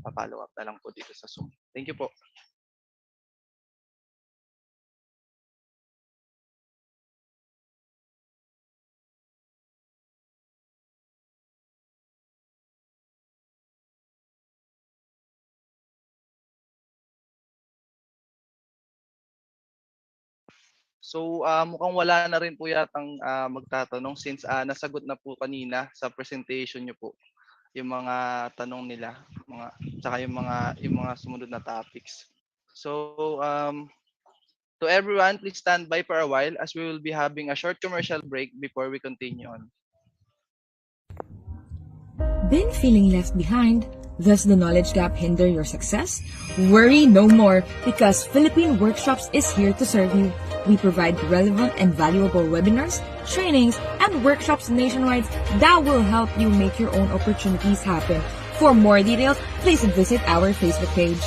Pa-follow up na lang po dito sa Zoom. Thank you po. So mukhang wala na rin po yatang magtatanong since nasagot na po kanina sa presentation niyo po yung mga tanong nila, tsaka yung mga sumunod na topics. So to everyone, please stand by for a while as we will be having a short commercial break before we continue on. Been feeling left behind? Does the knowledge gap hinder your success? Worry no more because Philippine Workshops is here to serve you. We provide relevant and valuable webinars, trainings, and workshops nationwide that will help you make your own opportunities happen. For more details, please visit our Facebook page.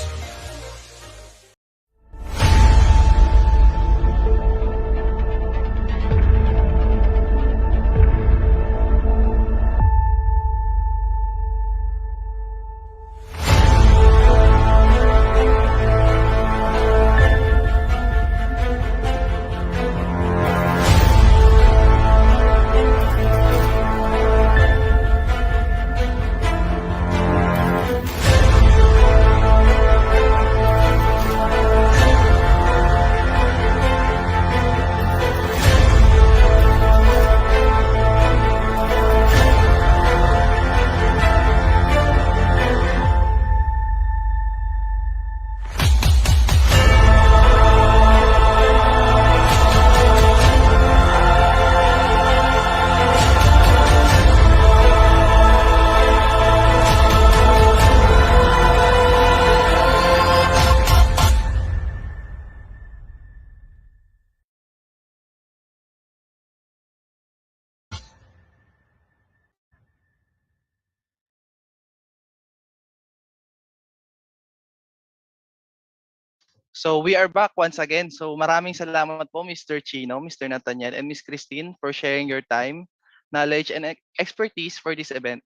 So we are back once again. So maraming salamat po Mr. Chino, Mr. Nathaniel, and Miss Krystine for sharing your time, knowledge, and expertise for this event.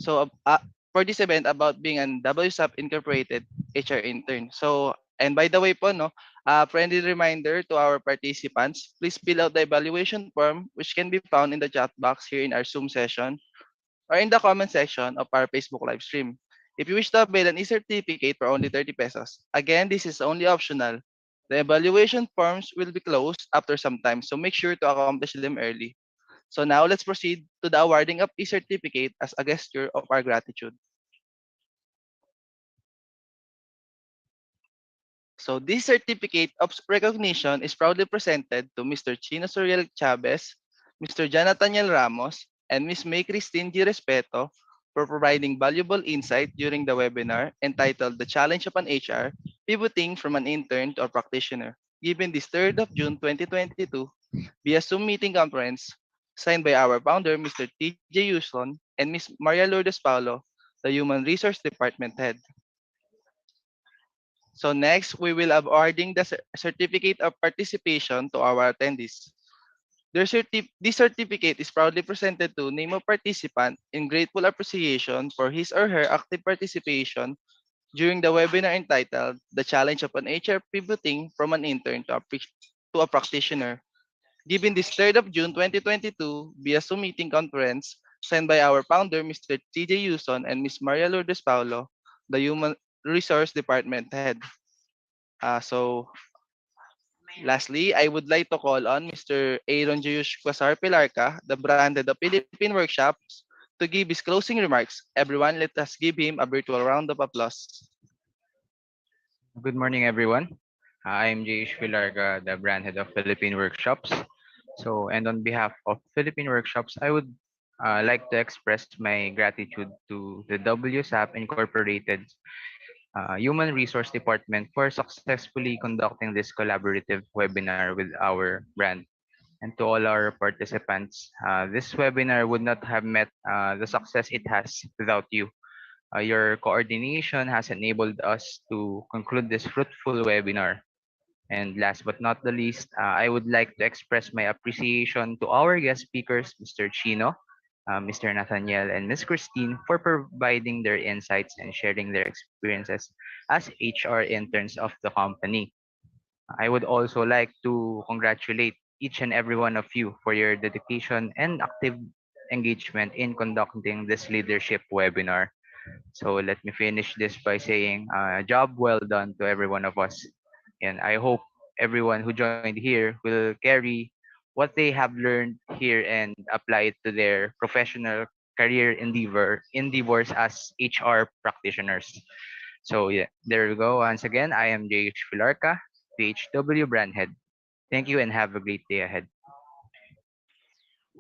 So for this event about being an WSAP Incorporated HR intern. So and by the way po no, friendly reminder to our participants, please fill out the evaluation form which can be found in the chat box here in our Zoom session or in the comment section of our Facebook live stream. If you wish to avail an e-certificate for only 30 pesos, again, this is only optional. The evaluation forms will be closed after some time, so make sure to accomplish them early. So now let's proceed to the awarding of e-certificate as a gesture of our gratitude. So this certificate of recognition is proudly presented to Mr. Chino Zuriel Chavez, Mr. Nathaniel Ramos, and Ms. May Krystine Respeto for providing valuable insight during the webinar entitled The Challenge of an HR, Pivoting from an Intern to a Practitioner, given this 3rd of June 2022 via Zoom meeting conference, signed by our founder, Mr. TJ Yuson, and Ms. Maria Lourdes Paulo, the Human Resource Department Head. So next, we will awarding the certificate of participation to our attendees. This certificate is proudly presented to name of participant in grateful appreciation for his or her active participation during the webinar entitled The Challenge of an HR Pivoting from an Intern to a Practitioner, given this 3rd of June 2022 via Zoom meeting conference sent by our founder, Mr. TJ Yuson and Ms. Maria Lourdes Paulo, the Human Resource Department Head. So Lastly, I would like to call on Mr. Aaron Juyush Quasar Pilarca, the branded of Philippine Workshops, to give his closing remarks. Everyone, let us give him a virtual round of applause. Good morning, everyone. I'm Jayish Pilarga, the brand head of Philippine Workshops. And on behalf of Philippine Workshops, I would like to express my gratitude to the WSAP Incorporated Human Resource Department for successfully conducting this collaborative webinar with our brand. And to all our participants, this webinar would not have met the success it has without you. Your coordination has enabled us to conclude this fruitful webinar. And last but not the least, I would like to express my appreciation to our guest speakers, Mr. Chino, Mr. Nathaniel, and Ms. Krystine for providing their insights and sharing their experiences as HR interns of the company. I would also like to congratulate each and every one of you for your dedication and active engagement in conducting this leadership webinar. So let me finish this by saying, job well done to every one of us. And I hope everyone who joined here will carry what they have learned here and apply it to their professional career endeavors as HR practitioners. So yeah, there we go. Once again, I am J.H. Filarca, PHW brand head. Thank you and have a great day ahead.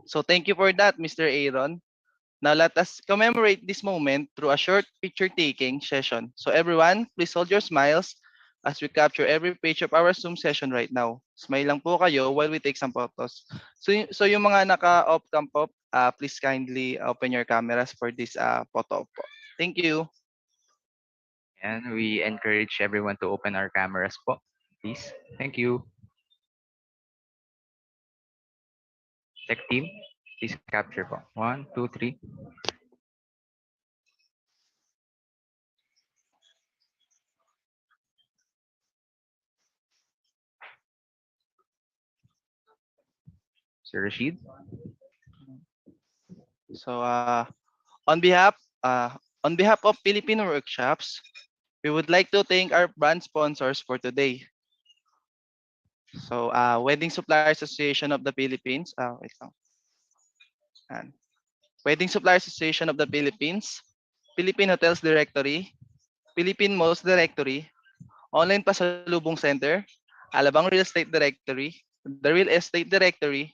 So thank you for that, Mr. Aaron. Now let us commemorate this moment through a short picture-taking session. So everyone, please hold your smiles as we capture every page of our Zoom session right now. Smile lang po kayo while we take some photos. So yung mga naka-off cam po, please kindly open your cameras for this photo po. Thank you. And we encourage everyone to open our cameras po, please. Thank you. Tech team, please capture po. 1, 2, 3. Sir Rashid. So on behalf on behalf of Philippine Workshops, we would like to thank our brand sponsors for today. So Wedding Suppliers Association of the Philippines, wait lang. Yan. Wedding Suppliers Association of the Philippines, Philippine Hotels Directory, Philippine Malls Directory, Online Pasalubong Center, Alabang Real Estate Directory, The Real Estate Directory,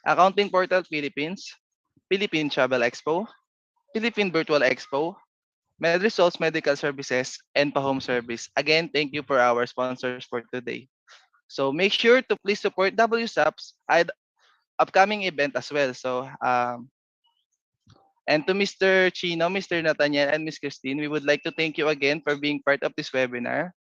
Accounting Portal Philippines, Philippine Travel Expo, Philippine Virtual Expo, MedResults Medical Services, and Pa-Home Service. Again, thank you for our sponsors for today. So make sure to please support WSAP's upcoming event as well. So and to Mr. Chino, Mr. Nathaniel, and Ms. Krystine, we would like to thank you again for being part of this webinar.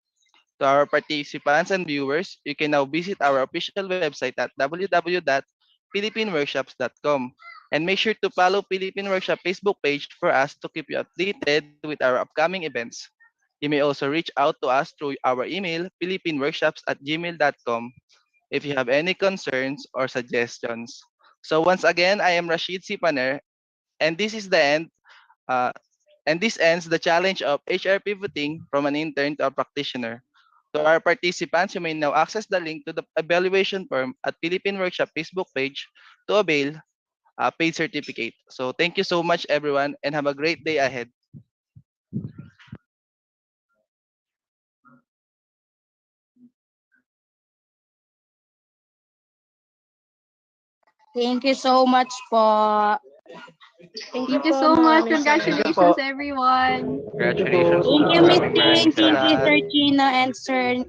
To our participants and viewers, you can now visit our official website at www.philippineworkshops.com and make sure to follow Philippine Workshop Facebook page for us to keep you updated with our upcoming events. You may also reach out to us through our email, philippineworkshops@gmail.com, if you have any concerns or suggestions. So once again, I am Rashid Sipaner, and this is the end. Uh, and this ends the challenge of HR pivoting from an intern to a practitioner. To our participants, you may now access the link to the evaluation form at Philippine Workshop Facebook page to avail a paid certificate. So thank you so much, everyone, and have a great day ahead. Thank you so much po. Thank you so much. Congratulations, everyone. Congratulations. Thank you, Miss Maraming Ting. Thank you, Salamat. Sir Chino and Sir